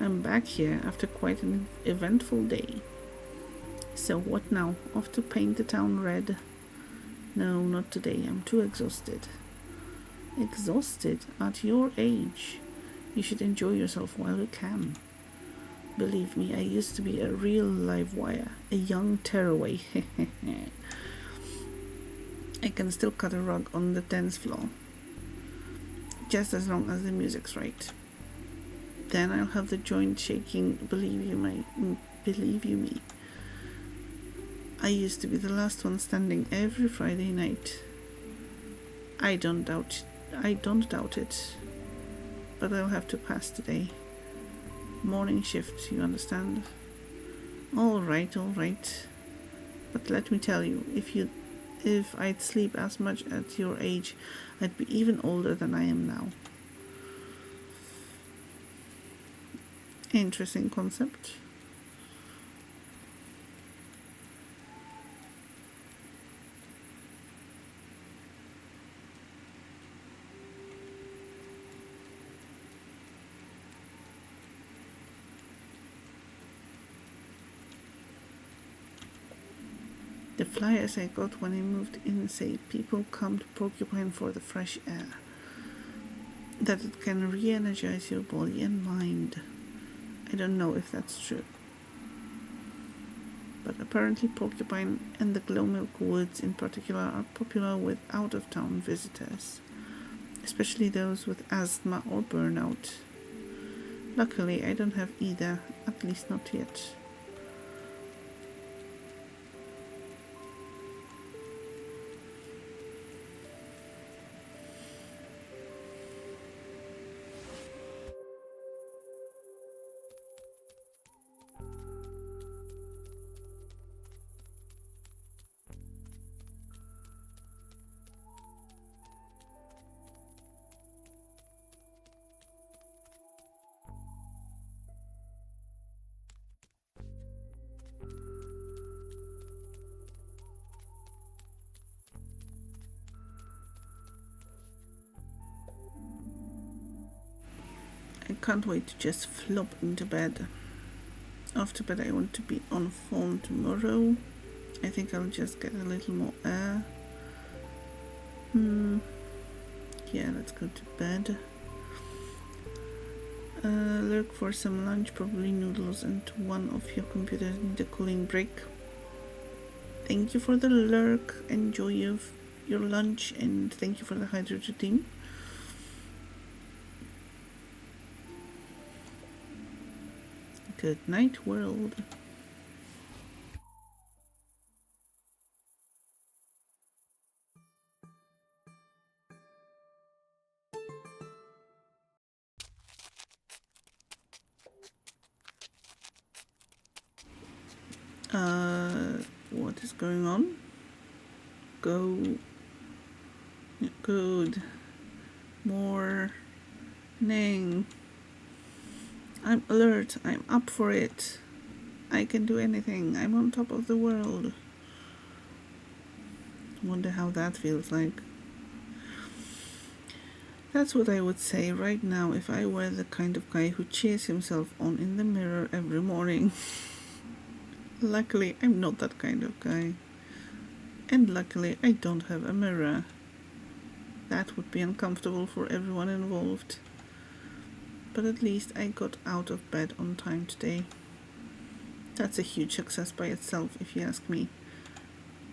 [SPEAKER 2] I'm back here after quite an eventful day. So what now? Off to paint the town red? No, not today. I'm too exhausted. Exhausted? At your age? You should enjoy yourself while you can. Believe me, I used to be a real live wire. A young tearaway. I can still cut a rug on the dance floor. Just as long as the music's right. Then I'll have the joint shaking, believe you me. I used to be the last one standing every Friday night. I don't doubt it. But I'll have to pass today. Morning shift, you understand? All right. But let me tell you, if I'd sleep as much at your age, I'd be even older than I am now. Interesting concept. The flyers I got when I moved in say people come to Porcupine for the fresh air. That it can re-energize your body and mind. I don't know if that's true. But apparently Porcupine and the Glowmilk Woods in particular are popular with out-of-town visitors. Especially those with asthma or burnout. Luckily I don't have either, at least not yet. I can't wait to just flop into bed. After bed I want to be on phone tomorrow. I think I'll just get a little more air. Yeah, let's go to bed. Lurk for some lunch, probably noodles, and one of your computers need a cooling break. Thank you for the lurk. Enjoy your lunch, and thank you for the hydrated team. Good night, world. What is going on? Good morning. I'm alert. I'm up for it. I can do anything. I'm on top of the world. Wonder how that feels like. That's what I would say right now if I were the kind of guy who cheers himself on in the mirror every morning. Luckily, I'm not that kind of guy. And luckily, I don't have a mirror. That would be uncomfortable for everyone involved. But at least I got out of bed on time today. That's a huge success by itself, if you ask me.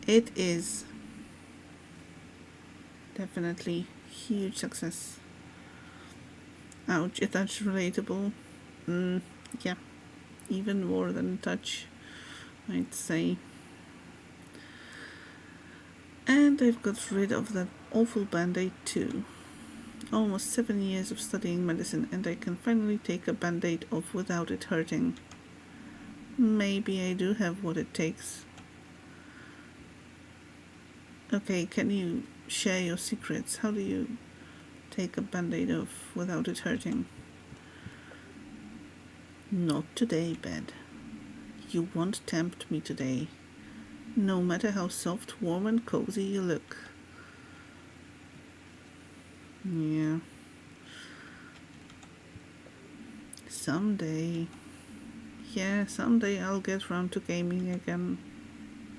[SPEAKER 2] It is definitely huge success. Ouch, that's relatable. Yeah, even more than a touch, I'd say. And I've got rid of that awful band-aid too. Almost 7 years of studying medicine, and I can finally take a band-aid off without it hurting. Maybe I do have what it takes. Okay, can you share your secrets? How do you take a band-aid off without it hurting? Not today, bed. You won't tempt me today, no matter how soft, warm and cozy you look. Yeah. Someday. Yeah, someday I'll get round to gaming again.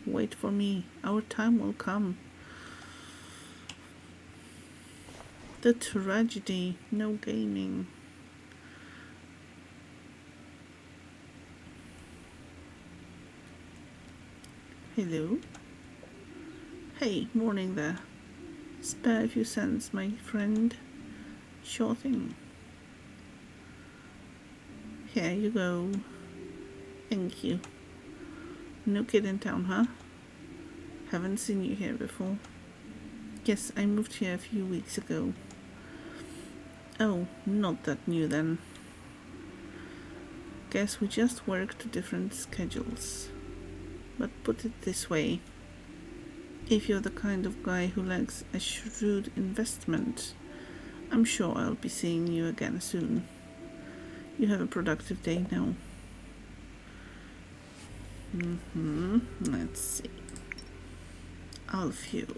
[SPEAKER 2] Wait for me. Our time will come. The tragedy. No gaming. Hello? Hey, morning there. Spare a few cents, my friend. Sure thing. Here you go. Thank you. New kid in town, huh? Haven't seen you here before. Yes, I moved here a few weeks ago. Oh, not that new then. Guess we just worked different schedules. But put it this way. If you're the kind of guy who likes a shrewd investment, I'm sure I'll be seeing you again soon. You have a productive day now. Let's see. Alfio.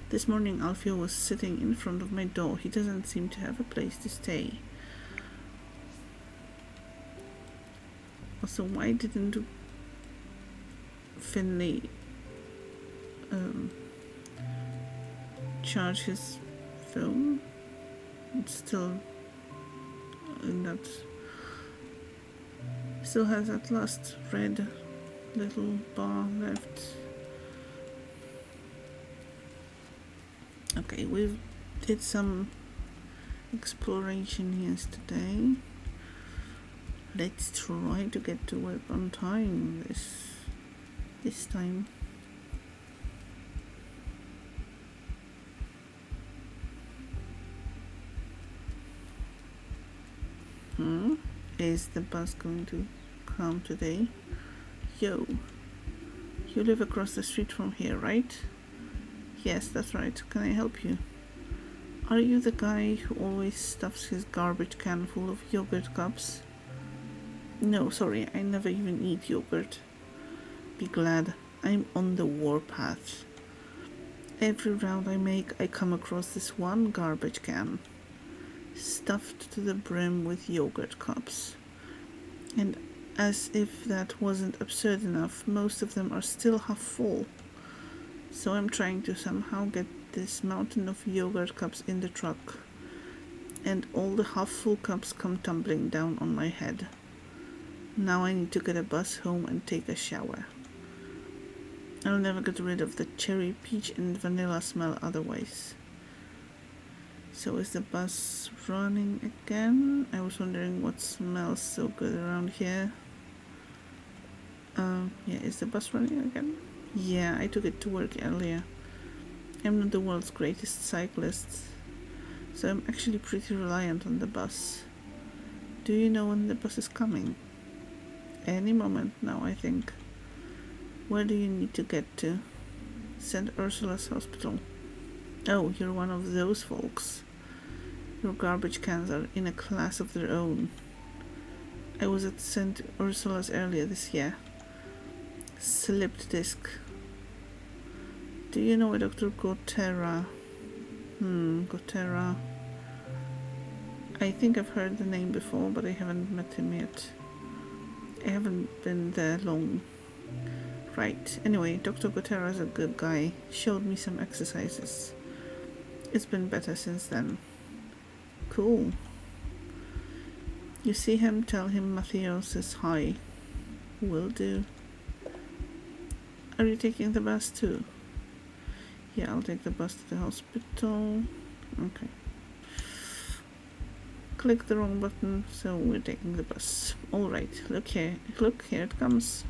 [SPEAKER 2] This morning Alfio was sitting in front of my door. He doesn't seem to have a place to stay. Also, why didn't Finley charge his phone? It's still in that. Still has that last red little bar left. Okay, we did some exploration yesterday. Let's try to get to work on time this time. Is the bus going to come today? Yo, you live across the street from here, right? Yes, that's right. Can I help you? Are you the guy who always stuffs his garbage can full of yogurt cups? No, sorry, I never even eat yogurt. Be glad, I'm on the warpath. Every round I make, I come across this one garbage can, stuffed to the brim with yogurt cups. And as if that wasn't absurd enough, most of them are still half full. So I'm trying to somehow get this mountain of yogurt cups in the truck, and all the half-full cups come tumbling down on my head. Now I need to get a bus home and take a shower. I'll never get rid of the cherry, peach and vanilla smell otherwise. So is the bus running again? I was wondering what smells so good around here. Yeah, is the bus running again? Yeah, I took it to work earlier. I'm not the world's greatest cyclist, so I'm actually pretty reliant on the bus. Do you know when the bus is coming? Any moment now, I think. Where do you need to get to? St. Ursula's Hospital. Oh, you're one of those folks. Your garbage cans are in a class of their own. I was at St. Ursula's earlier this year. Slipped disc. Do you know a Dr. Gotera? Gotera. I think I've heard the name before, but I haven't met him yet. I haven't been there long. Right. Anyway, Dr. Gotera is a good guy. Showed me some exercises. It's been better since then. Cool. You see him, tell him Matteo says hi. Will do. Are you taking the bus too? Yeah, I'll take the bus to the hospital. Okay. Click the wrong button, so we're taking the bus. Alright, look, here it comes.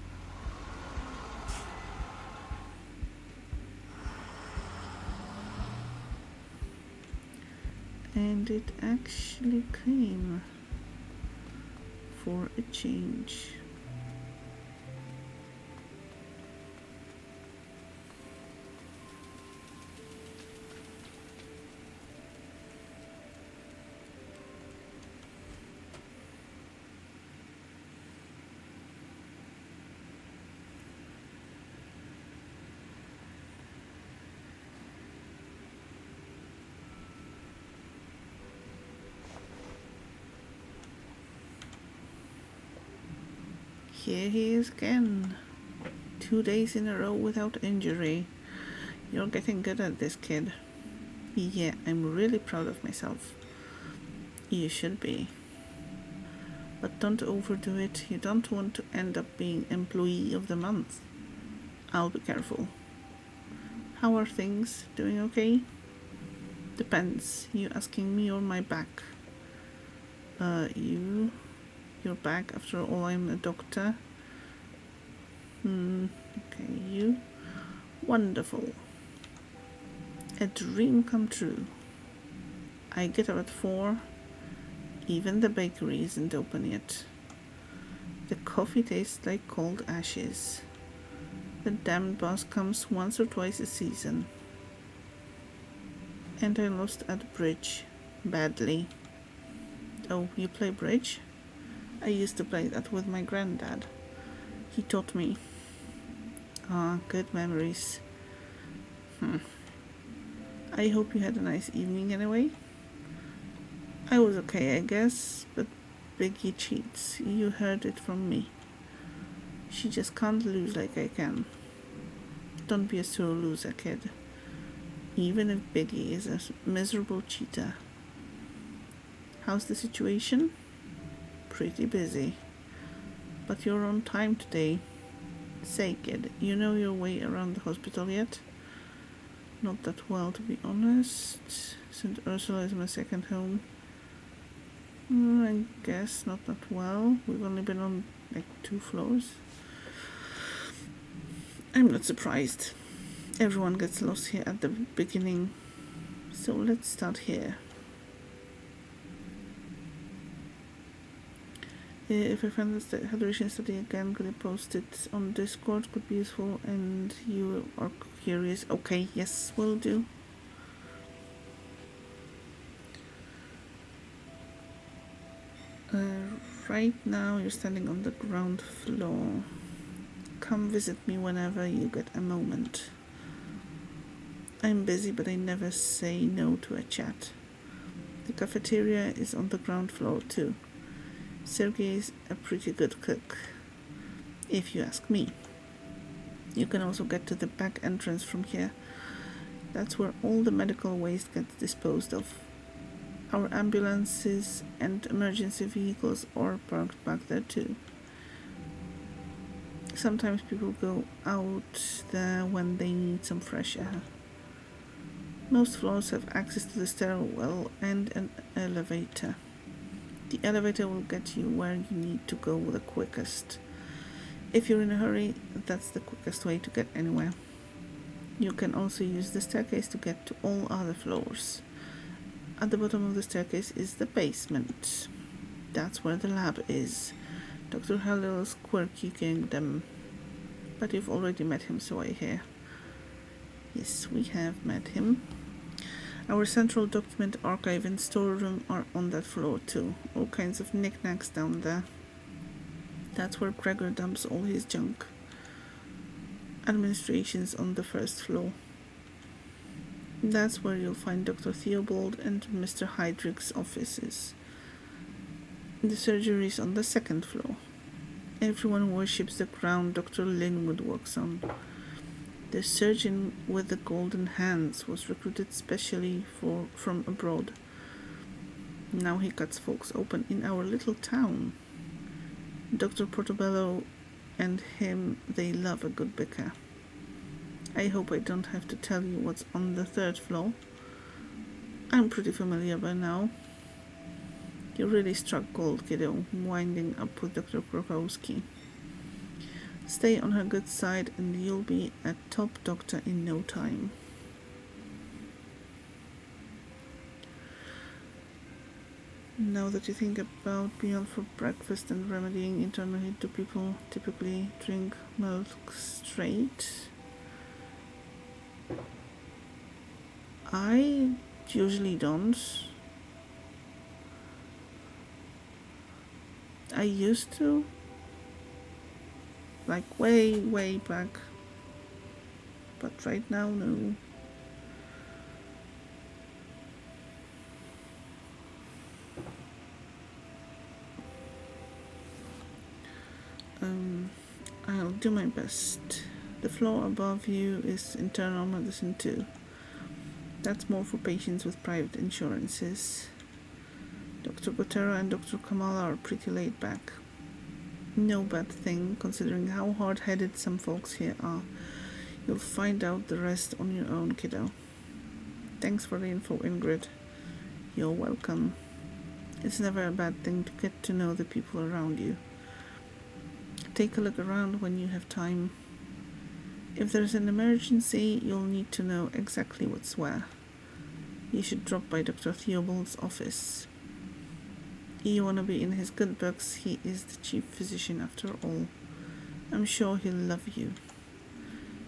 [SPEAKER 2] And it actually came for a change. here he is again. 2 days in a row without injury. You're getting good at this, kid. Yeah, I'm really proud of myself. You should be. But don't overdo it. You don't want to end up being Employee of the Month. I'll be careful. How are things? Doing okay? Depends. You asking me or my back? Your back. After all, I'm a doctor. Okay, you. Wonderful. A dream come true. I get up at 4. Even the bakery isn't open yet. The coffee tastes like cold ashes. The damned boss comes once or twice a season. And I lost at bridge. Badly. Oh, you play bridge? I used to play that with my granddad. He taught me. Ah, good memories. I hope you had a nice evening anyway. I was okay, I guess, but Biggie cheats. You heard it from me. She just can't lose like I can. Don't be a sore loser, kid. Even if Biggie is a miserable cheater. How's the situation? Pretty busy. But you're on time today. Say, kid, you know your way around the hospital yet? Not that well, to be honest. St. Ursula is my second home. I guess not that well. We've only been on like 2 floors. I'm not surprised. Everyone gets lost here at the beginning. So let's start here. If I find this hydration study again, could I post it on Discord? Could be useful, and you are curious. Okay, yes, will do. Right now you're standing on the ground floor. Come visit me whenever you get a moment. I'm busy, but I never say no to a chat. The cafeteria is on the ground floor too. Sergey's a pretty good cook, if you ask me. You can also get to the back entrance from here. That's where all the medical waste gets disposed of. Our ambulances and emergency vehicles are parked back there too. Sometimes people go out there when they need some fresh air. Most floors have access to the stairwell and an elevator. The elevator will get you where you need to go the quickest. If you're in a hurry, that's the quickest way to get anywhere. You can also use the staircase to get to all other floors. At the bottom of the staircase is the basement. That's where the lab is. Dr. Halil's quirky kingdom. But you've already met him, so I hear. Yes, we have met him. Our central document archive and storeroom are on that floor too. All kinds of knickknacks down there. That's where Gregor dumps all his junk. Administration's on the first floor. That's where you'll find Dr. Theobald and Mr. Heydrich's offices. The surgery's on the second floor. Everyone worships the ground Dr. Linwood works on. The surgeon with the golden hands was recruited specially from abroad. Now he cuts folks open in our little town. Dr. Portobello and him, they love a good bicker. I hope I don't have to tell you what's on the third floor. I'm pretty familiar by now. You really struck gold, kiddo, winding up with Dr. Krokowski. Stay on her good side and you'll be a top doctor in no time. Now that you think about Beyond for breakfast and remedying internal heat, do people typically drink milk straight? I usually don't. I used to. Like way back. But right now, no. do my best. The floor above you is internal medicine too. That's more for patients with private insurances. Dr. Botero and Dr. Kamala are pretty laid back. No bad thing, considering how hard-headed some folks here are. You'll find out the rest on your own, kiddo. Thanks for the info, Ingrid. You're welcome. It's never a bad thing to get to know the people around you. Take a look around when you have time. If there's an emergency, you'll need to know exactly what's where. You should drop by Dr. Theobald's office. You want to be in his good books. He is the chief physician after all. I'm sure he'll love you.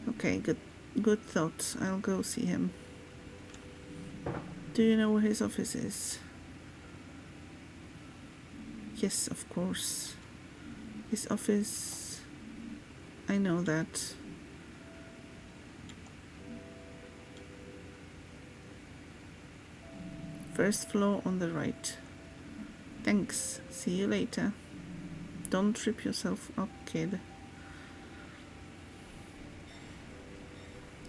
[SPEAKER 2] Okay, good thoughts. I'll go see him. Do you know where his office is? Yes, of course. His office... I know that. First floor on the right. Thanks. See you later. Don't trip yourself up, kid.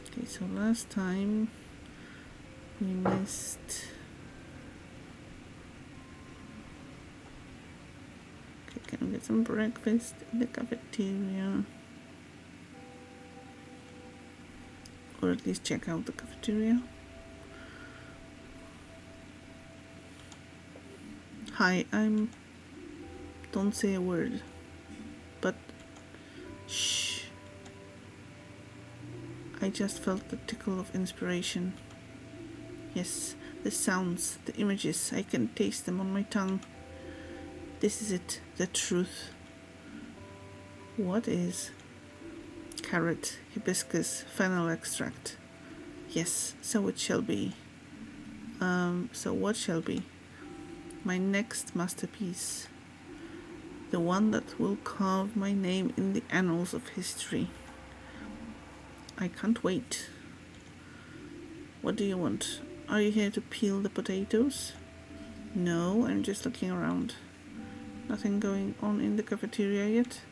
[SPEAKER 2] Okay, so last time we missed... Okay, can we get some breakfast in the cafeteria? Or at least check out the cafeteria. Hi, don't say a word, but shh. I just felt the tickle of inspiration. Yes, the sounds, the images, I can taste them on my tongue. This is it, the truth. What is? Carrot, hibiscus, fennel extract. Yes, so it shall be. So what shall be? My next masterpiece. The one that will carve my name in the annals of history. I can't wait. What do you want? Are you here to peel the potatoes? No, I'm just looking around. Nothing going on in the cafeteria yet?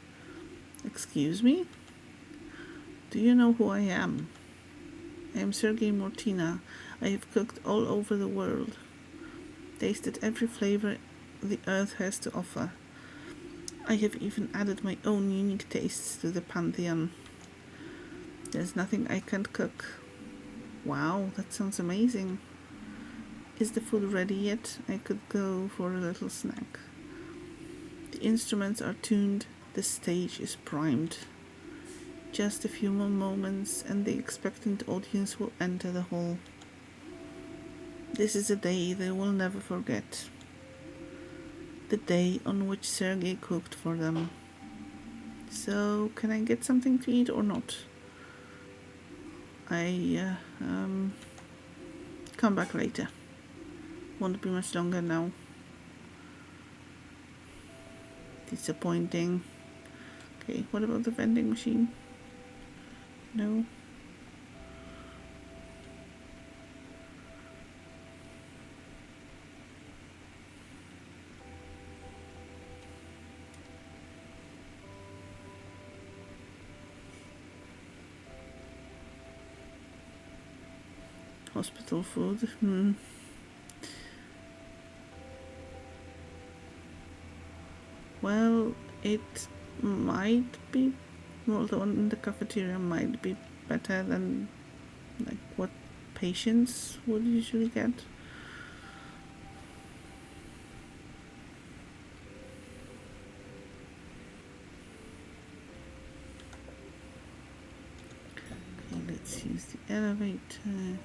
[SPEAKER 2] Excuse me? Do you know who I am? I am Sergei Mortina. I have cooked all over the world. Tasted every flavor the earth has to offer. I have even added my own unique tastes to the pantheon. There's nothing I can't cook. Wow, that sounds amazing. Is the food ready yet? I could go for a little snack. The instruments are tuned, the stage is primed. Just a few more moments and the expectant audience will enter the hall. This is a day they will never forget. The day on which Sergei cooked for them. So, can I get something to eat or not? Come back later. Won't be much longer now. Disappointing. Okay, what about the vending machine? No. Hospital food. Well, it might be, well, the one in the cafeteria might be better than like what patients would usually get. Okay, let's use the elevator.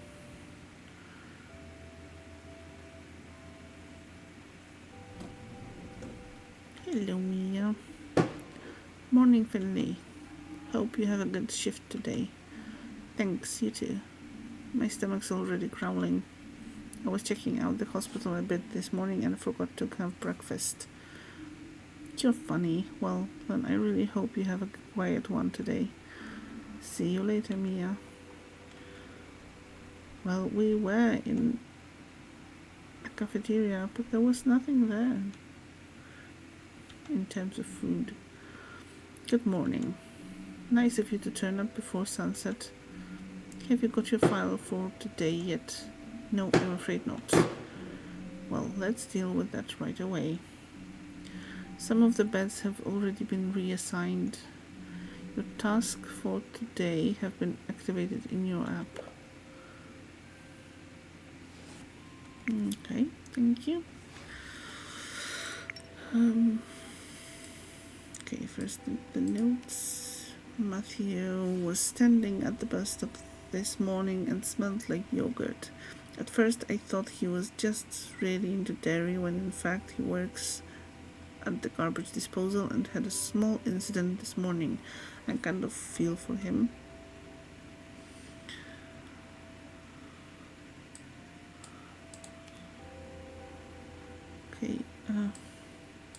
[SPEAKER 2] Hello, Mia. Morning, Finley. Hope you have a good shift today. Thanks, you too. My stomach's already growling. I was checking out the hospital a bit this morning and forgot to have breakfast. You're funny. Well, then I really hope you have a quiet one today. See you later, Mia. Well, we were in a cafeteria, but there was nothing there in terms of food. Good morning. Nice of you to turn up before sunset. Have you got your file for today yet? No, I'm afraid not. Well, let's deal with that right away. Some of the beds have already been reassigned. Your tasks for today have been activated in your app. Okay, thank you. Okay, first the notes. Matthew was standing at the bus stop this morning and smelled like yogurt. At first I thought he was just really into dairy when in fact he works at the garbage disposal and had a small incident this morning. I kind of feel for him. Okay,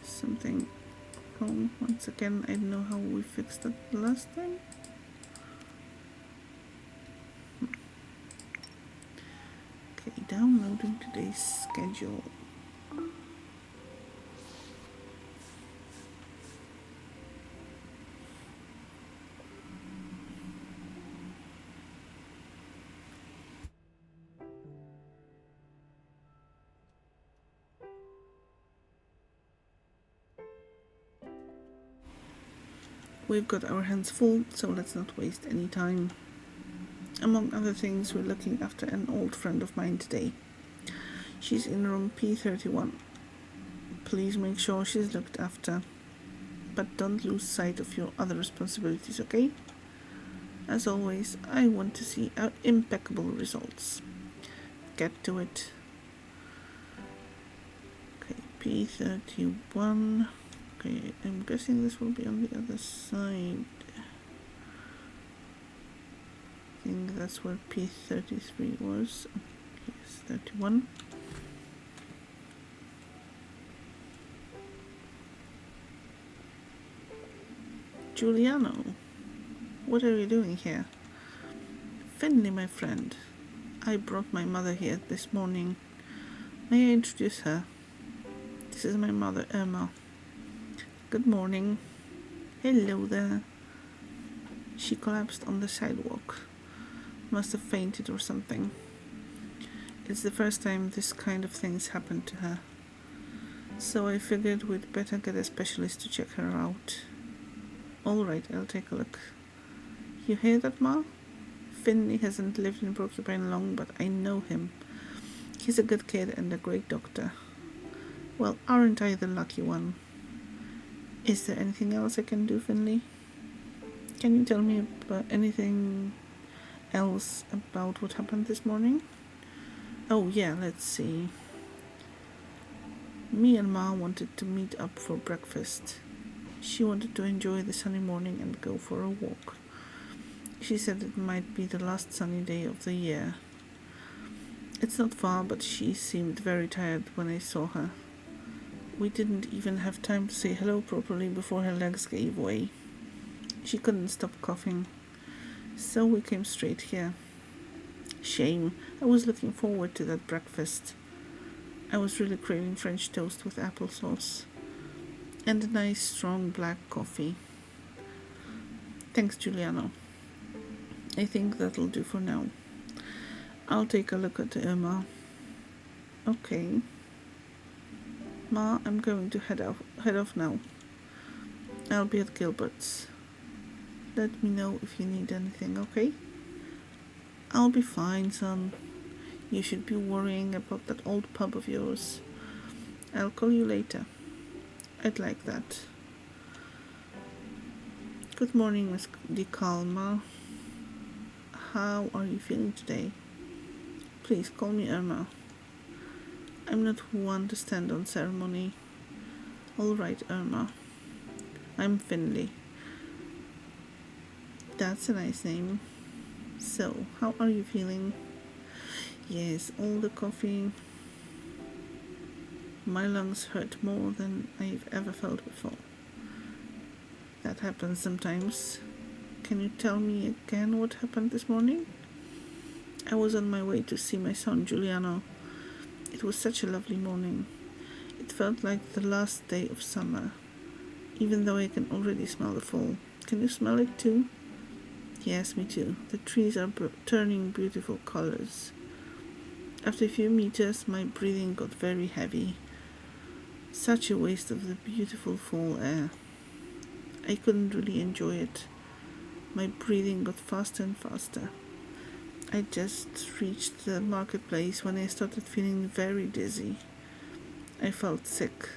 [SPEAKER 2] something wrong once again. I don't know how we fixed that last time. Okay, downloading today's schedule. We've got our hands full, so let's not waste any time. Among other things, we're looking after an old friend of mine today. She's in room P31. Please make sure she's looked after, but don't lose sight of your other responsibilities, okay? As always, I want to see impeccable results. Get to it. Okay, P31. Okay, I'm guessing this will be on the other side. I think that's where P33 was. Yes, 31. Giuliano, what are you doing here? Finley, my friend. I brought my mother here this morning. May I introduce her? This is my mother, Emma. Good morning. Hello there. She collapsed on the sidewalk. Must have fainted or something. It's the first time this kind of thing's happened to her. So I figured we'd better get a specialist to check her out. Alright, I'll take a look. You hear that, Ma? Finley hasn't lived in Porcupine long, but I know him. He's a good kid and a great doctor. Well, aren't I the lucky one? Is there anything else I can do, Finley? Can you tell me about anything else about what happened this morning? Oh yeah, let's see. Me and Ma wanted to meet up for breakfast. She wanted to enjoy the sunny morning and go for a walk. She said it might be the last sunny day of the year. It's not far, but she seemed very tired when I saw her. We didn't even have time to say hello properly before her legs gave way. She couldn't stop coughing, so we came straight here. Shame. I was looking forward to that breakfast. I was really craving French toast with applesauce and a nice strong black coffee. Thanks, Giuliano. I think that'll do for now. I'll take a look at Irma. Okay. Ma, I'm going to head off now. I'll be at Gilbert's. Let me know if you need anything, okay? I'll be fine, son. You should be worrying about that old pub of yours. I'll call you later. I'd like that. Good morning, Miss DeCalma. How are you feeling today? Please call me Irma. I'm not one to stand on ceremony. All right, Irma. I'm Finley. That's a nice name. So, how are you feeling? Yes, all the coffee. My lungs hurt more than I've ever felt before. That happens sometimes. Can you tell me again what happened this morning? I was on my way to see my son Giuliano. It was such a lovely morning. It felt like the last day of summer, even though I can already smell the fall. Can you smell it too? Yes, me too. The trees are turning beautiful colors. After a few meters, my breathing got very heavy. Such a waste of the beautiful fall air. I couldn't really enjoy it. My breathing got faster and faster. I just reached the marketplace when I started feeling very dizzy. I felt sick.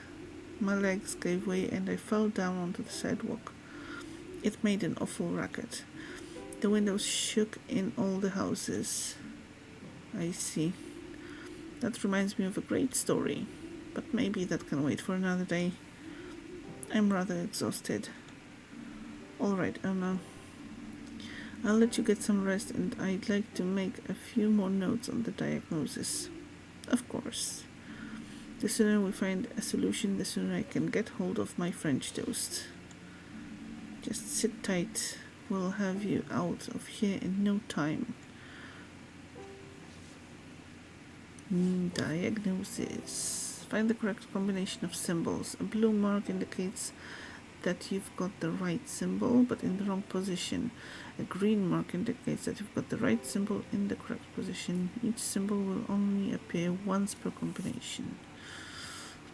[SPEAKER 2] My legs gave way and I fell down onto the sidewalk. It made an awful racket. The windows shook in all the houses. I see. That reminds me of a great story, but maybe that can wait for another day. I'm rather exhausted. Alright, Emma. I'll let you get some rest and I'd like to make a few more notes on the diagnosis. Of course. The sooner we find a solution, the sooner I can get hold of my French toast. Just sit tight. We'll have you out of here in no time. Diagnosis. Find the correct combination of symbols. A blue mark indicates that you've got the right symbol but in the wrong position. A green mark indicates that you've got the right symbol in the correct position. Each symbol will only appear once per combination.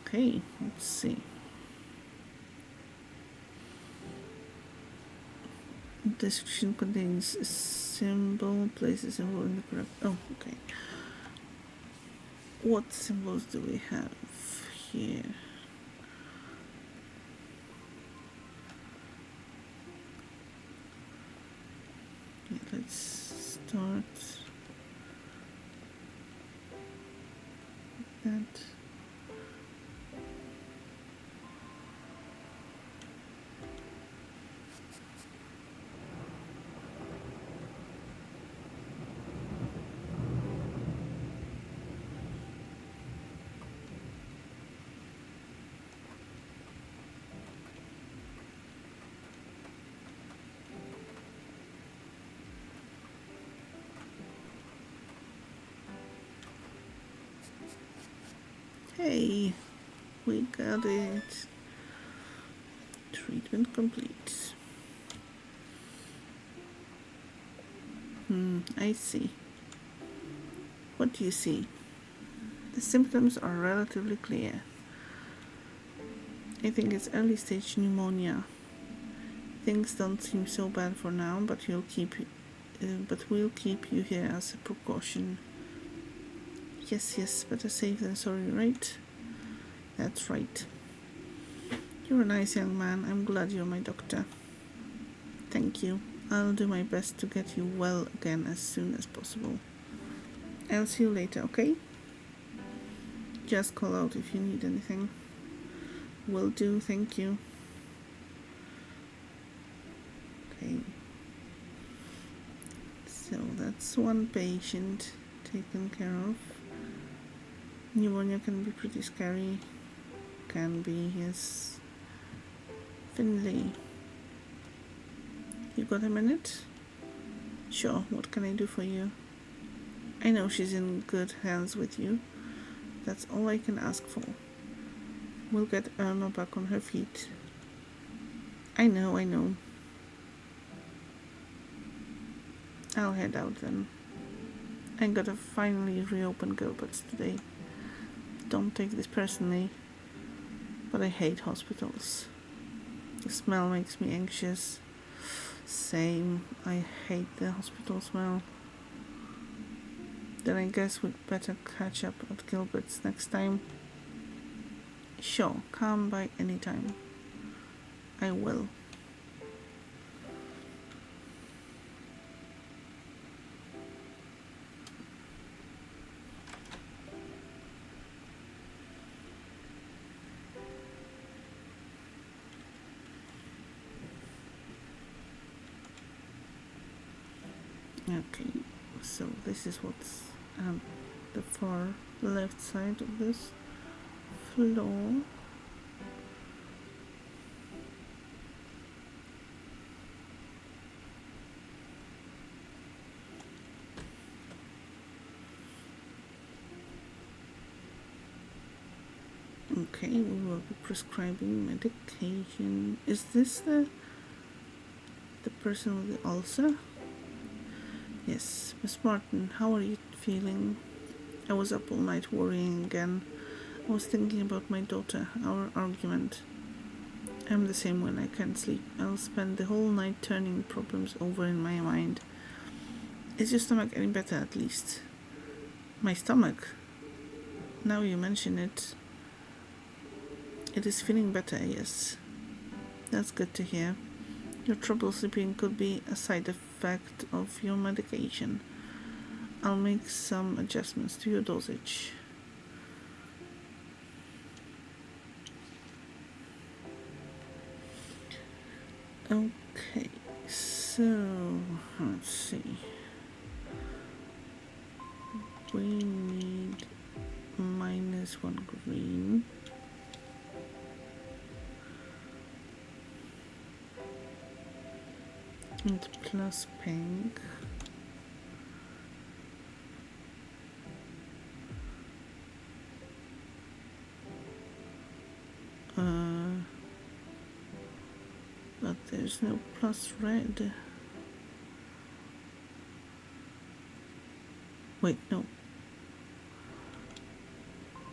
[SPEAKER 2] Okay, let's see. The description contains a symbol, place a symbol in the correct... Oh, okay. What symbols do we have here? Okay, let's start with that. Hey, we got it. Treatment complete. I see. What do you see? The symptoms are relatively clear. I think it's early stage pneumonia. Things don't seem so bad for now, but we'll keep you here as a precaution. Yes, better safe than sorry, right? That's right. You're a nice young man. I'm glad you're my doctor. Thank you. I'll do my best to get you well again as soon as possible. I'll see you later, okay? Just call out if you need anything. Will do, thank you. Okay. So that's one patient taken care of. Pneumonia can be pretty scary. Can be, yes. Finley. You got a minute? Sure, what can I do for you? I know she's in good hands with you. That's all I can ask for. We'll get Irma back on her feet. I know. I'll head out then. I gotta finally reopen Gilbert's today. Don't take this personally, but I hate hospitals. The smell makes me anxious. Same, I hate the hospital smell. Then I guess we'd better catch up at Gilbert's next time. Sure, come by anytime. I will. Okay, so this is what's the far left side of this floor. Okay, we will be prescribing medication. Is this the person with the ulcer? Yes, Miss Martin, how are you feeling? I was up all night worrying again. I was thinking about my daughter, our argument. I'm the same when I can't sleep. I'll spend the whole night turning problems over in my mind. Is your stomach any better at least? My stomach? Now you mention it. It is feeling better, yes. That's good to hear. Your trouble sleeping could be a side effect of your medication. I'll make some adjustments to your dosage. Okay, so let's see. We need -1 green. And plus pink. But there's no plus red. Wait, no.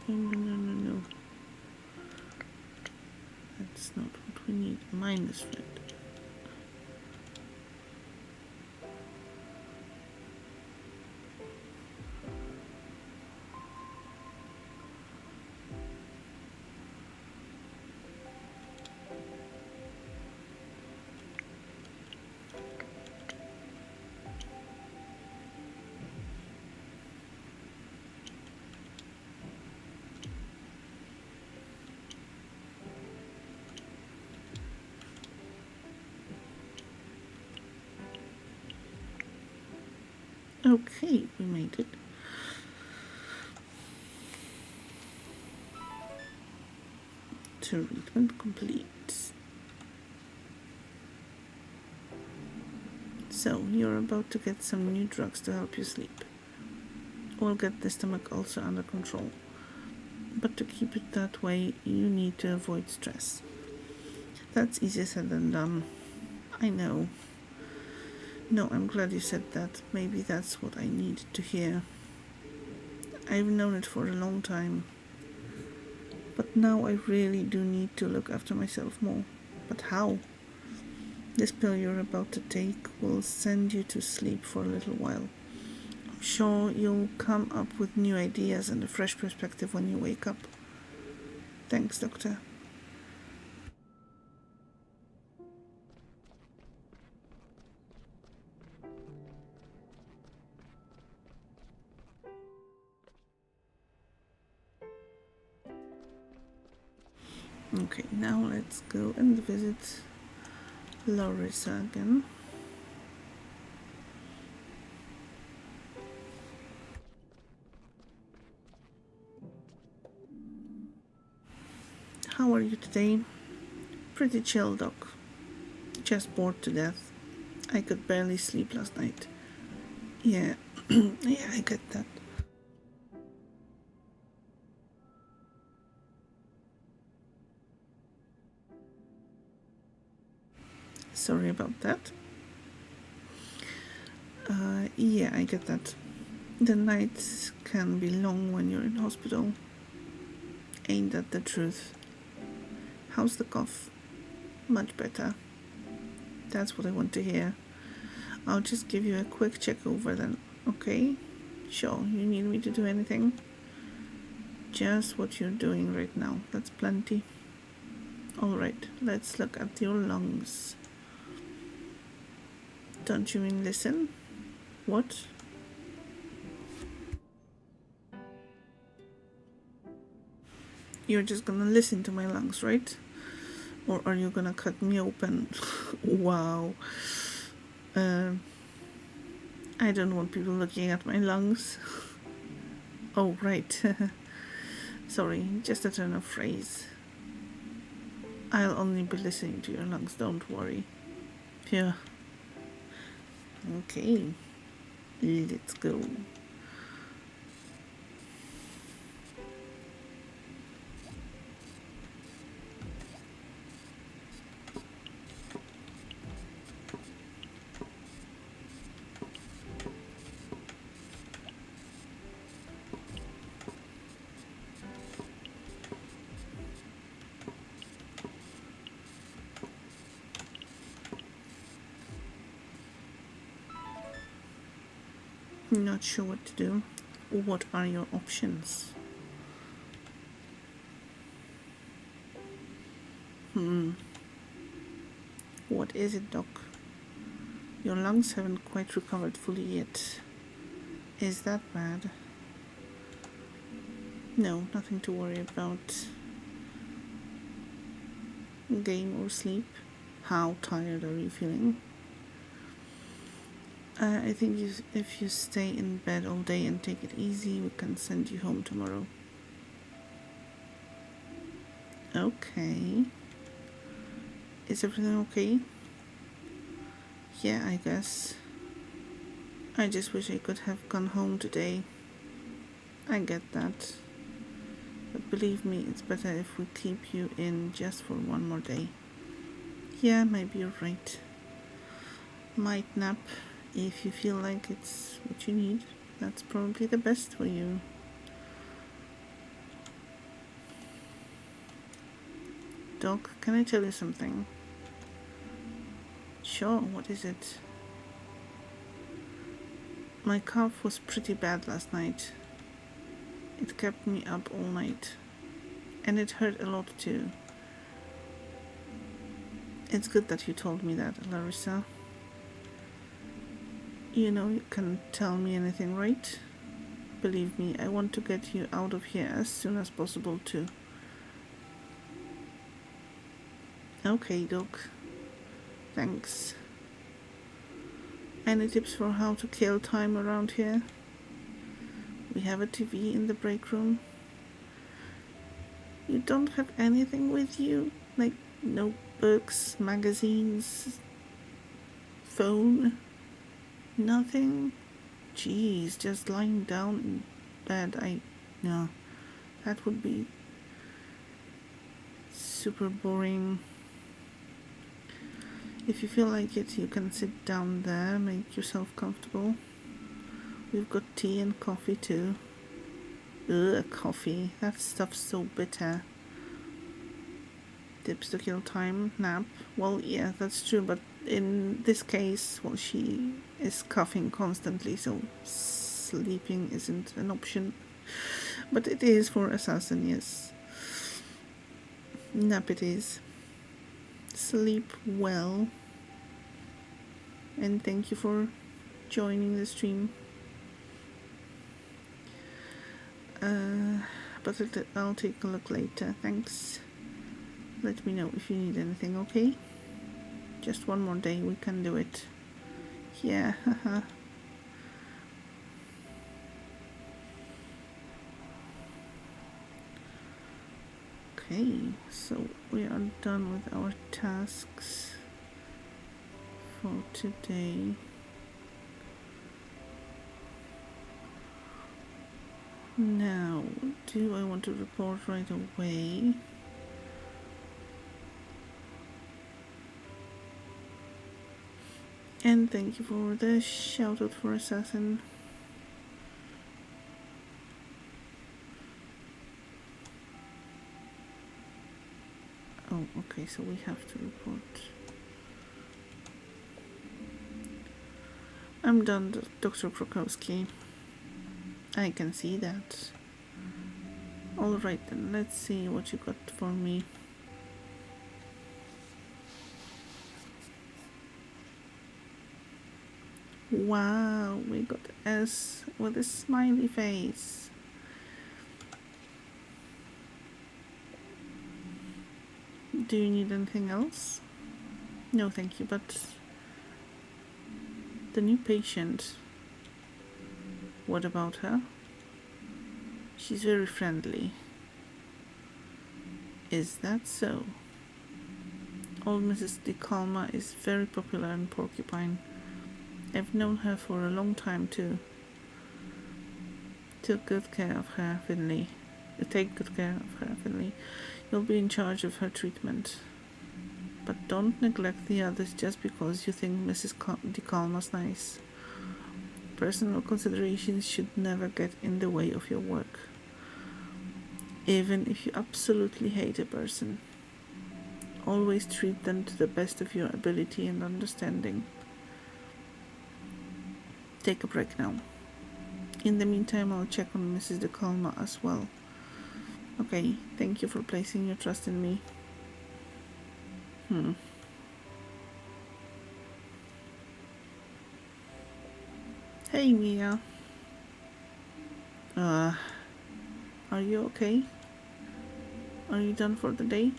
[SPEAKER 2] No. That's not what we need. Minus red. Okay, we made it. Treatment complete. So, you're about to get some new drugs to help you sleep. We'll get the stomach ulcer under control. But to keep it that way, you need to avoid stress. That's easier said than done. I know. No, I'm glad you said that. Maybe that's what I needed to hear. I've known it for a long time. But now I really do need to look after myself more. But how? This pill you're about to take will send you to sleep for a little while. I'm sure you'll come up with new ideas and a fresh perspective when you wake up. Thanks, Doctor. Okay, now let's go and visit Larissa again. How are you today? Pretty chill, Doc. Just bored to death. I could barely sleep last night. Yeah, yeah, I get that. Sorry about that. Yeah, I get that. The nights can be long when you're in hospital. Ain't that the truth? How's the cough? Much better. That's what I want to hear. I'll just give you a quick check over then, okay? Sure, you need me to do anything? Just what you're doing right now. That's plenty. Alright, let's look at your lungs. Don't you mean listen? What? You're just gonna listen to my lungs, right? Or are you gonna cut me open? Wow. I don't want people looking at my lungs. Oh, right. Sorry, just a turn of phrase. I'll only be listening to your lungs, don't worry. Yeah. Okay. Let's go. Not sure what to do. What are your options? What is it, Doc? Your lungs haven't quite recovered fully yet. Is that bad? No, nothing to worry about. Game or sleep? How tired are you feeling? I think if you stay in bed all day and take it easy, we can send you home tomorrow. Okay. Is everything okay? Yeah, I guess. I just wish I could have gone home today. I get that. But believe me, it's better if we keep you in just for one more day. Yeah, maybe you're right. Might nap if you feel like it's what you need. That's probably the best for you. Doc, can I tell you something? Sure, what is it? My cough was pretty bad last night. It kept me up all night. And it hurt a lot too. It's good that you told me that, Larissa. You know you can tell me anything, right? Believe me, I want to get you out of here as soon as possible too. Okay, Doc. Thanks. Any tips for how to kill time around here? We have a TV in the break room. You don't have anything with you? Like notebooks, magazines, phone? Nothing? Jeez, just lying down in bed. No, that would be super boring. If you feel like it, you can sit down there, make yourself comfortable. We've got tea and coffee too. Ugh, coffee. That stuff's so bitter. Tips to kill time, nap. Well, yeah, that's true, but in this case, well, she is coughing constantly, so sleeping isn't an option. But it is for assassin, yes. Nap it is. Sleep well. And thank you for joining the stream. But I'll take a look later. Thanks. Let me know if you need anything, okay? Just one more day, we can do it. Yeah, haha. Okay, so we are done with our tasks for today. Now, do I want to report right away? And thank you for the shout out for Assassin. Oh, okay, so we have to report. I'm done, Dr. Krokowski. I can see that. Alright then, let's see what you got for me. Wow, we got S with a smiley face. Do you need anything else? No, thank you, but the new patient, what about her? She's very friendly. Is that so? Old Mrs. DeCalma is very popular in Porcupine. I've known her for a long time too. Take good care of her, Finley. You'll be in charge of her treatment. But don't neglect the others just because you think Mrs. DeCalma's nice. Personal considerations should never get in the way of your work. Even if you absolutely hate a person. Always treat them to the best of your ability and understanding. Take a break now. In the meantime, I'll check on Mrs. De Calma as well. Okay, thank you for placing your trust in me. Hey, Mia. Are you okay? Are you done for the day?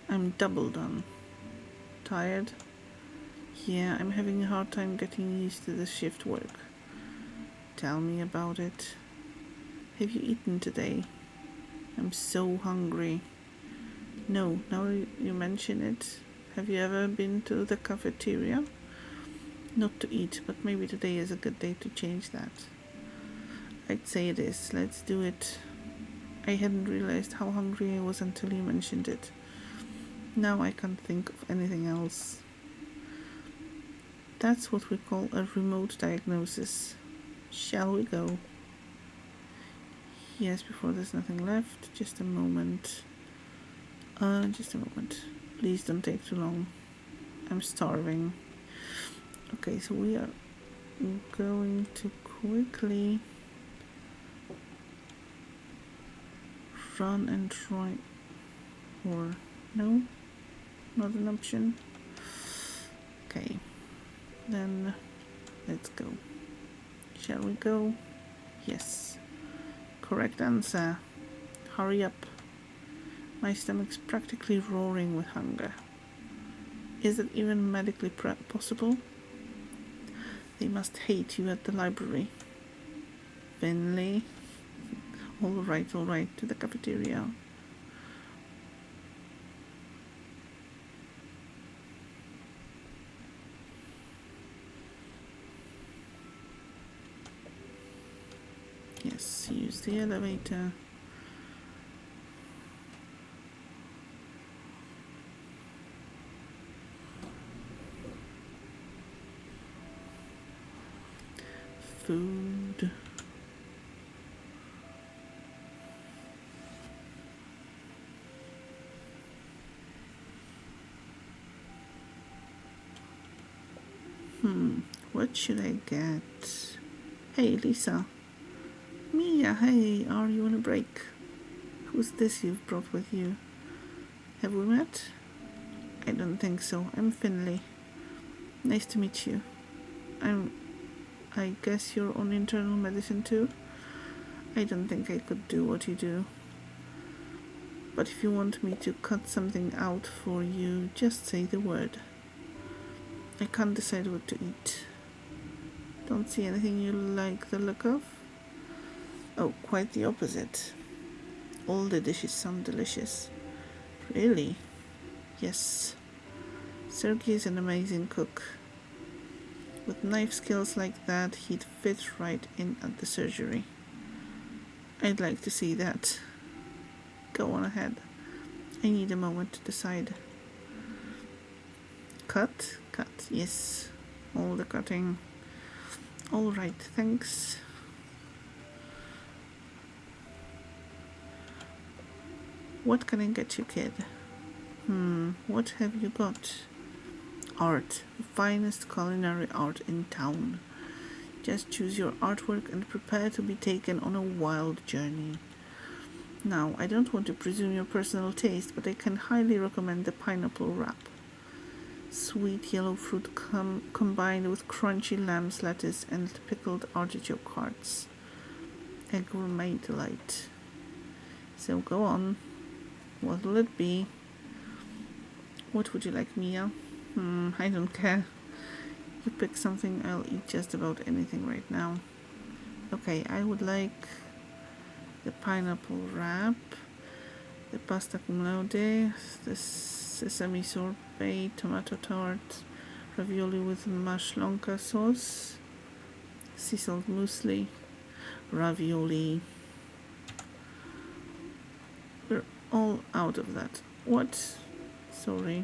[SPEAKER 2] I'm double done. Tired? Yeah, I'm having a hard time getting used to the shift work. Tell me about it. Have you eaten today? I'm so hungry. No, now you mention it. Have you ever been to the cafeteria? Not to eat, but maybe today is a good day to change that. I'd say it is. Let's do it. I hadn't realized how hungry I was until you mentioned it. Now I can't think of anything else. That's what we call a remote diagnosis. Shall we go? Yes, before there's nothing left. Just a moment. Just a moment. Please don't take too long. I'm starving. Okay, so we are going to quickly run and try. Or no, not an option. Okay, then let's go. Shall we go? Yes. Correct answer. Hurry up. My stomach's practically roaring with hunger. Is it even medically possible? They must hate you at the library. Finley. All right, to the cafeteria. Yes, use the elevator. Food. What should I get? Hey, Lisa. Mia, hey, are you on a break? Who's this you've brought with you? Have we met? I don't think so. I'm Finley. Nice to meet you. I guess you're on internal medicine too? I don't think I could do what you do. But if you want me to cut something out for you, just say the word. I can't decide what to eat. Don't see anything you like the look of? Oh, quite the opposite. All the dishes sound delicious. Really? Yes. Sergey is an amazing cook. With knife skills like that, he'd fit right in at the surgery. I'd like to see that. Go on ahead. I need a moment to decide. Cut, yes. All the cutting. All right, thanks. What can I get you, kid? What have you got? Art. The finest culinary art in town. Just choose your artwork and prepare to be taken on a wild journey. Now, I don't want to presume your personal taste, but I can highly recommend the pineapple wrap. Sweet yellow fruit combined with crunchy lamb's lettuce and pickled artichoke hearts. A gourmet delight. So go on. What will it be? What would you like, Mia? I don't care. You pick something, I'll eat just about anything right now. Okay, I would like the pineapple wrap, the pasta cum laude, the sesame sorbet, tomato tart, ravioli with mashlanka sauce, sea salt muesli, ravioli. We're all out of that. What? Sorry.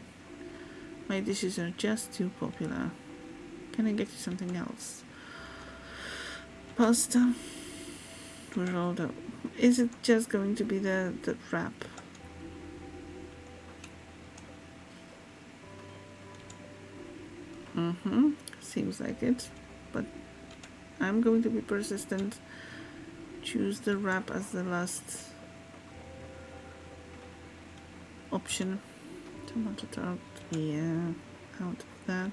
[SPEAKER 2] My dishes are just too popular. Can I get you something else? Pasta? We're all out. Is it just going to be the wrap? Seems like it. But I'm going to be persistent. Choose the wrap as the last option. Tomato tart, yeah, out of that.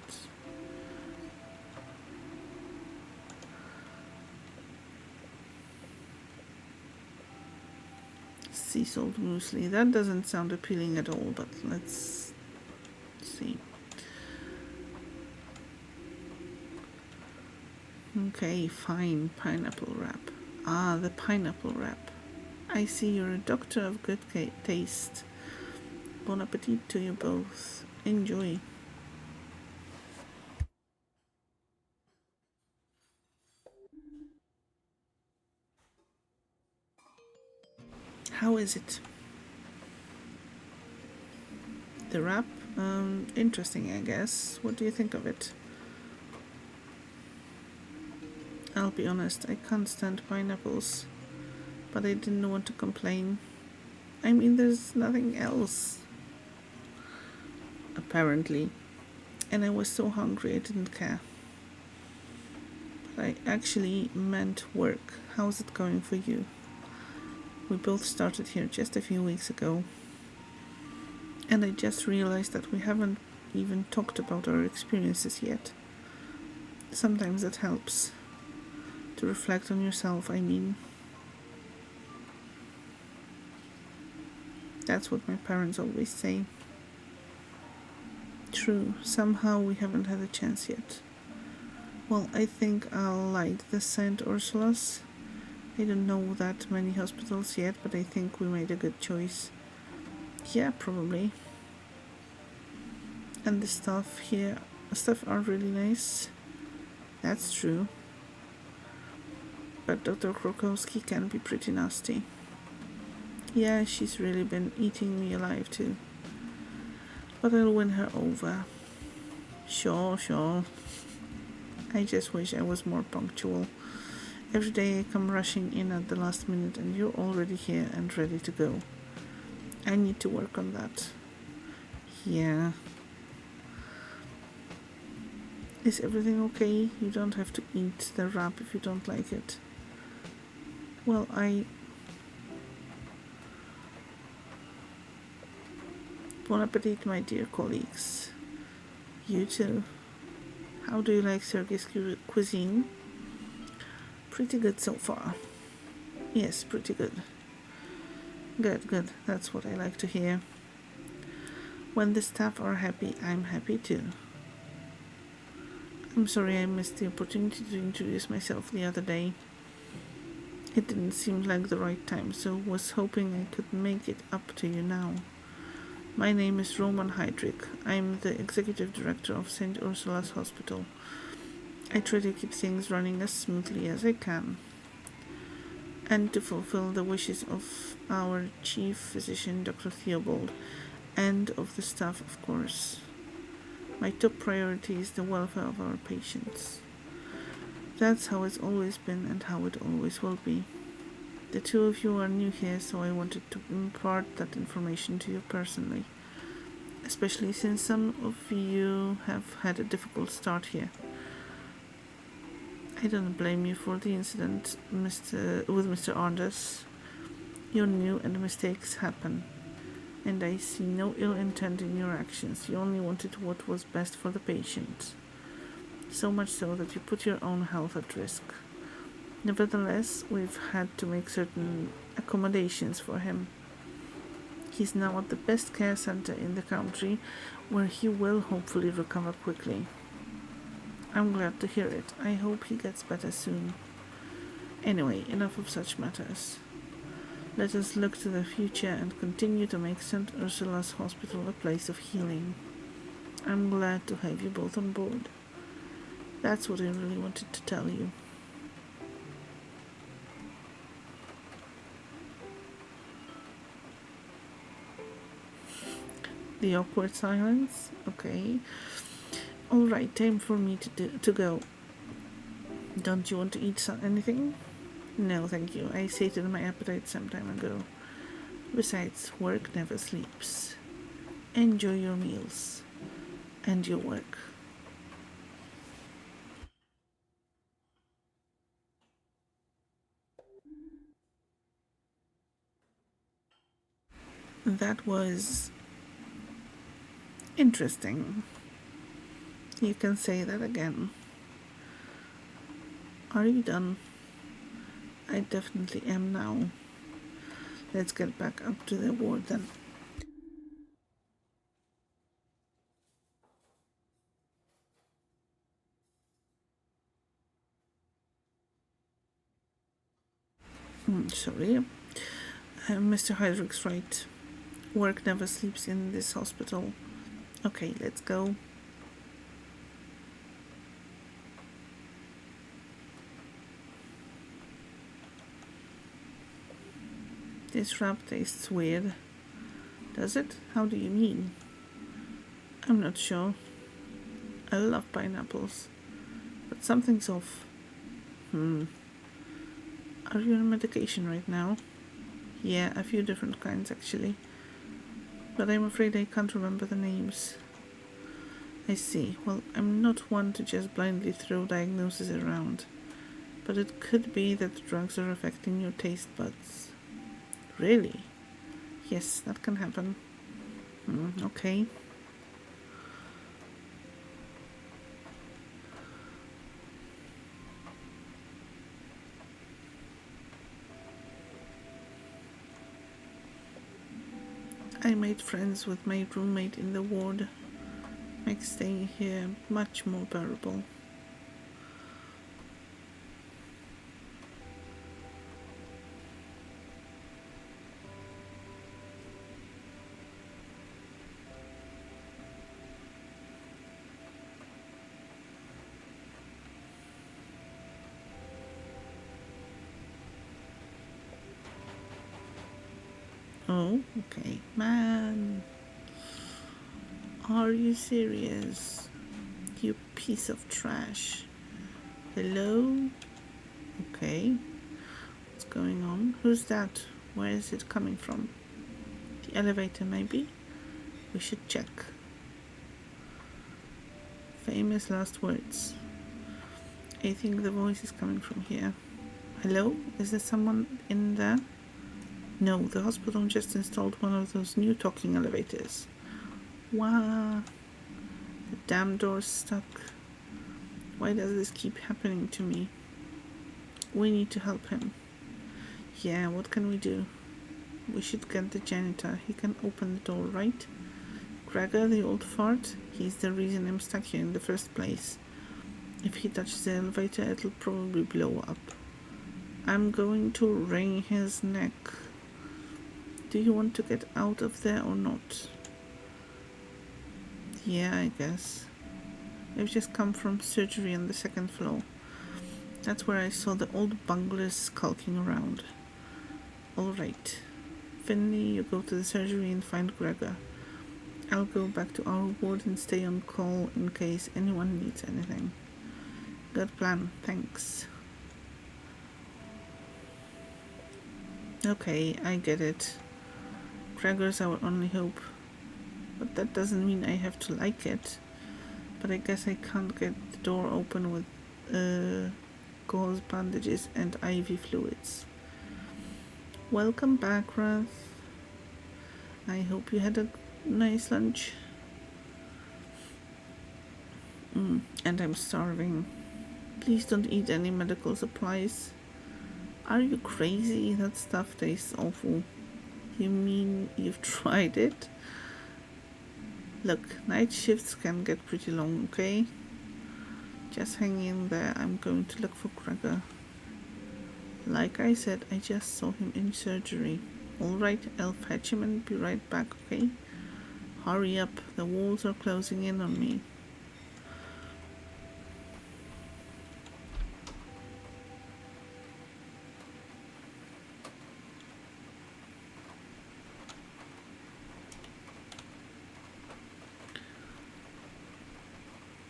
[SPEAKER 2] Sea salt muesli, that doesn't sound appealing at all, but let's see. Okay, fine, pineapple wrap. Ah, the pineapple wrap. I see you're a doctor of good taste. Bon appetit to you both. Enjoy. How is it? The wrap? Interesting, I guess. What do you think of it? I'll be honest, I can't stand pineapples, but I didn't want to complain. I mean, there's nothing else, apparently, and I was so hungry I didn't care. But I actually meant work. How's it going for you? We both started here just a few weeks ago, and I just realized that we haven't even talked about our experiences yet. Sometimes it helps to reflect on yourself, I mean. That's what my parents always say. True, somehow we haven't had a chance yet. Well, I think I'll like the St. Ursula's. I don't know that many hospitals yet, but I think we made a good choice. Yeah, probably. And the staff are really nice. That's true. But Dr. Krokowski can be pretty nasty. Yeah, she's really been eating me alive too. But I'll win her over. Sure. I just wish I was more punctual. Every day I come rushing in at the last minute and you're already here and ready to go. I need to work on that. Yeah. Is everything okay? You don't have to eat the wrap if you don't like it. Well, Bon appetit, my dear colleagues. You too. How do you like Sergei's cuisine? Pretty good so far. Yes, pretty good. Good. That's what I like to hear. When the staff are happy, I'm happy too. I'm sorry I missed the opportunity to introduce myself the other day. It didn't seem like the right time, so was hoping I could make it up to you now. My name is Roman Heydrich. I'm the executive director of St. Ursula's Hospital. I try to keep things running as smoothly as I can, and to fulfill the wishes of our chief physician, Dr. Theobald, and of the staff, of course. My top priority is the welfare of our patients. That's how it's always been and how it always will be. The two of you are new here, so I wanted to impart that information to you personally, especially since some of you have had a difficult start here. I don't blame you for the incident with Mr. Anders. You're new and mistakes happen, and I see no ill intent in your actions. You only wanted what was best for the patient. So much so that you put your own health at risk. Nevertheless, we've had to make certain accommodations for him. He's now at the best care center in the country, where he will hopefully recover quickly. I'm glad to hear it. I hope he gets better soon. Anyway, enough of such matters. Let us look to the future and continue to make St. Ursula's Hospital a place of healing. I'm glad to have you both on board. That's what I really wanted to tell you. The awkward silence. Okay. All right, time for me to go. Don't you want to eat anything? No, thank you. I sated my appetite some time ago. Besides, work never sleeps. Enjoy your meals and your work. That was interesting. You can say that again. Are you done? I definitely am now. Let's get back up to the ward then. Sorry. Mr. Hydrick's right. Work never sleeps in this hospital. Okay, let's go. This wrap tastes weird. Does it? How do you mean? I'm not sure. I love pineapples, but something's off. Are you on medication right now? Yeah, a few different kinds actually. But I'm afraid I can't remember the names. I see. Well, I'm not one to just blindly throw diagnoses around. But it could be that the drugs are affecting your taste buds. Really? Yes, that can happen. Okay. I made friends with my roommate in the ward. Makes staying here much more bearable. Oh, okay. Man. Are you serious? You piece of trash. Hello? Okay. What's going on? Who's that? Where is it coming from? The elevator, maybe? We should check. Famous last words. I think the voice is coming from here. Hello? Is there someone in there? No, the hospital just installed one of those new talking elevators. Wow. The damn door's stuck. Why does this keep happening to me? We need to help him. Yeah, what can we do? We should get the janitor. He can open the door, right? Gregor, the old fart, he's the reason I'm stuck here in the first place. If he touches the elevator, it'll probably blow up. I'm going to wring his neck. Do you want to get out of there or not? Yeah, I guess. I've just come from surgery on the second floor. That's where I saw the old bunglers skulking around. Alright. Finley, you go to the surgery and find Gregor. I'll go back to our ward and stay on call in case anyone needs anything. Good plan, thanks. Okay, I get it. Gregor's our only hope. But that doesn't mean I have to like it. But I guess I can't get the door open with gauze bandages and IV fluids. Welcome back, Wrath. I hope you had a nice lunch. And I'm starving. Please don't eat any medical supplies. Are you crazy? That stuff tastes awful. You mean you've tried it? Look, night shifts can get pretty long, okay? Just hang in there. I'm going to look for Gregor. Like I said, I just saw him in surgery. Alright, I'll fetch him and be right back, okay? Hurry up, the walls are closing in on me.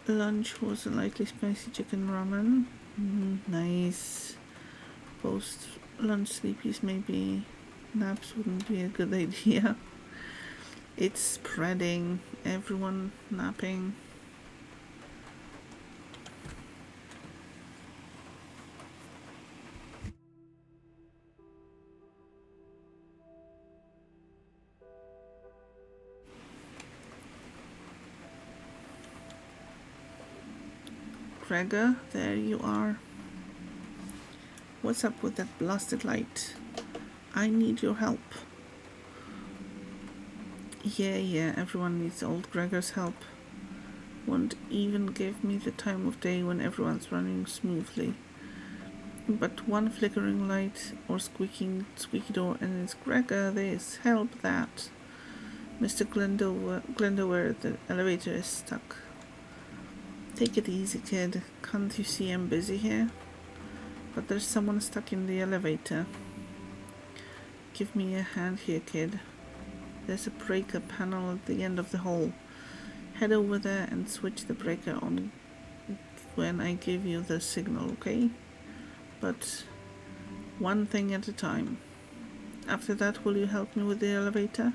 [SPEAKER 2] Lunch was a lightly spicy chicken ramen. Nice. Post lunch sleepies maybe. Naps wouldn't be a good idea. It's spreading. Everyone napping. Gregor, there you are. What's up with that blasted light? I need your help. Yeah, everyone needs old Gregor's help. Won't even give me the time of day when everyone's running smoothly. But one flickering light or squeaky door and it's Gregor this, help that. Mr. Glendower, the elevator is stuck. Take it easy, kid. Can't you see I'm busy here? But there's someone stuck in the elevator. Give me a hand here, kid. There's a breaker panel at the end of the hall. Head over there and switch the breaker on when I give you the signal, okay? But one thing at a time. After that, will you help me with the elevator?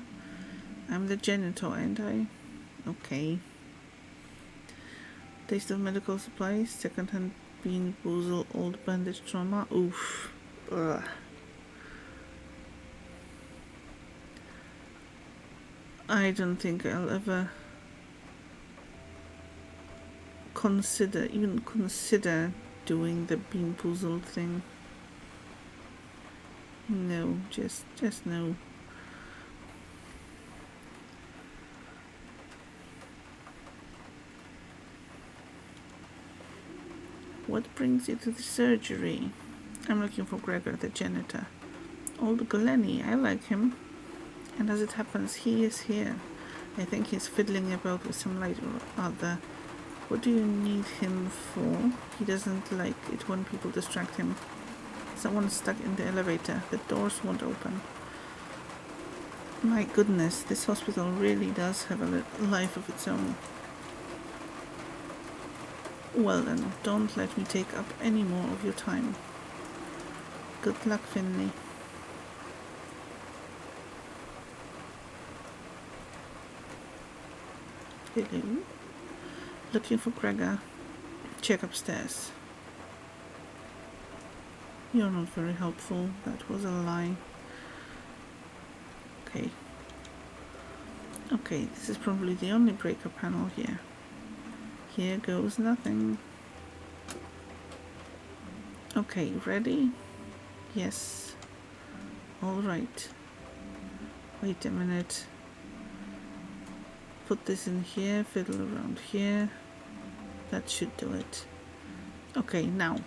[SPEAKER 2] I'm the janitor, ain't I? Okay. Taste of medical supplies, second-hand bean boozle, old bandage trauma. Oof. Ugh. I don't think I'll ever consider doing the bean boozle thing. No, just no. What brings you to the surgery? I'm looking for Gregor, the janitor. Old Glenny, I like him. And as it happens, he is here. I think he's fiddling about with some light or other. What do you need him for? He doesn't like it when people distract him. Someone's stuck in the elevator. The doors won't open. My goodness, this hospital really does have a life of its own. Well then, don't let me take up any more of your time. Good luck, Finley. Hello? Looking for Gregor. Check upstairs. You're not very helpful. That was a lie. Okay, this is probably the only breaker panel here. Here goes nothing. Okay, ready? Yes. Alright. Wait a minute. Put this in here, fiddle around here. That should do it. Okay, now.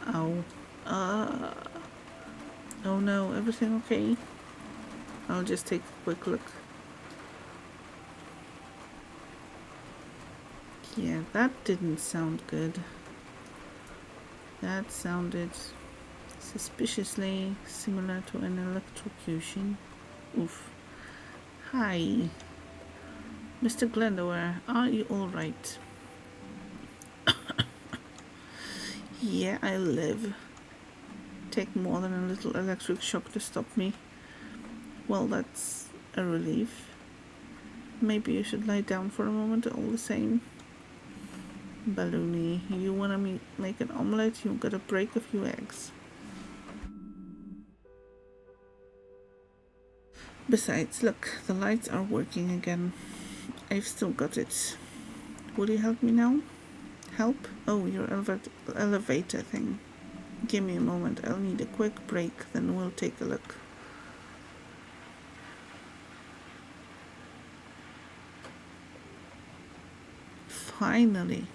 [SPEAKER 2] Ow. Oh no, everything okay? I'll just take a quick look. Yeah, that didn't sound good. That sounded suspiciously similar to an electrocution. Oof. Hi. Mr. Glendower, are you alright? Yeah, I live. Take more than a little electric shock to stop me. Well, that's a relief. Maybe you should lie down for a moment all the same. Balloony, you wanna make an omelette? You gotta break a few eggs. Besides, look, the lights are working again. I've still got it. Will you help me now? Help? Oh, your elevator thing. Give me a moment. I'll need a quick break, then we'll take a look. Finally.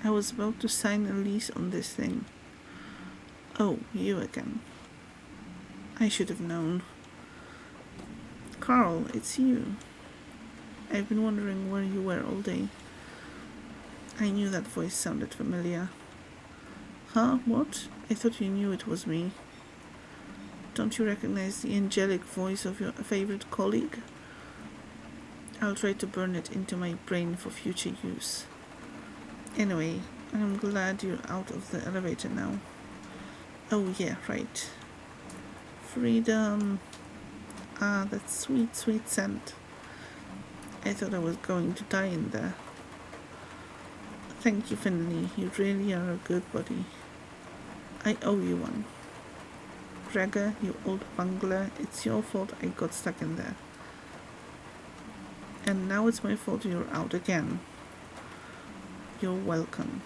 [SPEAKER 2] I was about to sign a lease on this thing. Oh, you again. I should have known. Carl, it's you. I've been wondering where you were all day. I knew that voice sounded familiar. Huh? What? I thought you knew it was me. Don't you recognize the angelic voice of your favorite colleague? I'll try to burn it into my brain for future use. Anyway, I'm glad you're out of the elevator now. Oh yeah, right. Freedom. Ah, that sweet, sweet scent. I thought I was going to die in there. Thank you, Finley. You really are a good buddy. I owe you one. Gregor, you old bungler, it's your fault I got stuck in there. And now it's my fault you're out again. You're welcome.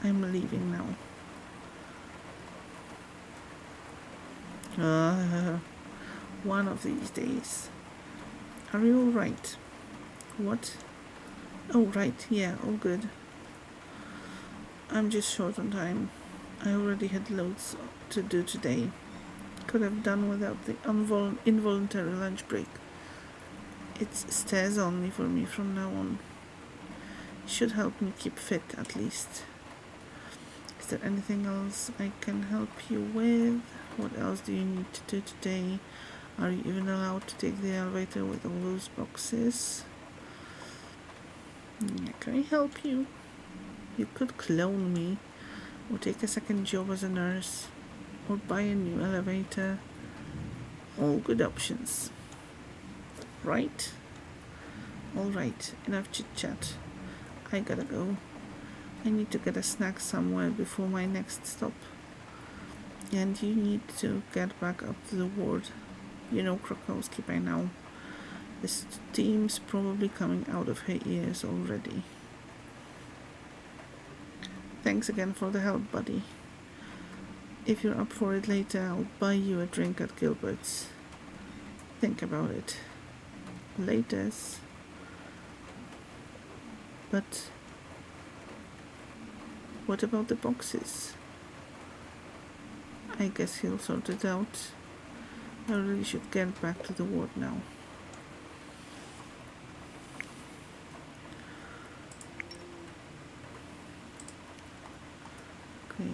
[SPEAKER 2] I'm leaving now. One of these days. Are you alright? What? Oh, right, yeah, all good. I'm just short on time. I already had loads to do today. Could have done without the involuntary lunch break. It's stairs only for me from now on. Should help me keep fit at least. Is there anything else I can help you with? What else do you need to do today? Are you even allowed to take the elevator with all those boxes? Can I help you? You could clone me, or take a second job as a nurse, or buy a new elevator. All good options. Right? Alright, enough chit chat. I gotta go. I need to get a snack somewhere before my next stop. And you need to get back up to the ward. You know Krakowski by now. The steam's probably coming out of her ears already. Thanks again for the help, buddy. If you're up for it later, I'll buy you a drink at Gilbert's. Think about it. Laters. But what about the boxes? I guess he'll sort it out. I really should get back to the ward now. Okay.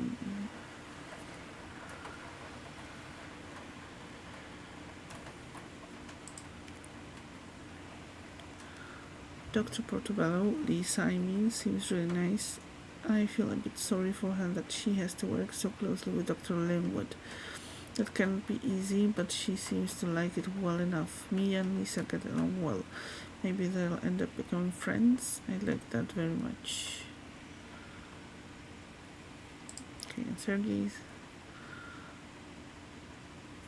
[SPEAKER 2] Dr. Portobello, Lisa I mean, seems really nice. I feel a bit sorry for her that she has to work so closely with Dr. Linwood. That can't be easy, but she seems to like it well enough. Mia and Lisa get along well. Maybe they'll end up becoming friends. I like that very much. Okay, and Sergey's.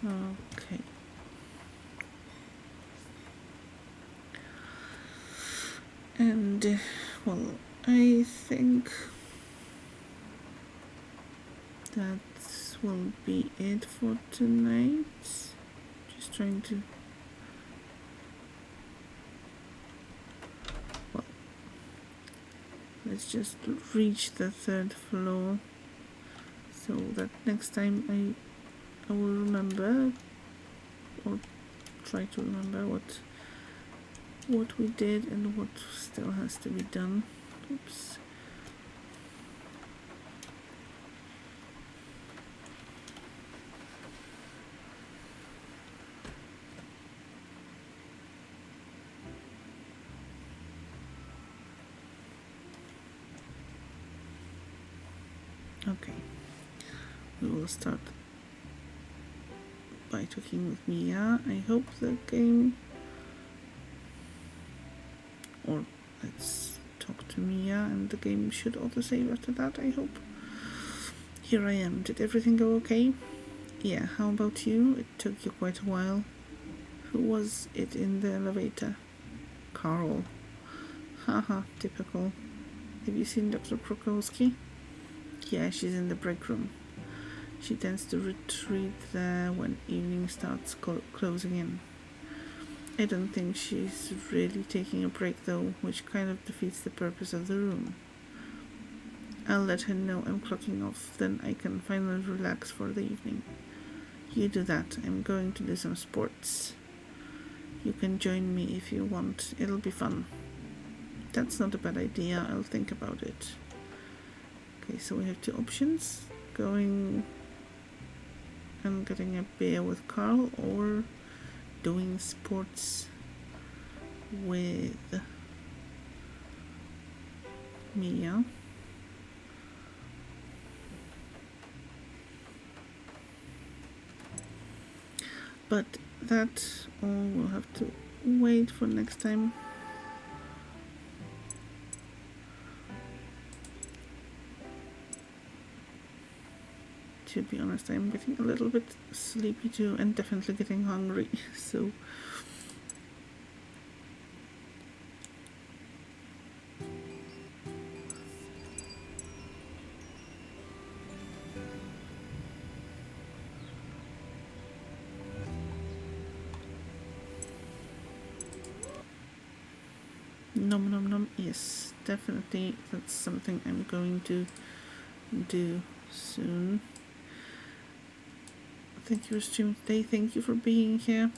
[SPEAKER 2] Okay. And, well, I think that will be it for tonight. Just trying to... Well, let's just reach the 3rd floor so that next time I will remember, or try to remember what we did and what still has to be done. Oops. Okay, we will start by talking with Mia. I hope the game, or let's talk to Mia and the game should autosave after that, I hope. Here I am. Did everything go okay? Yeah, how about you? It took you quite a while. Who was it in the elevator? Carl. Haha, typical. Have you seen Dr. Krokowski? Yeah, she's in the break room. She tends to retreat there when evening starts closing in. I don't think she's really taking a break though, which kind of defeats the purpose of the room. I'll let her know I'm clocking off, then I can finally relax for the evening. You do that. I'm going to do some sports. You can join me if you want. It'll be fun. That's not a bad idea. I'll think about it. Okay, so we have 2 options. Going and getting a beer with Carl, or doing sports with Mia. But that all will have to wait for next time. To be honest, I'm getting a little bit sleepy too, and definitely getting hungry, so Nom nom nom. Yes, definitely. That's something I'm going to do soon. Thank you for streaming today. Thank you for being here.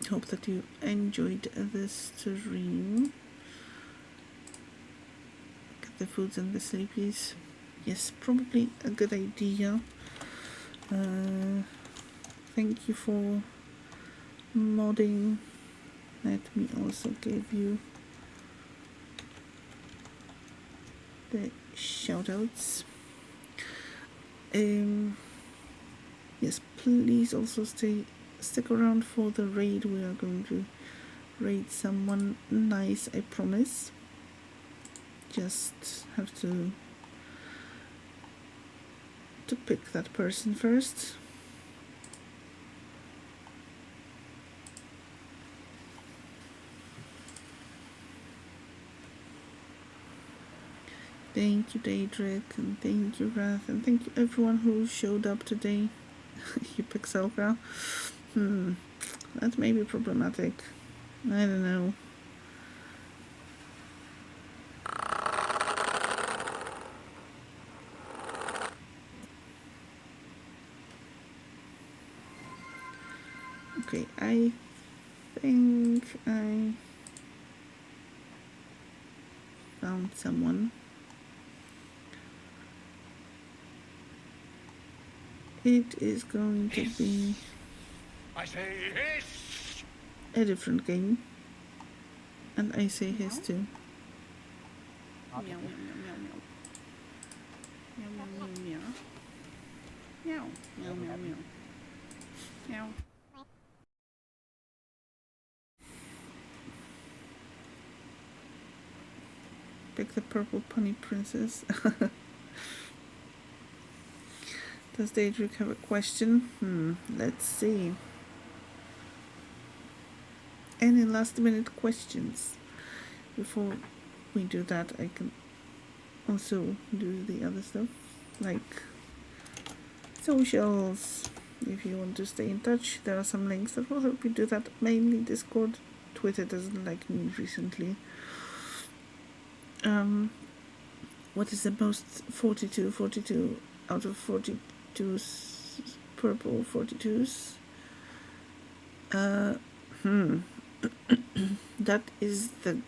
[SPEAKER 2] Hope that you enjoyed this stream. Get the foods and the sleepies. Yes, probably a good idea. Thank you for modding. Let me also give you the shoutouts. Yes, please also stick around for the raid. We are going to raid someone nice, I promise. Just have to pick that person first. Thank you, Daedric, and thank you, Wrath, and thank you everyone who showed up today. You Pixelka. That may be problematic. I don't know. Okay, I think I found someone. It is going to be
[SPEAKER 1] I say hiss!
[SPEAKER 2] a different game. And I say his too. Meow, meow, meow, meow, meow. Meow, meow, meow, meow. Meow, meow, meow, meow. Meow. Pick the purple pony princess. Does Daedric have a question? Let's see. Any last minute questions? Before we do that, I can also do the other stuff, like socials. If you want to stay in touch, there are some links that will help you do that. Mainly Discord. Twitter doesn't like me recently. What is the most 42 out of 42s, purple 42s? That is the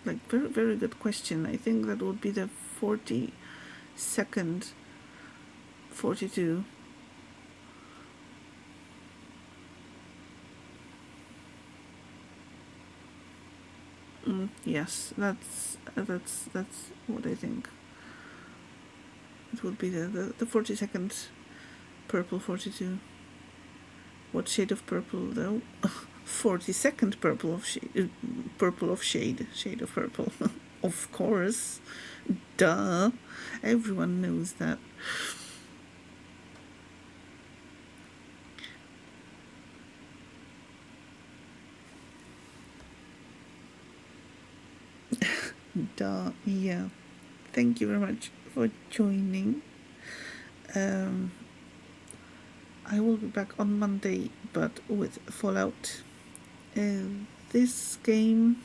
[SPEAKER 2] very, very good question. I think that would be the 42nd 42. Yes, that's what I think. It would be the 42nd purple 42. What shade of purple though? 42nd purple of shade. Purple of shade. Shade of purple. Of course. Duh. Everyone knows that. Duh. Yeah. Thank you very much for joining. I will be back on Monday, but with Fallout. This game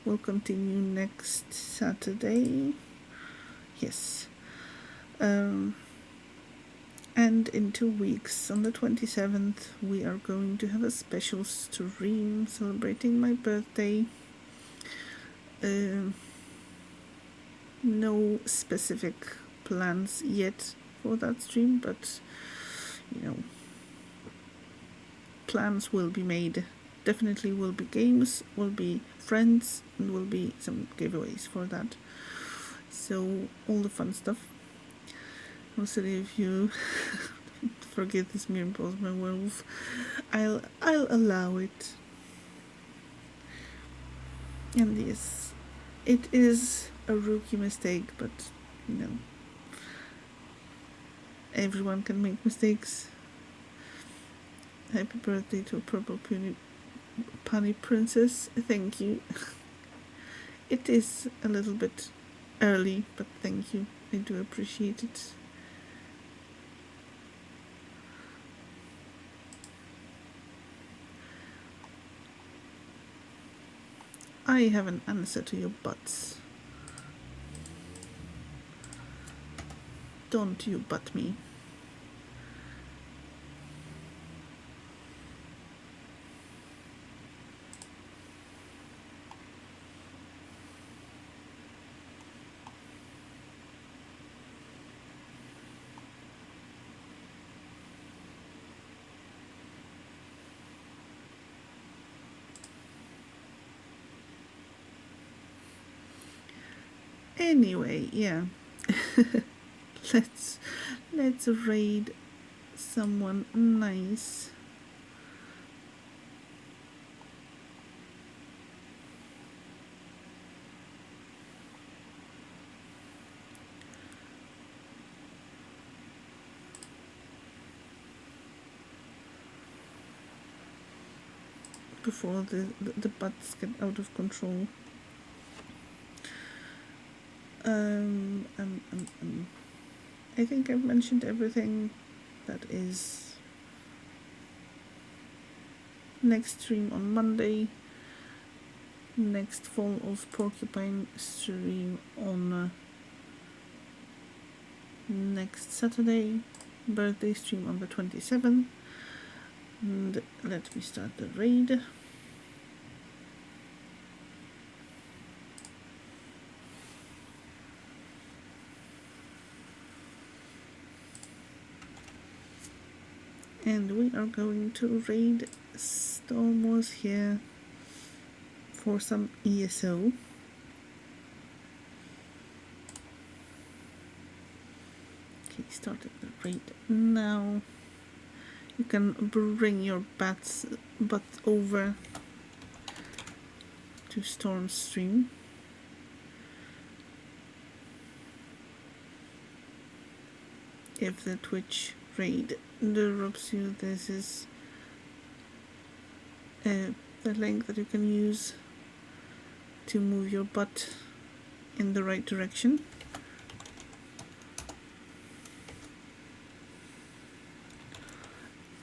[SPEAKER 2] will continue next Saturday. Yes. And in 2 weeks, on the 27th, we are going to have a special stream celebrating my birthday. No specific plans yet for that stream, but plans will be made. Definitely will be games, will be friends, and will be some giveaways for that. So all the fun stuff. Also, if you forget this mirror pose my werewolf, I'll allow it. And yes, it is a rookie mistake, but everyone can make mistakes. Happy birthday to a purple pony princess. Thank you. It is a little bit early, but thank you. I do appreciate it. I have an answer to your butts. Don't you butt me. Anyway, yeah. let's raid someone nice. Before the butts get out of control. I think I've mentioned everything that is next stream on Monday, next Fall of Porcupine stream on next Saturday, birthday stream on the 27th, and let me start the raid. And we are going to raid Storm Wars here for some ESO. Okay, started the raid now. You can bring your butt over to Storm's stream. If the Twitch raid interrupts you, this is the link that you can use to move your butt in the right direction.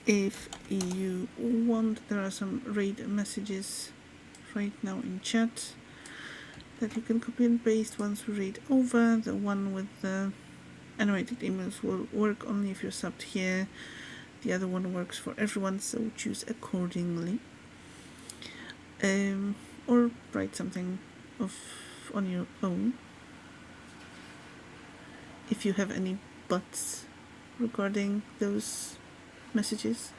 [SPEAKER 2] If you want, there are some raid messages right now in chat that you can copy and paste once we raid over. The one with the animated emails will work only if you're subbed here. The other one works for everyone, so choose accordingly. Or write something on your own. If you have any buts regarding those messages,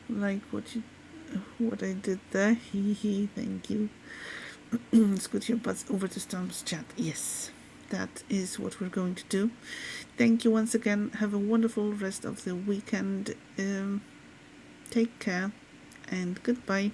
[SPEAKER 2] like what I did there. Thank you. Scoot your butts over to Storm's chat. Yes, that is what we're going to do. Thank you once again. Have a wonderful rest of the weekend. Take care and goodbye.